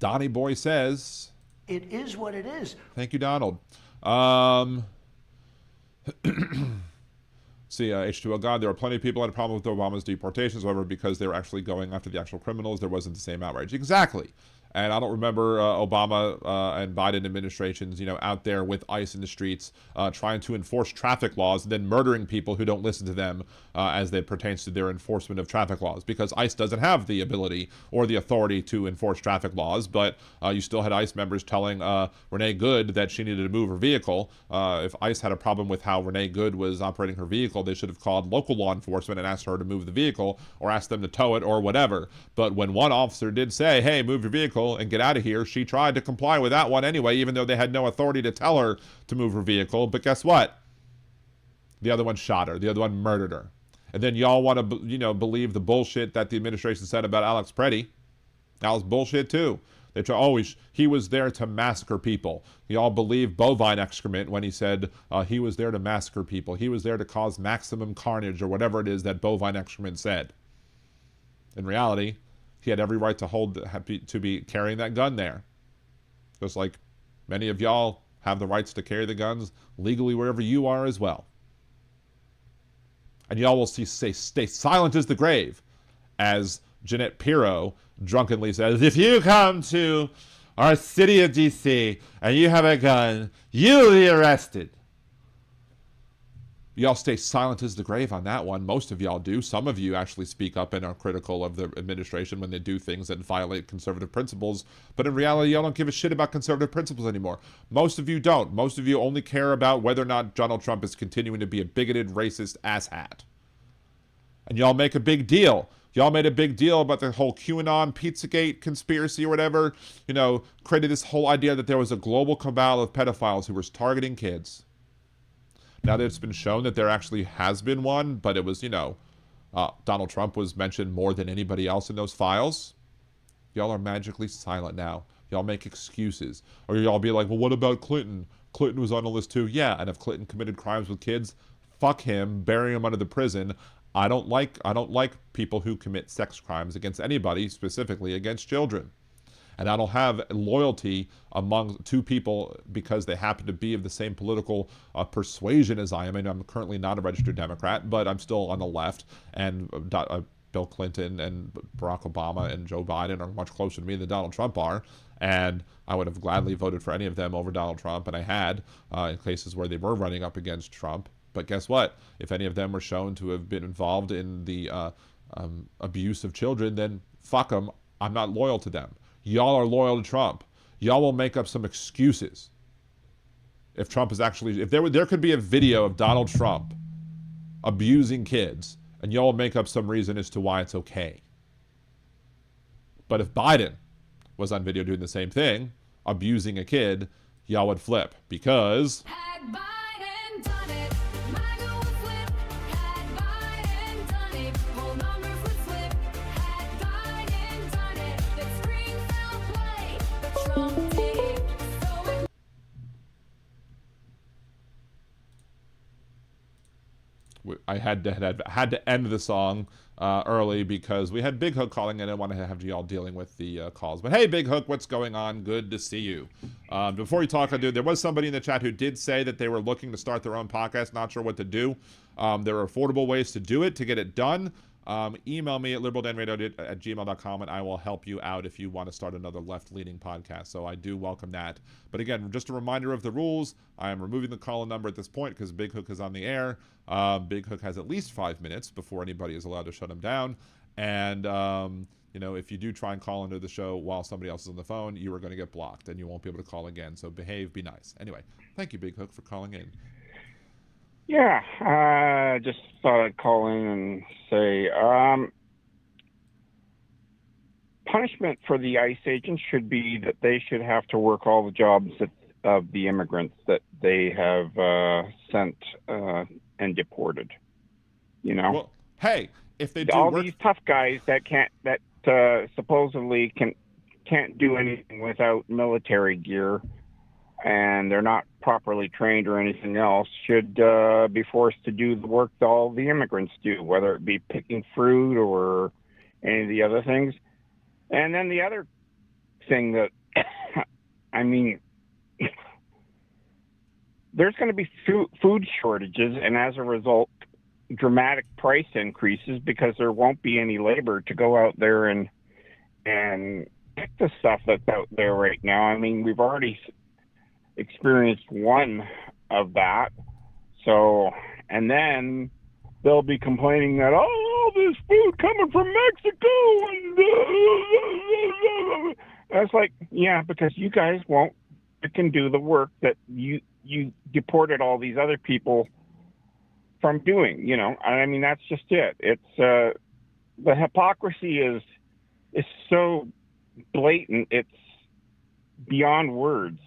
Donnie Boy says, it is what it is. Thank you, Donald. See, H2O God, there are plenty of people who had a problem with Obama's deportations, however, because they were actually going after the actual criminals, there wasn't the same outrage. Exactly. And I don't remember Obama and Biden administrations, out there with ICE in the streets trying to enforce traffic laws and then murdering people who don't listen to them as it pertains to their enforcement of traffic laws, because ICE doesn't have the ability or the authority to enforce traffic laws. But you still had ICE members telling Renee Good that she needed to move her vehicle. If ICE had a problem with how Renee Good was operating her vehicle, they should have called local law enforcement and asked her to move the vehicle or asked them to tow it or whatever. But when one officer did say, hey, move your vehicle and get out of here, she tried to comply with that one anyway, even though they had no authority to tell her to move her vehicle. But guess what? The other one shot her. The other one murdered her. And then y'all want to, believe the bullshit that the administration said about Alex Preddy. That was bullshit too. They try, he was there to massacre people. Y'all believe bovine excrement when he said he was there to massacre people. He was there to cause maximum carnage, or whatever it is that bovine excrement said. In reality, he had every right to be carrying that gun there. Just like many of y'all have the rights to carry the guns legally wherever you are as well. And y'all will stay silent as the grave, as Jeanette Pirro drunkenly says, if you come to our city of D.C. and you have a gun, you'll be arrested. Y'all stay silent as the grave on that one. Most of y'all do. Some of you actually speak up and are critical of the administration when they do things that violate conservative principles. But in reality, y'all don't give a shit about conservative principles anymore. Most of you don't. Most of you only care about whether or not Donald Trump is continuing to be a bigoted, racist asshat. And y'all make a big deal. Y'all made a big deal about the whole QAnon, Pizzagate conspiracy or whatever. Created this whole idea that there was a global cabal of pedophiles who were targeting kids. Now that it's been shown that there actually has been one, but it was, Donald Trump was mentioned more than anybody else in those files. Y'all are magically silent now. Y'all make excuses. Or y'all be like, well, what about Clinton? Clinton was on the list too. Yeah, and if Clinton committed crimes with kids, fuck him, bury him under the prison. I don't like people who commit sex crimes against anybody, specifically against children. And I don't have loyalty among two people because they happen to be of the same political persuasion as I am. And I'm currently not a registered Democrat, but I'm still on the left. And Bill Clinton and Barack Obama and Joe Biden are much closer to me than Donald Trump are. And I would have gladly voted for any of them over Donald Trump, and I had in cases where they were running up against Trump. But guess what? If any of them were shown to have been involved in the abuse of children, then fuck them. I'm not loyal to them. Y'all are loyal to Trump. Y'all will make up some excuses. If Trump is actually, if there could be a video of Donald Trump abusing kids, and y'all will make up some reason as to why it's okay. But if Biden was on video doing the same thing, abusing a kid, y'all would flip, because Had Biden done it, MAGA would flip. Had Biden done it, whole numbers would flip. Had Biden done it, they'd scream foul play, but Trump did it. So it I had to end the song early because we had Big Hook calling in. I want to have y'all dealing with the calls. But hey, Big Hook, what's going on? Good to see you. Before you talk, there was somebody in the chat who did say that they were looking to start their own podcast, not sure what to do. There are affordable ways to do it, to get it done. Email me at liberaldanradio@gmail.com, and I will help you out if you want to start another left-leaning podcast. So I do welcome that. But again, just a reminder of the rules. I am removing the call-in number at this point because Big Hook is on the air. Big Hook has at least 5 minutes before anybody is allowed to shut him down. And, if you do try and call into the show while somebody else is on the phone, you are going to get blocked and you won't be able to call again. So behave, be nice. Anyway, thank you, Big Hook, for calling in. Yeah, just thought I'd call in and say punishment for the ICE agents should be that they should have to work all the jobs of the immigrants that they have sent and deported. Well, hey, if they do all work... these tough guys that supposedly can't do anything without military gear, and they're not properly trained or anything else, should be forced to do the work that all the immigrants do, whether it be picking fruit or any of the other things. And then the other thing that, there's going to be food shortages, and as a result, dramatic price increases because there won't be any labor to go out there and the stuff that's out there right now. I mean, we've already experienced one of that. So, and then they'll be complaining that, oh, this food coming from Mexico. And it's like, yeah, because you guys won't can do the work that you deported all these other people from doing, you know. I mean, that's just it. It's the hypocrisy is so blatant, it's beyond words.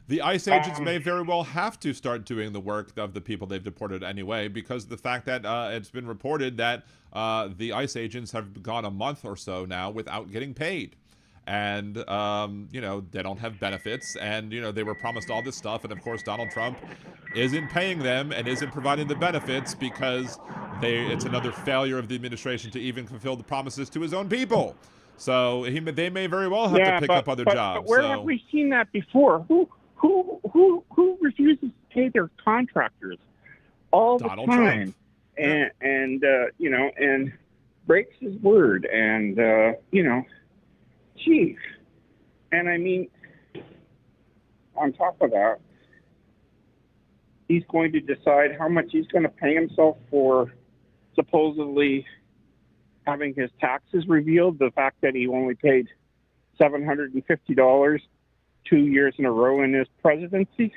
The ICE agents may very well have to start doing the work of the people they've deported anyway, because of the fact that it's been reported that the ICE agents have gone a month or so now without getting paid. And, you know, they don't have benefits, and, you know, they were promised all this stuff, and of course Donald Trump isn't paying them and isn't providing the benefits because it's another failure of the administration to even fulfill the promises to his own people. So they may very well have to pick up other jobs. But where have we seen that before? Who refuses to pay their contractors all the Donald time? Trump. And you know, and breaks his word, and you know, gee. And I mean, on top of that, he's going to decide how much he's going to pay himself for supposedly having his taxes revealed. The fact that he only paid $750 2 years in a row in his presidency.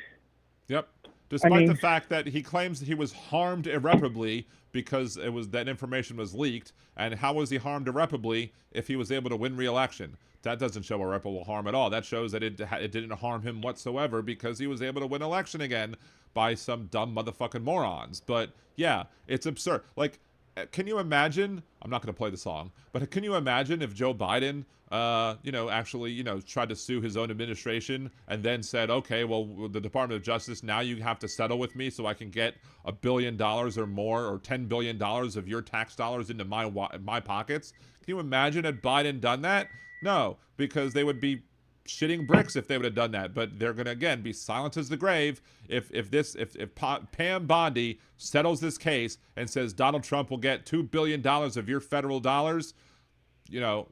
Yep. Despite the fact that he claims that he was harmed irreparably because that information was leaked. And how was he harmed irreparably if he was able to win re-election? That doesn't show irreparable harm at all. That shows that it didn't harm him whatsoever because he was able to win election again by some dumb motherfucking morons. But yeah, it's absurd. Like, can you imagine? I'm not going to play the song, but can you imagine if Joe Biden, you know, actually, you know, tried to sue his own administration and then said, okay, well, the Department of Justice, now you have to settle with me so I can get $1 billion or more or $10 billion of your tax dollars into my pockets? Can you imagine had Biden done that? No, because they would be shitting bricks if they would have done that. But they're going to, again, be silent as the grave if Pam Bondi settles this case and says Donald Trump will get $2 billion of your federal dollars. You know,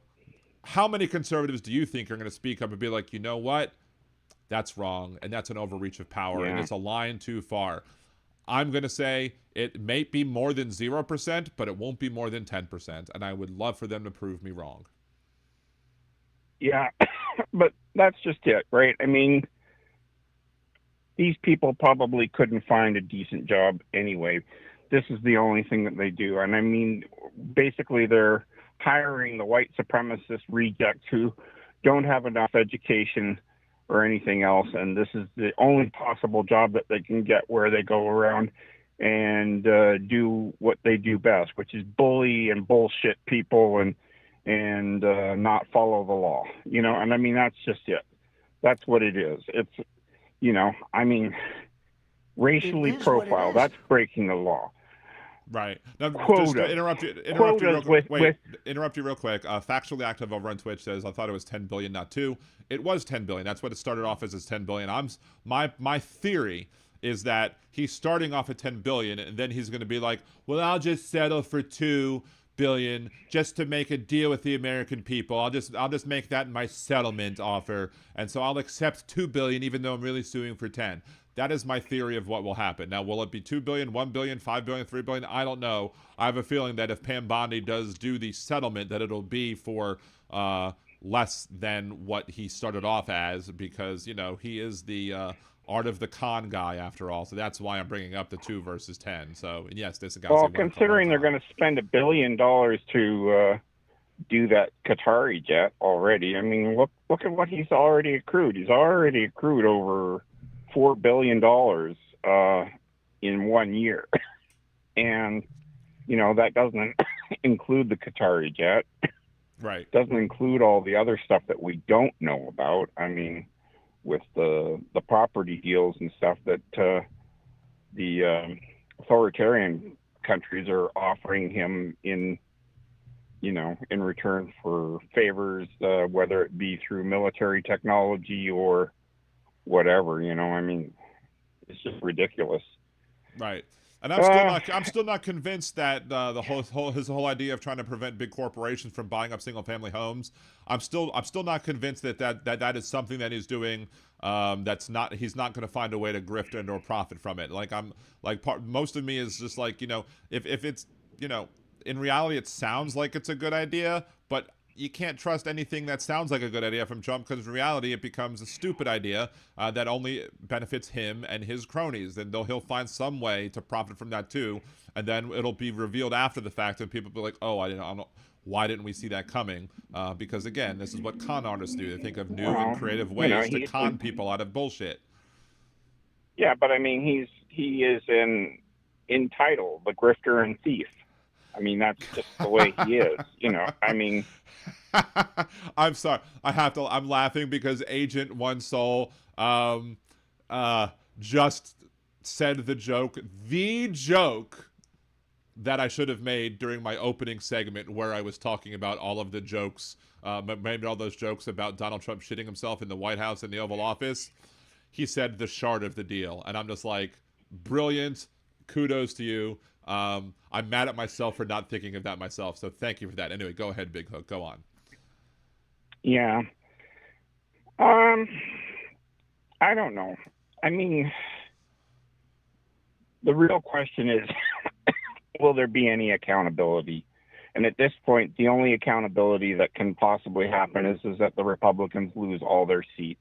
how many conservatives do you think are going to speak up and be like, you know what? That's wrong, and that's an overreach of power, and it's a line too far. I'm going to say it may be more than 0%, but it won't be more than 10%, and I would love for them to prove me wrong. Yeah, but that's just it, right? I mean, these people probably couldn't find a decent job anyway. This is the only thing that they do. And I mean, basically they're hiring the white supremacist rejects who don't have enough education or anything else. And this is the only possible job that they can get where they go around and do what they do best, which is bully and bullshit people and not follow the law, you know. And I mean, that's just it. That's what it is. It's, you know, I mean, racially profile, that's breaking the law. Right. Now, Quota. just to interrupt you real quick. Factually Active over on Twitch says, I thought it was 10 billion, not 2. It was 10 billion. That's what it started off as 10 billion. My theory is that he's starting off at 10 billion and then he's going to be like, well, I'll just settle for 2 billion just to make a deal with the American people. I'll just make that my settlement offer, and so I'll accept 2 billion even though I'm really suing for 10. That is my theory of what will happen. Now, will it be 2 billion, 1 billion, 5 billion, 3 billion? I don't know. I have a feeling that if Pam Bondi does do the settlement, that it'll be for less than what he started off as, because, you know, he is the art of the con guy after all. So that's why I'm bringing up the 2 versus 10. So, and yes, this is well, considering they're going to spend $1 billion to do that Qatari jet already. I mean, look at what he's already accrued. He's already accrued over $4 billion in 1 year. And, you know, that doesn't include the Qatari jet. Right. Doesn't include all the other stuff that we don't know about. I mean, with the property deals and stuff that the authoritarian countries are offering him in, you know, in return for favors, whether it be through military technology or whatever, you know. I mean, it's just ridiculous. Right. And I'm still not convinced that his whole idea of trying to prevent big corporations from buying up single family homes. I'm still not convinced that is something that he's doing. He's not going to find a way to grift and or profit from it. Most of me is just like, if it's, in reality it sounds like it's a good idea, but you can't trust anything that sounds like a good idea from Trump, because in reality it becomes a stupid idea that only benefits him and his cronies. And he'll find some way to profit from that too, and then it'll be revealed after the fact, and people will be like, "Oh, I don't know, why didn't we see that coming?" Because again, this is what con artists do. They think of new and creative ways to con people out of bullshit. Yeah, but I mean, he is in title, the grifter and thief. I mean, that's just the way he is. I mean. I'm sorry. I'm laughing because Agent One Soul just said the joke that I should have made during my opening segment, where I was talking about all of the jokes, made all those jokes about Donald Trump shitting himself in the White House and the Oval Office. He said the shard of the deal, and I'm just like, brilliant. Kudos to you. I'm mad at myself for not thinking of that myself, so thank you for that. Anyway, go ahead, Big Hook. Go on. Yeah. I don't know. I mean, the real question is, will there be any accountability? And at this point, the only accountability that can possibly happen is that the Republicans lose all their seats.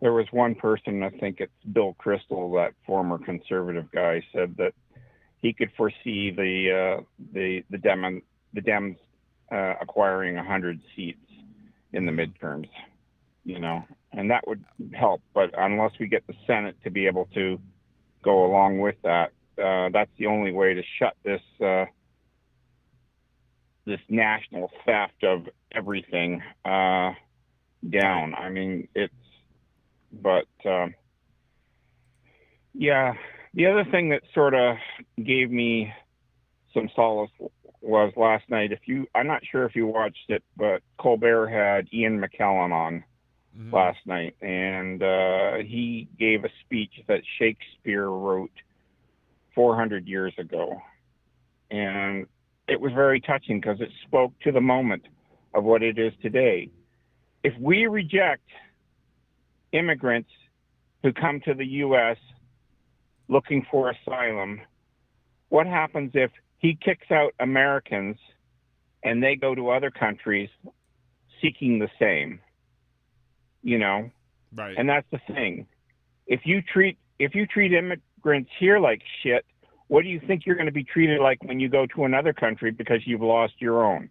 There was one person, I think it's Bill Kristol, that former conservative guy, said that he could foresee the Dems acquiring 100 seats in the midterms, and that would help. But unless we get the Senate to be able to go along with that, that's the only way to shut this national theft of everything down. I mean, yeah. The other thing that sort of gave me some solace was last night. I'm not sure if you watched it, but Colbert had Ian McKellen on last night, and he gave a speech that Shakespeare wrote 400 years ago, and it was very touching because it spoke to the moment of what it is today. If we reject immigrants who come to the U.S. looking for asylum, what happens if he kicks out Americans and they go to other countries seeking the same? Right. And that's the thing. If you treat immigrants here like shit, what do you think you're going to be treated like when you go to another country because you've lost your own?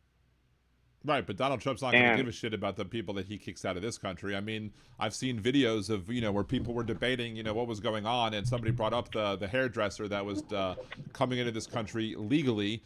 Right, but Donald Trump's not going to give a shit about the people that he kicks out of this country. I mean, I've seen videos of, where people were debating, what was going on, and somebody brought up the hairdresser that was coming into this country legally.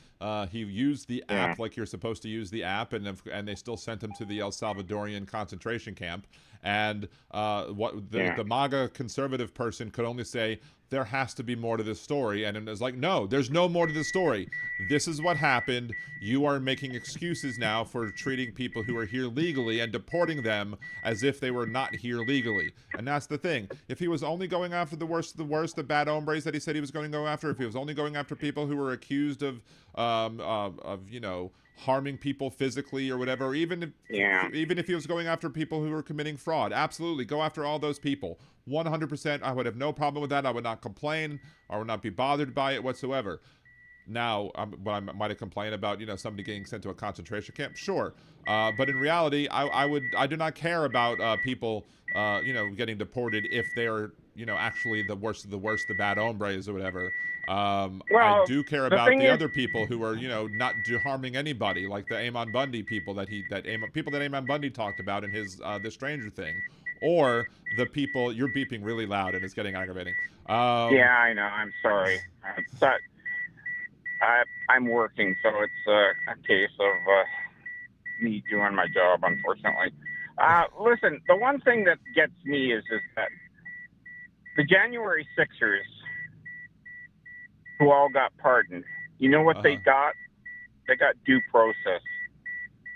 He used the app like you're supposed to use the app, and they still sent him to the El Salvadorian concentration camp. And the MAGA conservative person could only say, there has to be more to this story. And it was like, no, there's no more to this story. This is what happened. You are making excuses now for treating people who are here legally and deporting them as if they were not here legally. And that's the thing. If he was only going after the worst of the worst, the bad hombres that he said he was going to go after, if he was only going after people who were accused of harming people physically or whatever, or even if he was going after people who were committing fraud, absolutely go after all those people. 100%, I would have no problem with that. I would not complain. I would not be bothered by it whatsoever. Now, what I might have complained about, somebody getting sent to a concentration camp, sure. But in reality, I do not care about people, getting deported if they're, actually the worst of the worst, the bad hombres or whatever. I do care about the other people who are, not harming anybody, like the Amon Bundy people that Amon Bundy talked about in his The Stranger Thing, or the people. You're beeping really loud and it's getting aggravating. Yeah, I know. I'm sorry. I'm working, so it's a case of me doing my job, unfortunately. Listen, the one thing that gets me is that the January 6ers, who all got pardoned, you know what they got? They got due process.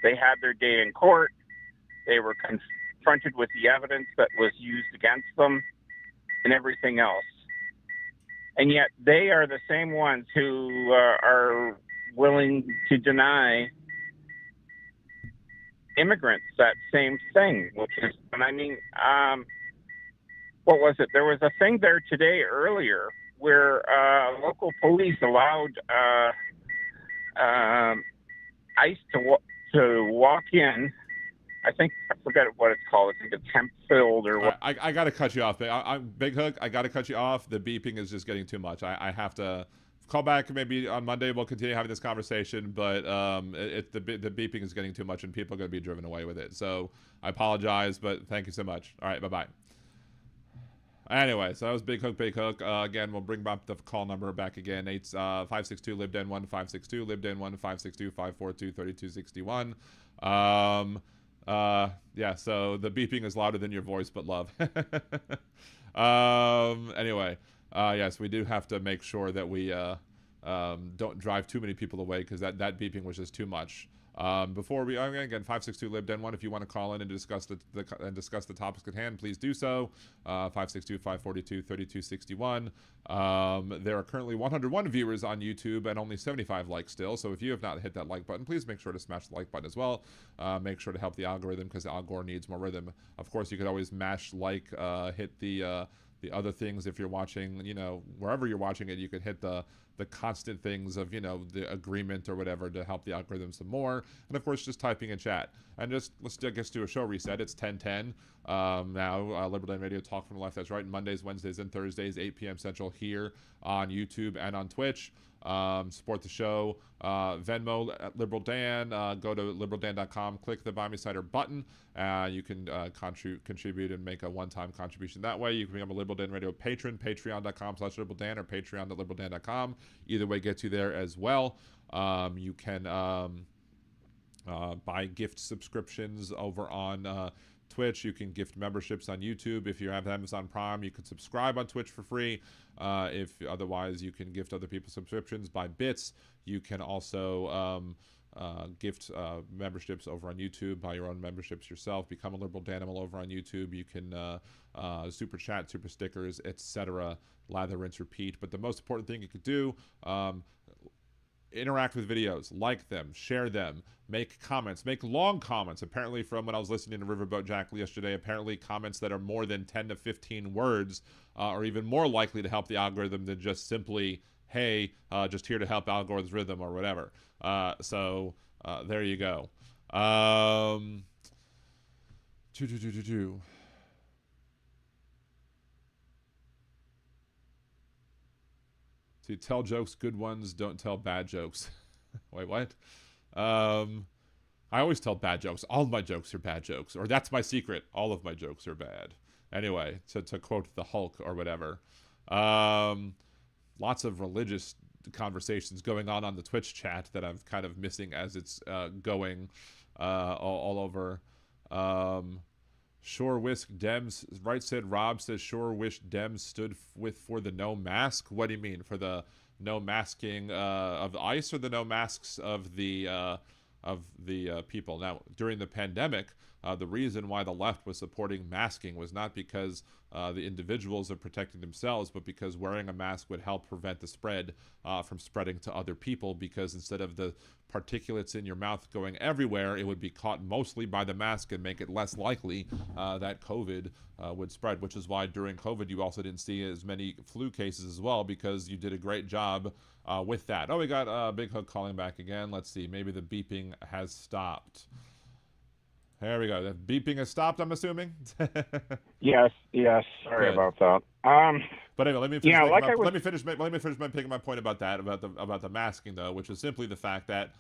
They had their day in court. They were confronted with the evidence that was used against them. and everything else. And yet they are the same ones who are willing to deny immigrants that same thing, which is, and I mean, what was it? There was a thing there today earlier where local police allowed ICE to walk in. I forget what it's called. I think it's hemp-filled or what. I got to cut you off. I'm Big Hook. I got to cut you off. The beeping is just getting too much. I have to call back maybe on Monday. We'll continue having this conversation, but the beeping is getting too much, and people are going to be driven away with it. So I apologize, but thank you so much. All right, bye-bye. Anyway, so that was Big Hook, Big Hook. Again, we'll bring up the call number back again. 562-LIBDEN1, 562-LIBDEN1, 562-542-3261. Yeah, so the beeping is louder than your voice, but love. Anyway, yes, we do have to make sure that we don't drive too many people away, because that beeping was just too much. Before we again 562-LIBDEN1, if you want to call in and discuss the topics at hand, please do so. 562-542-3261. There are currently 101 viewers on YouTube and only 75 likes still. So if you have not hit that like button, please make sure to smash the like button as well. Make sure to help the algorithm, because the algorithm needs more rhythm. Of course, you could always mash like, hit the other things if you're watching, wherever you're watching it. You could hit the constant things of, the agreement or whatever to help the algorithm some more. And of course, just typing in chat. And let's do a show reset. It's 10:10 now. Liberal Dan Radio, Talk from the Left. That's right. Mondays, Wednesdays, and Thursdays, 8 p.m. Central here on YouTube and on Twitch. Support the show. Venmo at Liberal Dan. Go to liberaldan.com. Click the Buy Me Cider button. You can contribute and make a one-time contribution that way. You can become a Liberal Dan Radio patron. Patreon.com/LiberalDan or Patreon.liberaldan.com. Either way gets you there as well. You can buy gift subscriptions over on Twitch. You can gift memberships on YouTube. If you have Amazon Prime, you can subscribe on Twitch for free. If otherwise, you can gift other people subscriptions, buy bits. You can also gift memberships over on YouTube, buy your own memberships yourself, become a Liberal Danimal over on YouTube. You can super chat, super stickers, etc. Lather, rinse, repeat. But the most important thing you could do, interact with videos, like them, share them, make comments, make long comments. Apparently, from when I was listening to Riverboat Jack yesterday, apparently comments that are more than 10 to 15 words are even more likely to help the algorithm than just simply, hey, just here to help algorithms rhythm or whatever. So there you go. See, tell jokes, good ones, don't tell bad jokes. Wait, what? I always tell bad jokes. All of my jokes are bad jokes. Or that's my secret. All of my jokes are bad. Anyway, to quote the Hulk or whatever. Lots of religious conversations going on the Twitch chat that I'm kind of missing as it's going all over. Sure wish Dems, right said Rob says, sure wish Dems stood for the no mask. What do you mean? For the no masking of the ICE, or the no masks of the people? Now, during the pandemic, the reason why the left was supporting masking was not because the individuals are protecting themselves, but because wearing a mask would help prevent the spread from spreading to other people, because instead of the particulates in your mouth going everywhere, it would be caught mostly by the mask and make it less likely that COVID would spread, which is why during COVID you also didn't see as many flu cases as well, because you did a great job with that. Oh, we got Big Hook calling back again. Let's see. Maybe the beeping has stopped. There we go. The beeping has stopped, I'm assuming. Yes. Sorry about that. But anyway, let me finish making my point about that, about the masking though, which is simply the fact that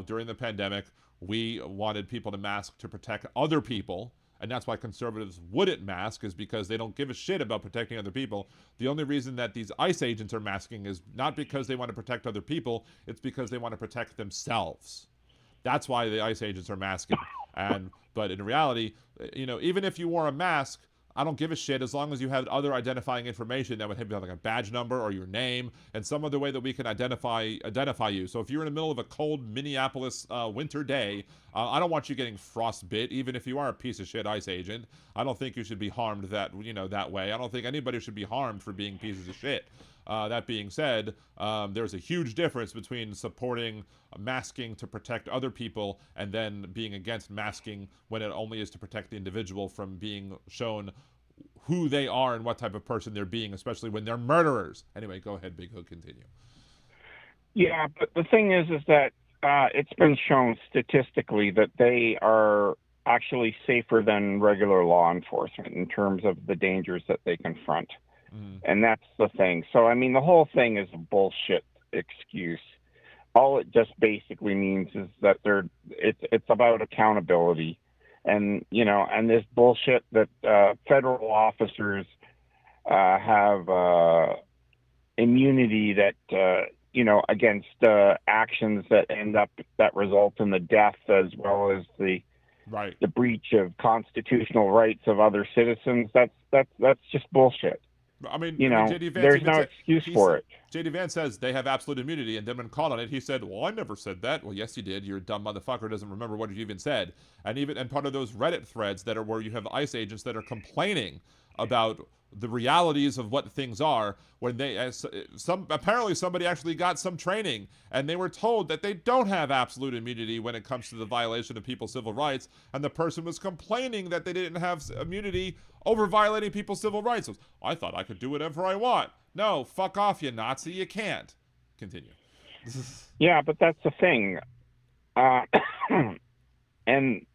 during the pandemic we wanted people to mask to protect other people, and that's why conservatives wouldn't mask, is because they don't give a shit about protecting other people. The only reason that these ICE agents are masking is not because they want to protect other people, it's because they want to protect themselves. That's why the ICE agents are masking. But in reality, even if you wore a mask, I don't give a shit as long as you have other identifying information that would have like a badge number or your name and some other way that we can identify you. So if you're in the middle of a cold Minneapolis winter day I don't want you getting frostbit, even if you are a piece of shit ICE agent. I don't think you should be harmed that way. I don't think anybody should be harmed for being pieces of shit. That being said, there's a huge difference between supporting masking to protect other people and then being against masking when it only is to protect the individual from being shown who they are and what type of person they're being, especially when they're murderers. Anyway, go ahead, Big Hook, continue. Yeah, but the thing is that it's been shown statistically that they are actually safer than regular law enforcement in terms of the dangers that they confront. And that's the thing. So, I mean, the whole thing is a bullshit excuse. All it just basically means is that it's about accountability. And, and this bullshit that federal officers have immunity that, against actions that result in the death as well as the breach of constitutional rights of other citizens. That's just bullshit. I mean, JD Vance, there's no excuse for it. JD Vance says they have absolute immunity, and then when called on it, he said, well, I never said that. Well, yes, you did. You're a dumb motherfucker who doesn't remember what you even said. And part of those Reddit threads that are where you have ICE agents that are complaining about the realities of what things are, when apparently somebody actually got some training and they were told that they don't have absolute immunity when it comes to the violation of people's civil rights, and the person was complaining that they didn't have immunity over violating people's civil rights. So, I thought I could do whatever I want. No, fuck off, you Nazi, you can't. Continue. Yeah, but that's the thing. And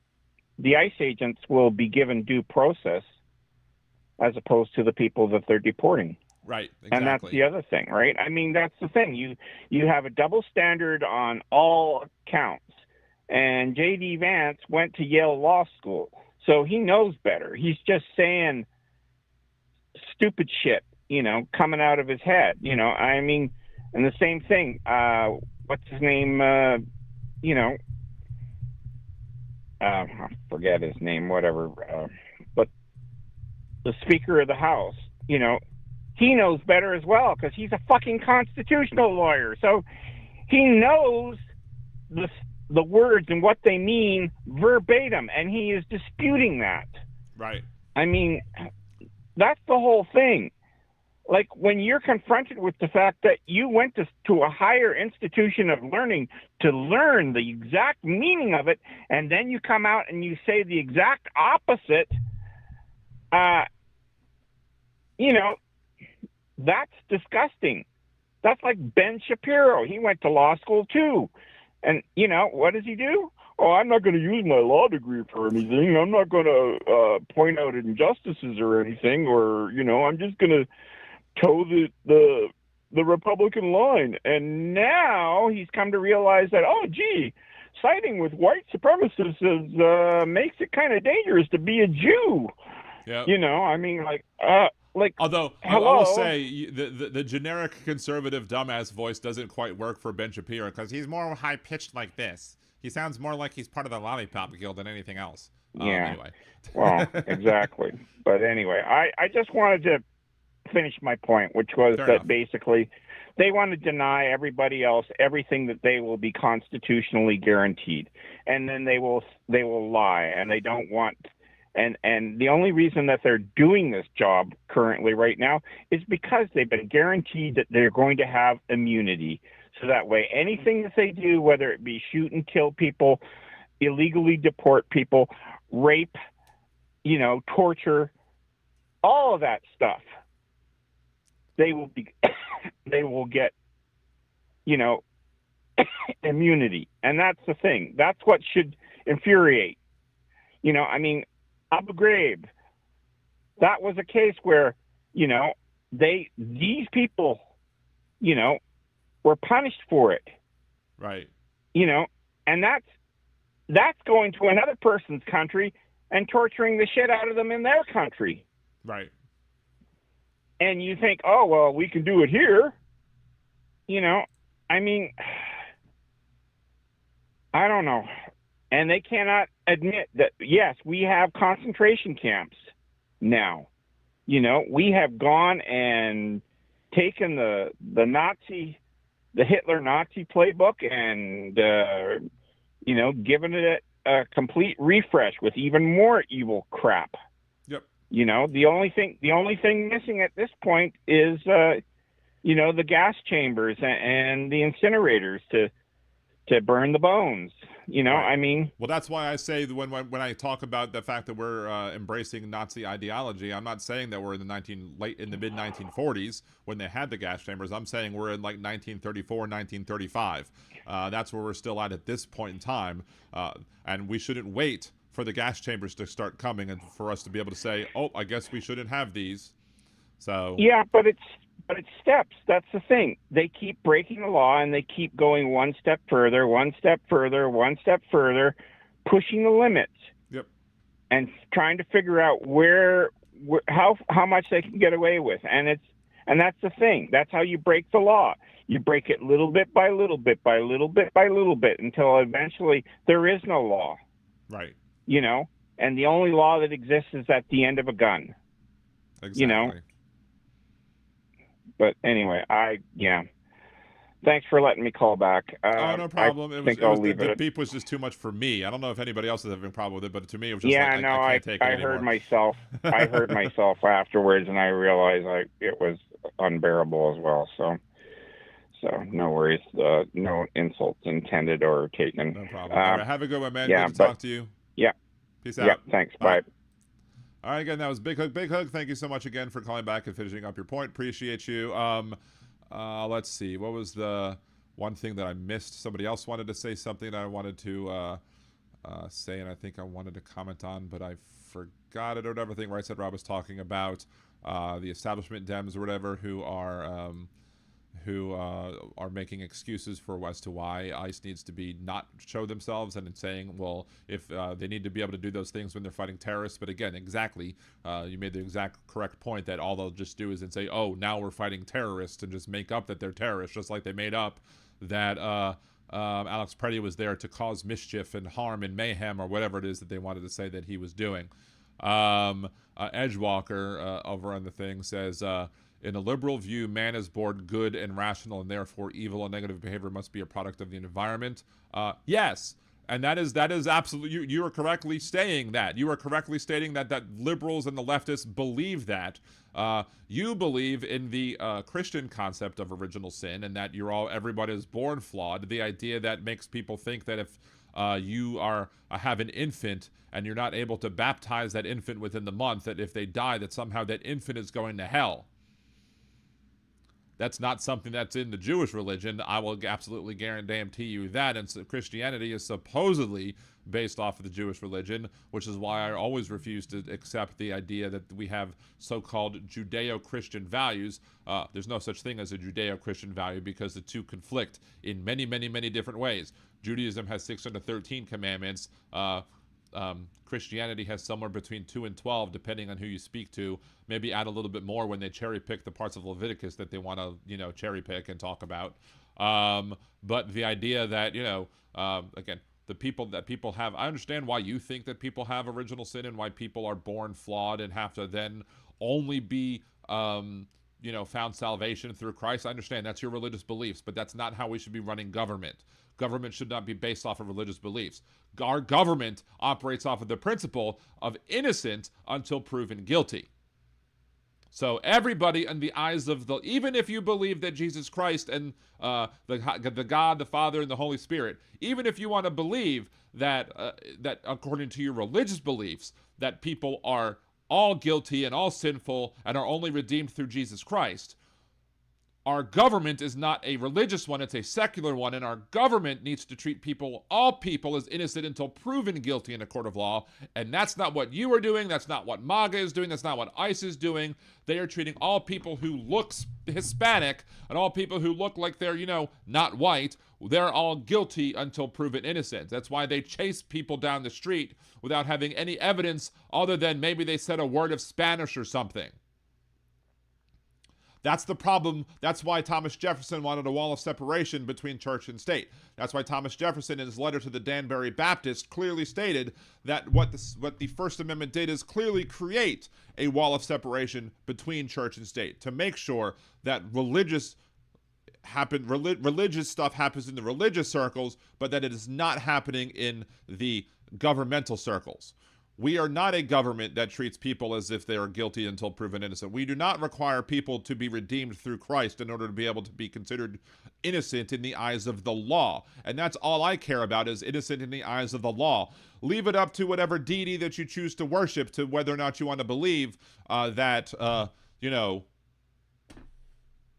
the ICE agents will be given due process as opposed to the people that they're deporting. Right, exactly. And that's the other thing, right? I mean, that's the thing. You have a double standard on all counts. And J.D. Vance went to Yale Law School, so he knows better. He's just saying stupid shit, coming out of his head. I mean, and the same thing, what's his name, I forget his name, whatever, but the Speaker of the House, he knows better as well because he's a fucking constitutional lawyer. So he knows the words and what they mean verbatim, and he is disputing that. Right. I mean, that's the whole thing. Like, when you're confronted with the fact that you went to a higher institution of learning to learn the exact meaning of it, and then you come out and you say the exact opposite, that's disgusting. That's like Ben Shapiro. He went to law school too. And, what does he do? Oh, I'm not going to use my law degree for anything. I'm not going to point out injustices or anything, or, I'm just going to toe the Republican line. And now he's come to realize that, oh, gee, siding with white supremacists makes it kind of dangerous to be a Jew. Yeah. I mean, although hello? I will say the generic conservative dumbass voice doesn't quite work for Ben Shapiro because he's more high pitched like this. He sounds more like he's part of the Lollipop Guild than anything else. Yeah. Anyway. Well, exactly. But anyway, I just wanted to finish my point, which was Fair that enough. basically they want to deny everybody else everything that they will be constitutionally guaranteed, and then they will lie, and they don't want. And the only reason that they're doing this job currently right now is because they've been guaranteed that they're going to have immunity. So that way, anything that they do, whether it be shoot and kill people, illegally deport people, rape, torture, all of that stuff, they will get, immunity. And that's the thing. That's what should infuriate. I mean, Abu Ghraib, that was a case where, these people, were punished for it. Right. And that's going to another person's country and torturing the shit out of them in their country. Right. And you think, oh, well, we can do it here. I mean, I don't know. And they cannot admit that, yes, we have concentration camps now. We have gone and taken the Hitler Nazi playbook and, given it a complete refresh with even more evil crap. Yep. You know, the only thing missing at this point is, you know, the gas chambers and the incinerators to burn the bones. You know, Right. I mean, well, that's why I say that when I talk about the fact that we're embracing Nazi ideology, I'm not saying that we're in the mid 1940s when they had the gas chambers. I'm saying we're in like 1934, 1935. That's where we're still at this point in time, and we shouldn't wait for the gas chambers to start coming and for us to be able to say, oh, I guess we shouldn't have these. So yeah, but it's steps. That's the thing. They keep breaking the law, and they keep going one step further, one step further, one step further, pushing the limits. Yep. And trying to figure out how much they can get away with. And that's the thing. That's how you break the law. You break it little bit by little bit by little bit by little bit until eventually there is no law. Right. You know, and the only law that exists is at the end of a gun. Exactly. You know. But anyway, thanks for letting me call back. No problem. The beep was just too much for me. I don't know if anybody else is having a problem with it, but to me it was just I can't take it anymore. heard myself. I heard myself afterwards, and I realized it was unbearable as well. So no worries. No insults intended or taken. No problem. All right, have a good one, man. Yeah, good to talk to you. Yeah. Peace out. Yeah. Thanks. Bye. All right, again, that was Big Hook. Big Hook, thank you so much again for calling back and finishing up your point. Appreciate you. Let's see. What was the one thing that I missed? Somebody else wanted to say something that I wanted to say, and I think I wanted to comment on, but I forgot it or whatever thing where I said Rob was talking about the establishment Dems or whatever who are making excuses for as to why ICE needs to be not show themselves, and in saying, well, if they need to be able to do those things when they're fighting terrorists. But again, exactly, you made the exact correct point that all they'll just do is and say, oh, now we're fighting terrorists, and just make up that they're terrorists, just like they made up that Alex Preddy was there to cause mischief and harm and mayhem or whatever it is that they wanted to say that he was doing. Edgewalker over on the thing says, in a liberal view, man is born good and rational, and therefore evil and negative behavior must be a product of the environment. Yes, and that is absolutely, you are correctly saying that. You are correctly stating that liberals and the leftists believe that. You believe in the Christian concept of original sin, and that everybody is born flawed. The idea that makes people think that if you have an infant and you're not able to baptize that infant within the month, that if they die, that somehow that infant is going to hell. That's not something that's in the Jewish religion. I will absolutely guarantee you that. And so Christianity is supposedly based off of the Jewish religion, which is why I always refuse to accept the idea that we have so-called Judeo-Christian values. There's no such thing as a Judeo-Christian value because the two conflict in many, many, many different ways. Judaism has 613 commandments. Christianity has somewhere between 2 and 12, depending on who you speak to. Maybe add a little bit more when they cherry pick the parts of Leviticus that they want to, cherry pick and talk about. But the idea that, again, the people that people have, I understand why you think that people have original sin and why people are born flawed and have to then only be, found salvation through Christ. I understand that's your religious beliefs, but that's not how we should be running government. Government should not be based off of religious beliefs. Our government operates off of the principle of innocent until proven guilty. So everybody in the eyes of even if you believe that Jesus Christ and the God, the Father, and the Holy Spirit, even if you want to believe that that according to your religious beliefs, that people are all guilty and all sinful and are only redeemed through Jesus Christ, our government is not a religious one, it's a secular one, and our government needs to treat all people as innocent until proven guilty in a court of law, and that's not what you are doing, that's not what MAGA is doing, that's not what ICE is doing. They are treating all people who look Hispanic and all people who look like they're, not white, they're all guilty until proven innocent. That's why they chase people down the street without having any evidence other than maybe they said a word of Spanish or something. That's the problem. That's why Thomas Jefferson wanted a wall of separation between church and state. That's why Thomas Jefferson, in his letter to the Danbury Baptists, clearly stated that what the First Amendment did is clearly create a wall of separation between church and state to make sure that religious stuff happens in the religious circles, but that it is not happening in the governmental circles. We are not a government that treats people as if they are guilty until proven innocent. We do not require people to be redeemed through Christ in order to be able to be considered innocent in the eyes of the law. And that's all I care about, is innocent in the eyes of the law. Leave it up to whatever deity that you choose to worship, to whether or not you want to believe that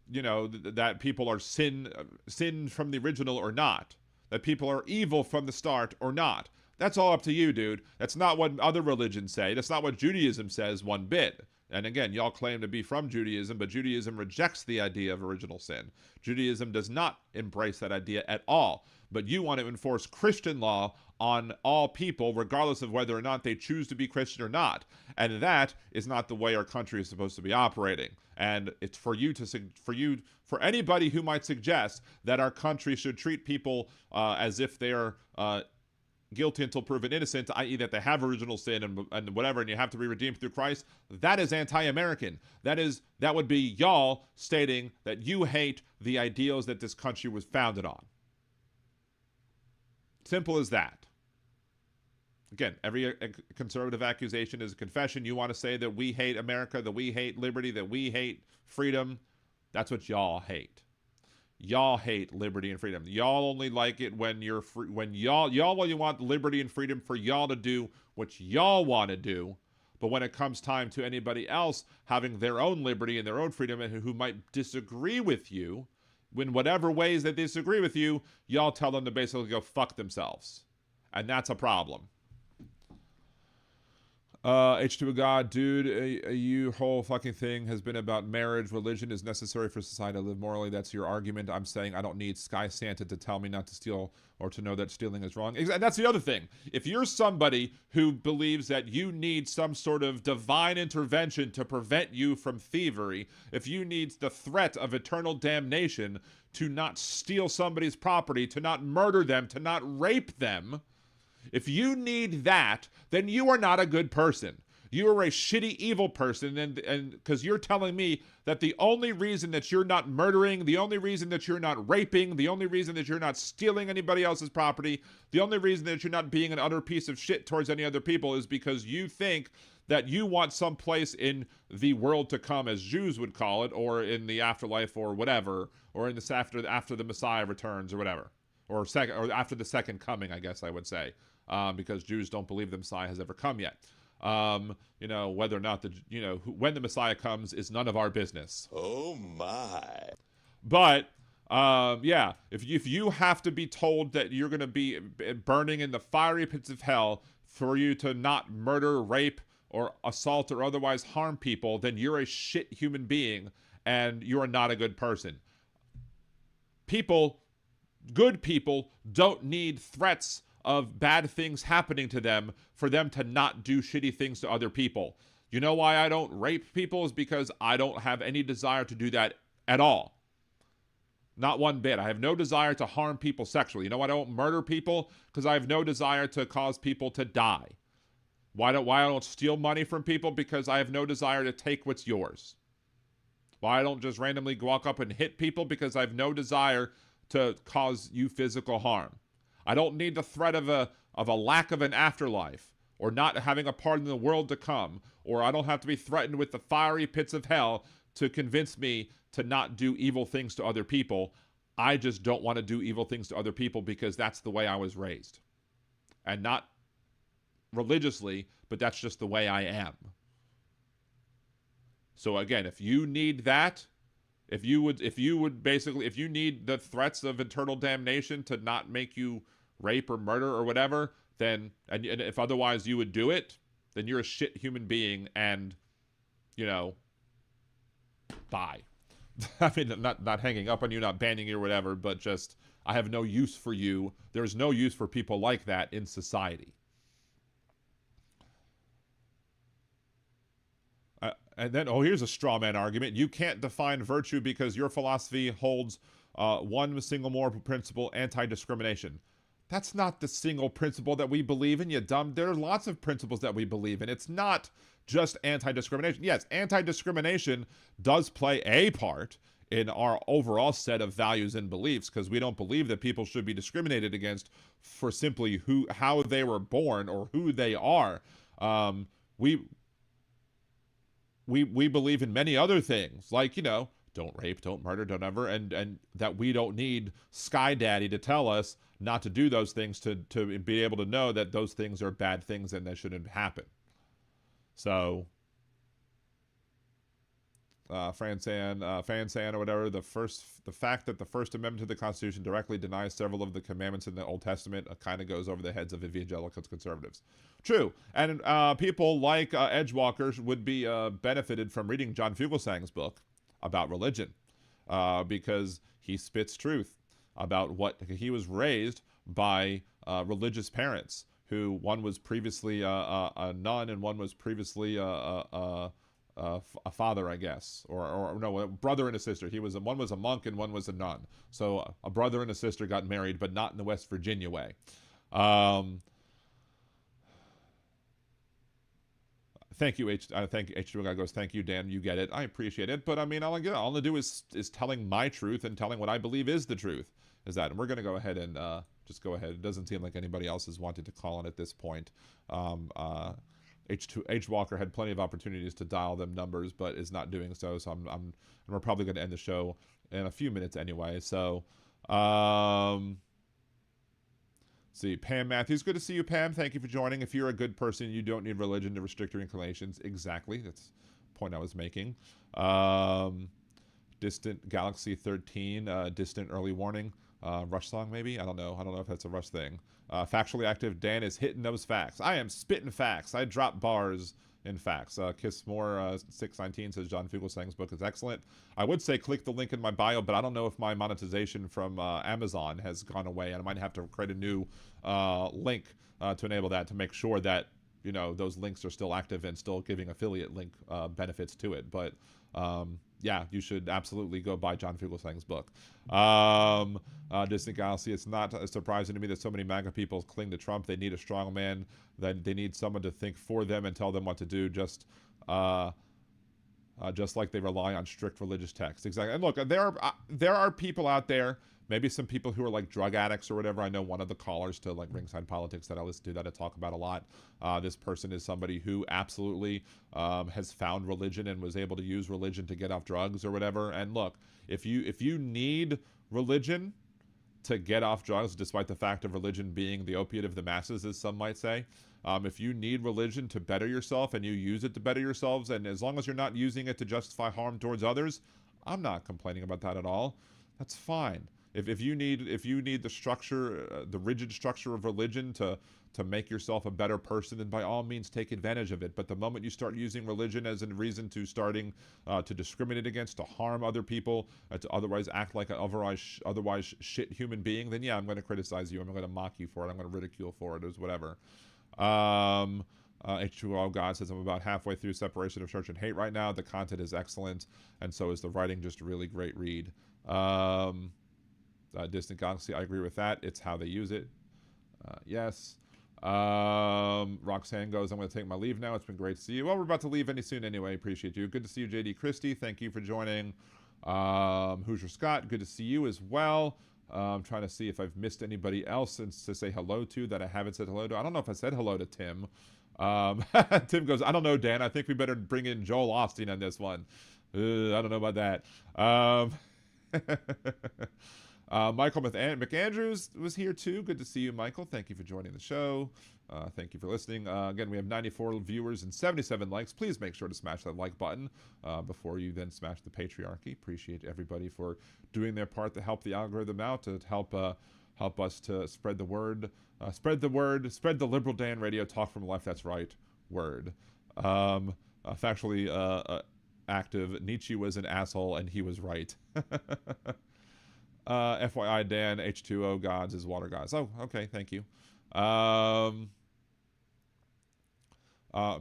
that people are sin from the original or not, that people are evil from the start or not. That's all up to you, dude. That's not what other religions say. That's not what Judaism says one bit. And again, y'all claim to be from Judaism, but Judaism rejects the idea of original sin. Judaism does not embrace that idea at all. But you want to enforce Christian law on all people, regardless of whether or not they choose to be Christian or not. And that is not the way our country is supposed to be operating. And it's for anybody who might suggest that our country should treat people as if they are guilty until proven innocent, i.e. that they have original sin and whatever, and you have to be redeemed through Christ, that is anti-American. That would be y'all stating that you hate the ideals that this country was founded on. Simple as that. Again, every conservative accusation is a confession. You want to say that we hate America, that we hate liberty, that we hate freedom. That's what y'all hate. Y'all hate liberty and freedom. Y'all only like it when you're free, when y'all only want liberty and freedom for y'all to do what y'all want to do. But when it comes time to anybody else having their own liberty and their own freedom and who might disagree with you, in whatever ways they disagree with you, y'all tell them to basically go fuck themselves. And that's a problem. H2 God, dude, you whole fucking thing has been about marriage. Religion is necessary for society to live morally. That's your argument. I'm saying I don't need Sky Santa to tell me not to steal or to know that stealing is wrong. And that's the other thing. If you're somebody who believes that you need some sort of divine intervention to prevent you from thievery, if you need the threat of eternal damnation to not steal somebody's property, to not murder them, to not rape them, if you need that, then you are not a good person. You are a shitty, evil person, and because you're telling me that the only reason that you're not murdering, the only reason that you're not raping, the only reason that you're not stealing anybody else's property, the only reason that you're not being an utter piece of shit towards any other people is because you think that you want some place in the world to come, as Jews would call it, or in the afterlife or whatever, or in this after the Messiah returns or whatever, or after the second coming, I guess I would say. Because Jews don't believe the Messiah has ever come yet. Whether or not when the Messiah comes is none of our business. Oh my. But if you have to be told that you're going to be burning in the fiery pits of hell for you to not murder, rape, or assault or otherwise harm people, then you're a shit human being and you are not a good person. Good people don't need threats of bad things happening to them for them to not do shitty things to other people. You know why I don't rape people is because I don't have any desire to do that at all. Not one bit. I have no desire to harm people sexually. You know why I don't murder people? Because I have no desire to cause people to die. Why I don't steal money from people? Because I have no desire to take what's yours. Why I don't just randomly walk up and hit people? Because I have no desire to cause you physical harm. I don't need the threat of a lack of an afterlife, or not having a part in the world to come, or I don't have to be threatened with the fiery pits of hell to convince me to not do evil things to other people. I just don't want to do evil things to other people because that's the way I was raised. And not religiously, but that's just the way I am. So again, if you need that, if you need the threats of eternal damnation to not make you rape or murder or whatever, then, and if otherwise you would do it, then you're a shit human being and, bye. I mean, not hanging up on you, not banning you or whatever, but just, I have no use for you. There's no use for people like that in society. And then, here's a straw man argument. You can't define virtue because your philosophy holds one single moral principle, anti-discrimination. That's not the single principle that we believe in, you dumb. There are lots of principles that we believe in. It's not just anti-discrimination. Yes, anti-discrimination does play a part in our overall set of values and beliefs, because we don't believe that people should be discriminated against for simply how they were born or who they are. We believe in many other things, like, don't rape, don't murder, don't ever, and that we don't need Sky Daddy to tell us not to do those things to be able to know that those things are bad things and they shouldn't happen. So, Fansan or whatever, the fact that the First Amendment to the Constitution directly denies several of the commandments in the Old Testament kind of goes over the heads of evangelical conservatives. True, and people like Edgewalkers would be benefited from reading John Fugelsang's book about religion, because he spits truth about what he was raised by religious parents, who one was previously a nun and one was previously a father, I guess, or no, a brother and a sister. One was a monk and one was a nun. So a brother and a sister got married, but not in the West Virginia way. Thank you, H2 guy goes, thank you, Dan, you get it. I appreciate it, but I mean, all I do is telling my truth and telling what I believe is the truth. Is that, and we're going to go ahead and just go ahead. It doesn't seem like anybody else has wanted to call in at this point. H Walker had plenty of opportunities to dial them numbers, but is not doing so. So and we're probably going to end the show in a few minutes anyway. So, see, Pam Matthews, good to see you, Pam. Thank you for joining. If you're a good person, you don't need religion to restrict your inclinations. Exactly, that's the point I was making. Distant Galaxy 13, distant early warning. Rush song, maybe? I don't know if that's a Rush thing. Factually active, Dan is hitting those facts. I am spitting facts. I drop bars in facts. Kiss More 619 says John Fugelsang's book is excellent. I would say click the link in my bio, but I don't know if my monetization from Amazon has gone away, and I might have to create a new link to enable that, to make sure that those links are still active and still giving affiliate link benefits to it. But yeah, you should absolutely go buy John Fugelsang's book. Distant Galaxy, it's not surprising to me that so many MAGA people cling to Trump. They need a strong man. They need someone to think for them and tell them what to do, just like they rely on strict religious texts. Exactly. And look, there are people out there, maybe some people who are like drug addicts or whatever. I know one of the callers to like Ringside Politics that I listen to that I talk about a lot. This person is somebody who absolutely has found religion and was able to use religion to get off drugs or whatever. And look, if you need religion to get off drugs, despite the fact of religion being the opiate of the masses, as some might say, if you need religion to better yourself and you use it to better yourselves, and as long as you're not using it to justify harm towards others, I'm not complaining about that at all. That's fine. If you need the structure, the rigid structure of religion to make yourself a better person, then by all means take advantage of it. But the moment you start using religion as a reason to starting to discriminate against, to harm other people, to otherwise act like an otherwise shit human being, then yeah, I'm going to criticize you. I'm going to mock you for it. I'm going to ridicule for it, or whatever. H2O God says, I'm about halfway through Separation of Church and Hate right now. The content is excellent, and so is the writing. Just a really great read. Distant Galaxy, I agree with that. It's how they use it. Yes. Roxanne goes, I'm going to take my leave now. It's been great to see you. Well, we're about to leave any soon anyway. Appreciate you. Good to see you, JD Christie. Thank you for joining. Hoosier Scott, good to see you as well. I'm trying to see if I've missed anybody else to say hello to that I haven't said hello to. I don't know if I said hello to Tim. Tim goes, I don't know, Dan. I think we better bring in Joel Osteen on this one. I don't know about that. Michael McAndrews was here too. Good to see you, Michael. Thank you for joining the show. Thank you for listening. Again, we have 94 viewers and 77 likes. Please make sure to smash that like button before you then smash the patriarchy. Appreciate everybody for doing their part to help the algorithm out, to help us to spread the word. Spread the liberal Dan radio talk from the left. That's right. Word. Factually active. Nietzsche was an asshole and he was right. FYI, Dan, H2O gods is water gods. Oh, okay, thank you.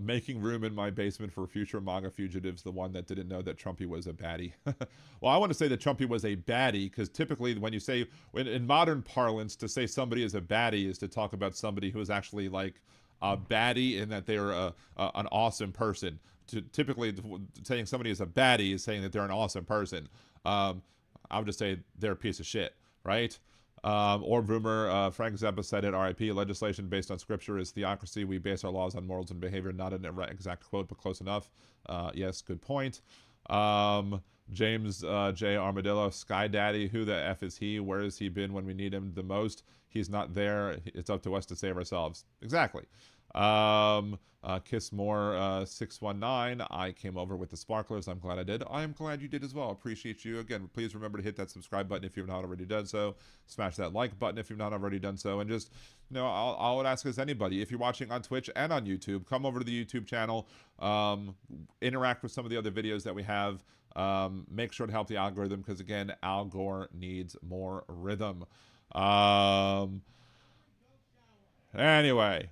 Making room in my basement for future MAGA fugitives, the one that didn't know that Trumpy was a baddie. Well, I want to say that Trumpy was a baddie, because typically when you say, in modern parlance, to say somebody is a baddie is to talk about somebody who is actually like a baddie in that they're an awesome person. Typically, saying somebody is a baddie is saying that they're an awesome person. I would just say they're a piece of shit, right? Or Boomer, Frank Zappa said it, RIP, legislation based on scripture is theocracy. We base our laws on morals and behavior, not an exact quote, but close enough. Yes, good point. James J. Armadillo, Sky Daddy, who the F is he? Where has he been when we need him the most? He's not there. It's up to us to save ourselves. Exactly. Kiss More 619, I came over with the sparklers. I'm glad I did. I am glad you did as well. Appreciate you. Again, please remember to hit that subscribe button if you've not already done so. Smash that like button if you've not already done so. And just, you know, I would ask as anybody, if you're watching on Twitch and on YouTube, come over to the YouTube channel, interact with some of the other videos that we have. Make sure to help the algorithm because, again, Al Gore needs more rhythm. Anyway,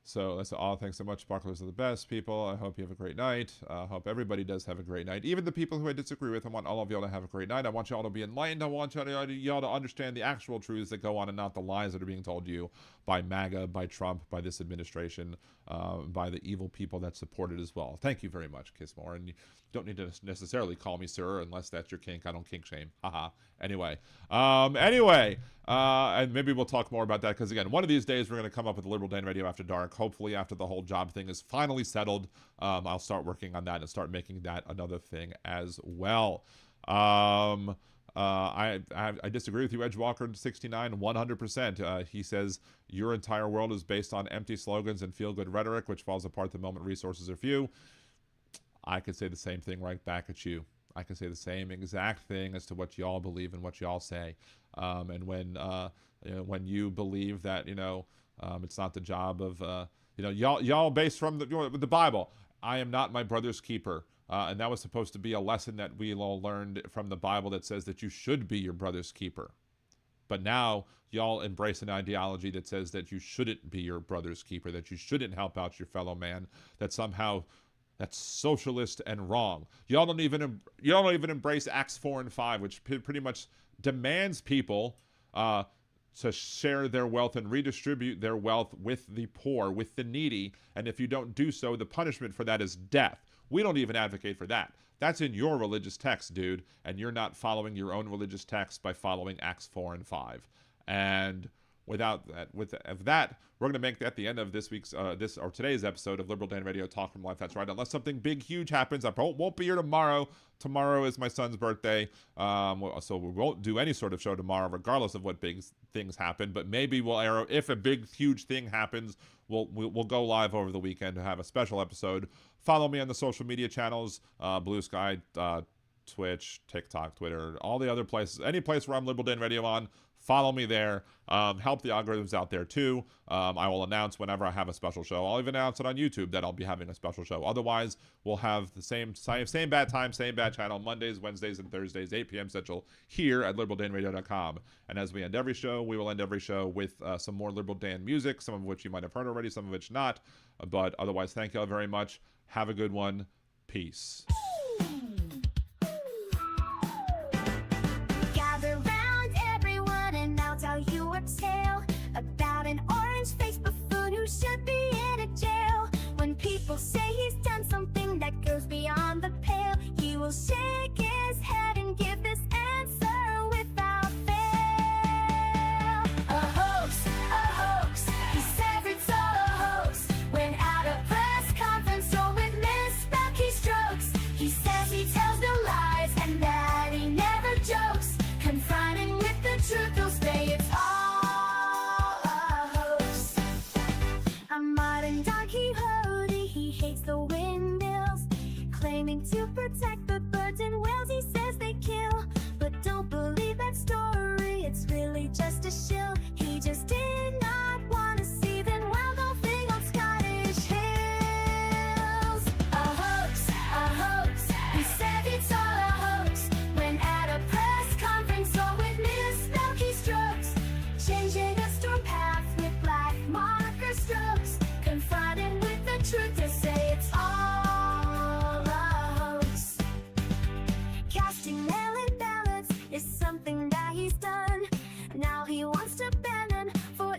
so that's all. Thanks so much. Sparklers are the best people. I hope you have a great night. I hope everybody does have a great night. Even the people who I disagree with, I want all of y'all to have a great night. I want y'all to be enlightened. I want y'all to understand the actual truths that go on and not the lies that are being told you by MAGA, by Trump, by this administration, by the evil people that support it as well. Thank you very much, Kissmore. And you don't need to necessarily call me sir unless that's your kink. I don't kink shame. Haha. Anyway. And maybe we'll talk more about that because, again, one of these days we're going to come up with Liberal Dan Radio After Dark. Hopefully, after the whole job thing is finally settled, I'll start working on that and start making that another thing as well. I disagree with you, Edgewalker69, 100%. He says, your entire world is based on empty slogans and feel-good rhetoric, which falls apart the moment resources are few. I could say the same thing right back at you. I can say the same exact thing as to what y'all believe and what y'all say. And when you believe that, it's not the job of, y'all based from the Bible. I am not my brother's keeper. And that was supposed to be a lesson that we all learned from the Bible that says that you should be your brother's keeper. But now y'all embrace an ideology that says that you shouldn't be your brother's keeper, that you shouldn't help out your fellow man, that somehow that's socialist and wrong. Y'all don't even embrace Acts 4 and 5, which pretty much demands people to share their wealth and redistribute their wealth with the poor, with the needy. And if you don't do so, the punishment for that is death. We don't even advocate for that. That's in your religious text, dude. And you're not following your own religious text by following Acts 4 and 5. And without that, with that, we're going to make that the end of this week's, today's episode of Liberal Dan Radio Talk from Life. That's right. Unless something big, huge happens, I won't be here tomorrow. Tomorrow is my son's birthday, so we won't do any sort of show tomorrow, regardless of what big things happen. But maybe we'll air, if a big, huge thing happens, we'll go live over the weekend to have a special episode. Follow me on the social media channels, Blue Sky, Twitch, TikTok, Twitter, all the other places, any place where I'm Liberal Dan Radio on, follow me there. Help the algorithms out there too. I will announce whenever I have a special show. I'll even announce it on YouTube that I'll be having a special show. Otherwise, we'll have the same bad time, same bad channel, Mondays, Wednesdays, and Thursdays, 8 p.m. Central, here at liberaldanradio.com. And as we end every show, we will end every show with some more Liberal Dan music, some of which you might have heard already, some of which not. But otherwise, thank you all very much. Have a good one. Peace. Tell you a tale about an orange-faced buffoon who should be in a jail. When people say he's done something that goes beyond the pale, he will shake his head and give this answer without fail. A hoax, he says it's all a hoax. When at a press conference or with misspelled keystrokes, he says he tells no lies and that he never jokes. Confronting with the truth, he'll say it's all a hoax. A modern Don Quixote, he hates the windmills, claiming to protect the birds and whales he says they kill. But don't believe that story, it's really just a shill. He just did not want to see them wild golfing on Scottish hills. A hoax, he said it's all a hoax. When at a press conference or with misspelled keystrokes, changing a storm path with black marker strokes, confronted with the truth to say it's all a hoax. Casting mail-in ballots is something that he's done. Now he wants to ban them for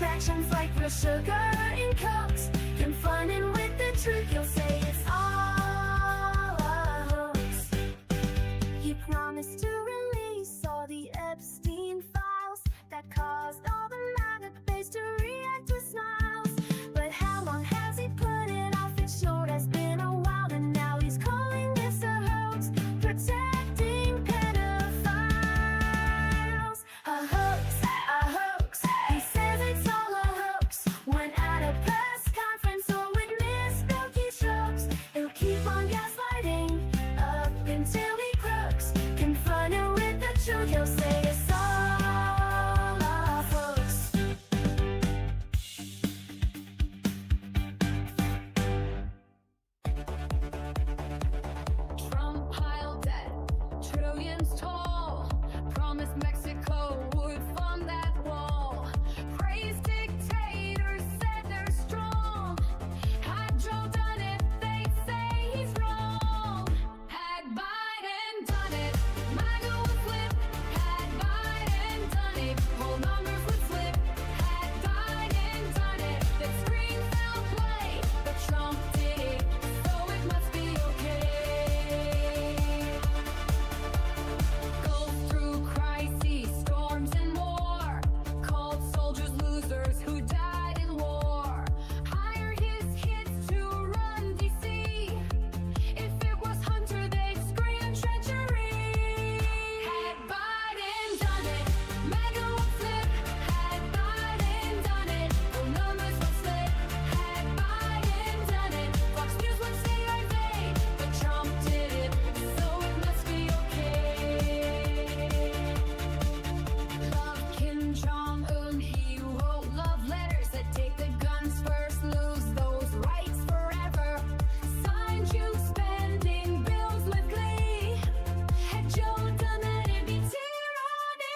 attractions like real sugar and cokes. Confronting with the truth, you'll say it's all a hoax. He promised to release all the Epstein files that caused all the MAGA base to react with smiles. But how long has he put it off? It sure has been a while, and now he's calling this a hoax, protecting pedophiles. A hoax, a hoax. He says it's all a hoax. When at a press conference or witness milky strokes, he'll keep on gaslighting up until he crooks. Confronted with the truth, he'll say it's all a hoax. Trump piled debt, trillions tall. Promised Mexico would fund that wall. Praised dictators, said they're strong. Had Joe done it, they'd say he's wrong. Had Biden done it, MAGA would flip. Had Biden done it, whole numbers would slip. Had Biden done it, that screen fell play. But Trump did it, so it must be okay. Goes through crises, storms, and more. Called soldiers losers who died in war. Hired his kids to run DC. If it was Hunter, they'd scream treachery. Had Biden done it, MAGA would flip. Had Biden done it, the numbers would slip. Had Biden done it, Fox News would say our day. But Trump did it, so it must be okay. Love Kim Jong-un, he wrote love letters that take the guns first, lose those rights forever. Signed you spending bills with glee. Had Joe done that, it'd be tyranny.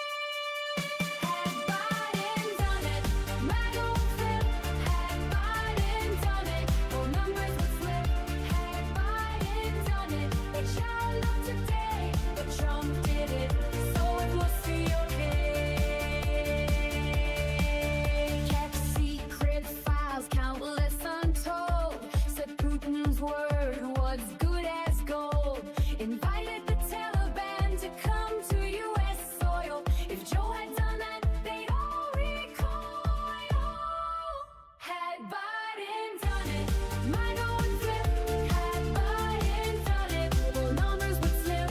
Had Biden done it, MAGA would flip. Had Biden done it, whole numbers would slip. Had Biden done it, they child up today. But Trump did it, so it must be okay. Kept secret files, countless untold. Said Putin's word was good as gold. Invited the Taliban to come to U.S. soil. If Joe had done that, they'd all recoil. Had Biden done it, MAGA would flip. Had Biden done it, whole numbers would slip.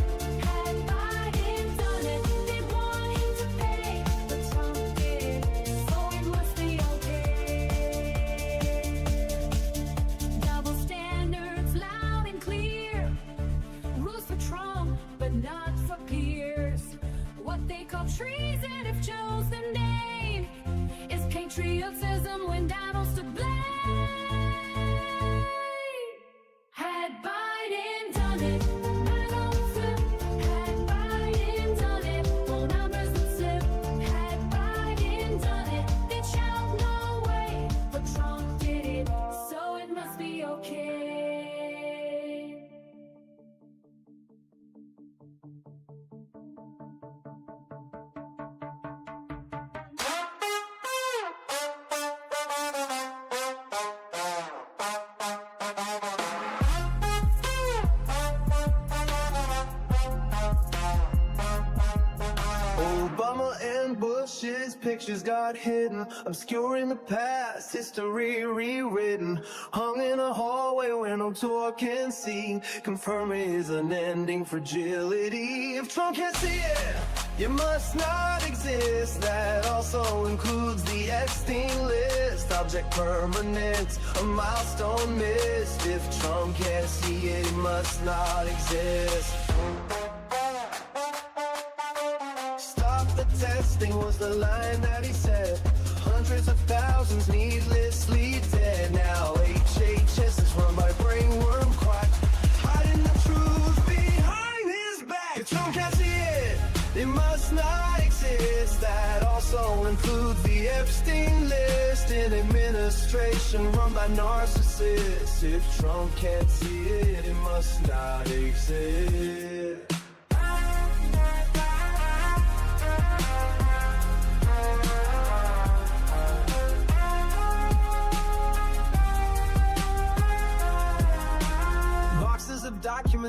Had Biden done it, they'd want him to pay. But Trump did it, so it must be okay. Double standards loud and clear. Rules for Trump, but not for peers. What they call treason, if Joe's the name, is patriotism when Donald's to blame. Had Biden done it, MAGA would flip. Had Biden done it, whole numbers would slip. Had Biden done it, they'd shout no way. But Trump did it, so it must be okay. Obama and Bush's pictures got hidden, obscuring the past, history rewritten. Hung in a hallway where no tour can see, confirming his unending fragility. If Trump can't see it, you must not exist. That also includes the Epstein list. Object permanent, a milestone missed. If Trump can't see it, he must not exist. Stop the testing was the line that he said. Hundreds of thousands needlessly dead. Now HHS is run by brainworm quack, hiding the truth behind his back. If Trump can't see it, it must not exist. That also includes the Epstein list. An administration run by narcissists. If Trump can't see it, it must not exist.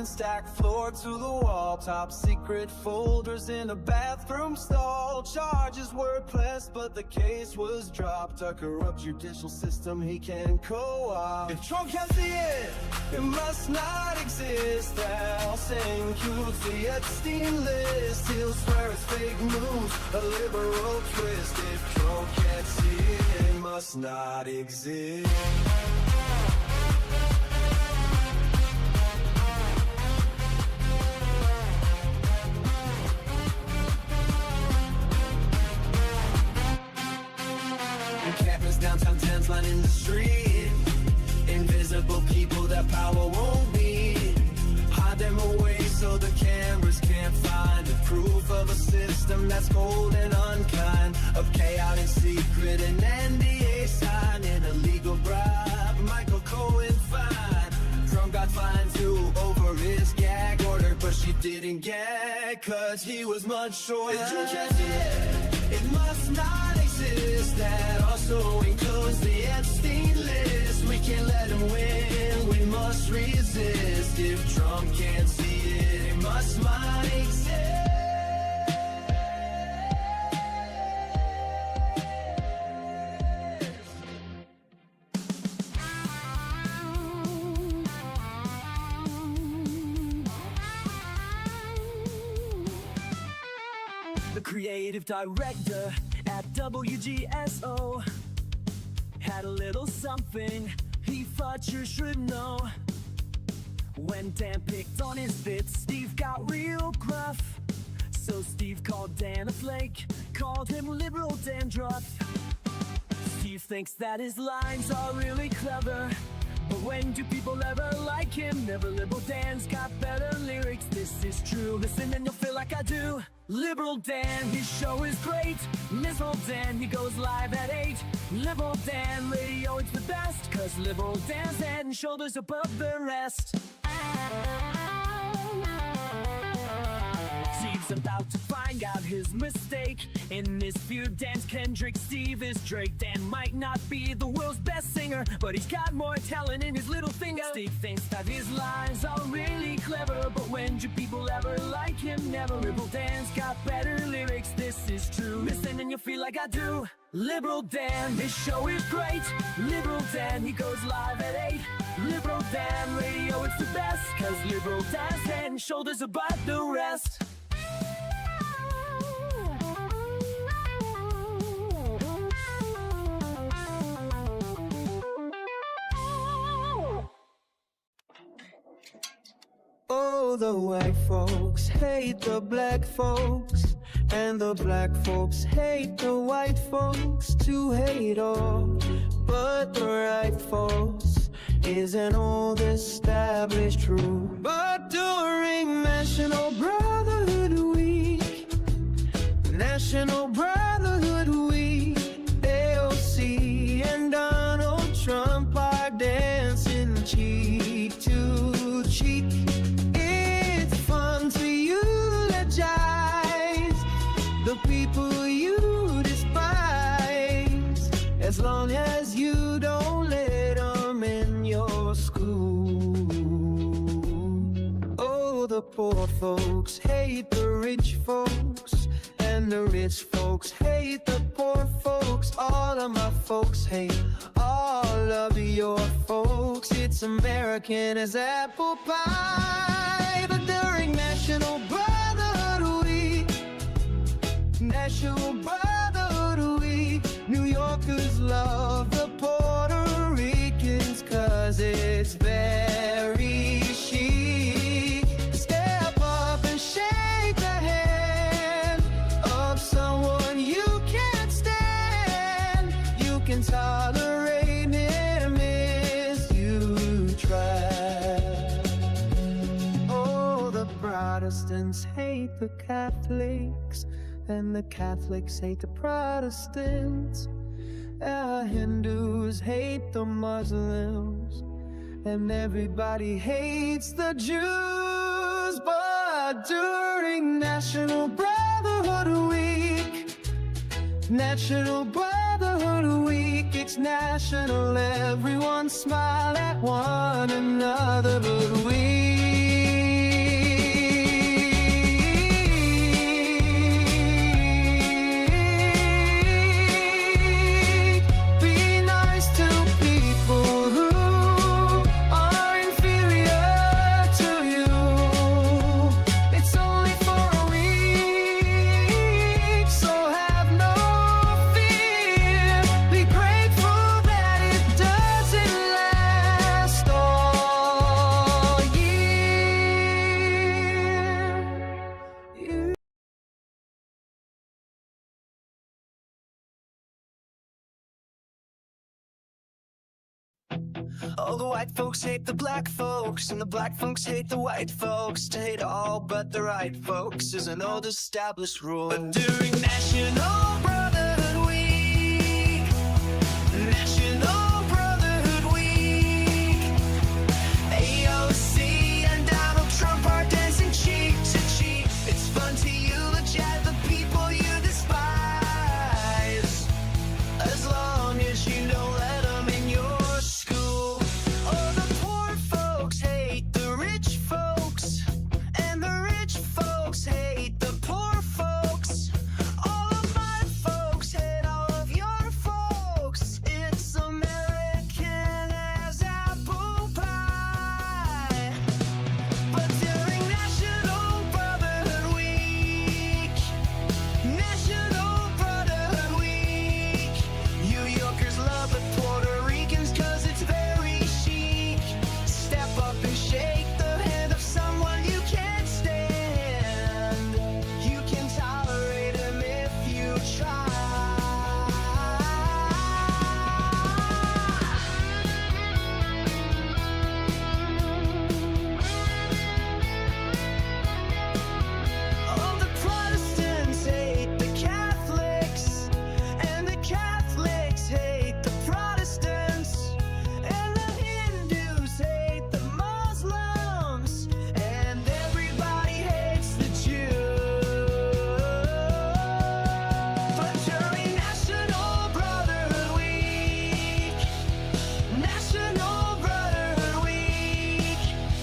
documents stacked floor to the wall, top secret folders in a bathroom stall. Charges were pressed, but the case was dropped. A corrupt judicial system he can co-opt. If Trump can't see it, it must not exist. House includes the Epstein list. He'll swear it's fake news, a liberal twist. If Trump can't see it, it must not exist. Encampments downtown, tents lining the street. Invisible people that power won't beat. Hide them away so the cameras can't find the proof of a system that's cold and unkind. Of chaos in secret, an NDA sign, an illegal bribe. Michael Cohen fine. Trump got fined too over his gag order, but she didn't gag, cause he was much shorter. If you can't see it, it must not exist. That also includes the Epstein list. We can't let him win, we must resist. If Trump can't see it, it must not exist. The creative director at WGSO had a little something he thought you should know. When Dan picked on his bits, Steve got real gruff. So Steve called Dan a flake, called him liberal dandruff. Steve thinks that his lines are really clever, but when do people ever like him? Never. Liberal Dan's got better lyrics, this is true. Listen and you'll feel like I do. Liberal Dan, his show is great. Liberal Dan, he goes live at 8. Liberal Dan radio, it's the best, cause Liberal Dan's head and shoulders above the rest. Steve's about to find out his mistake. In this feud, Dan's Kendrick, Steve is Drake. Dan might not be the world's best singer, but he's got more talent in his little finger. Steve thinks that his lines are really clever, but when do people ever like him? Never. Liberal Dan's got better lyrics, this is true. Listen and you'll feel like I do. Liberal Dan, his show is great. Liberal Dan, he goes live at 8. Liberal Dan radio, it's the best, cause Liberal Dan's head and shoulders above the rest. Oh, the white folks hate the black folks, and the black folks hate the white folks. To hate all but the right folks is an old established truth. But during National Brotherhood Week, National Brotherhood Week, AOC and Donald Trump are dancing cheek to cheek. It's fun to eulogize the people you despise, as long as you don't let them in your school. Oh, the poor folks hate the rich folks, and the rich folks hate the poor folks. All of my folks hate all of your folks. It's American as apple pie. But during National Brotherhood Week, National Brotherhood Week, New Yorkers love the Puerto Ricans, cause it's very chic. Step up and shake the hand of someone you can't stand. You can tolerate him if you try. Oh, the Protestants hate the Catholics, and the Catholics hate the Protestants. Hindus hate the Muslims, and everybody hates the Jews. But during National Brotherhood Week, National Brotherhood Week, it's national. Everyone smile at one another, but we All the white folks hate the black folks, and the black folks hate the white folks. To hate all but the right folks is an old established rule. But during National Brotherhood Week, National Brotherhood Week, AOC and Donald Trump are dancing cheek to cheek. It's fun to eulogize the people you despise, as long as you don't let them in your school. Oh, the poor folks hate the rich folks, and the rich folks hate the poor folks. All of my folks hate all of your folks. It's American as apple pie. But during National Brotherhood Week, National Brotherhood Week, New Yorkers love the Puerto Ricans 'cause it's very chic. Step up and shake the hand of someone you can't stand. You can tolerate him if you try. All the Protestants hate the Catholics, and the Catholics hate the Protestants, and the Hindus hate the Muslims, and everybody hates the Jews. But during National Brotherhood Week, National Brotherhood Week,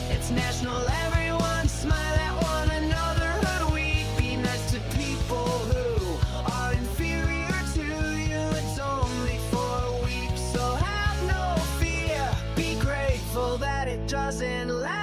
it's national, everyone smile at one another. Hood Week, be nice to people who are inferior to you. It's only for a week, so have no fear. Be grateful that it doesn't last.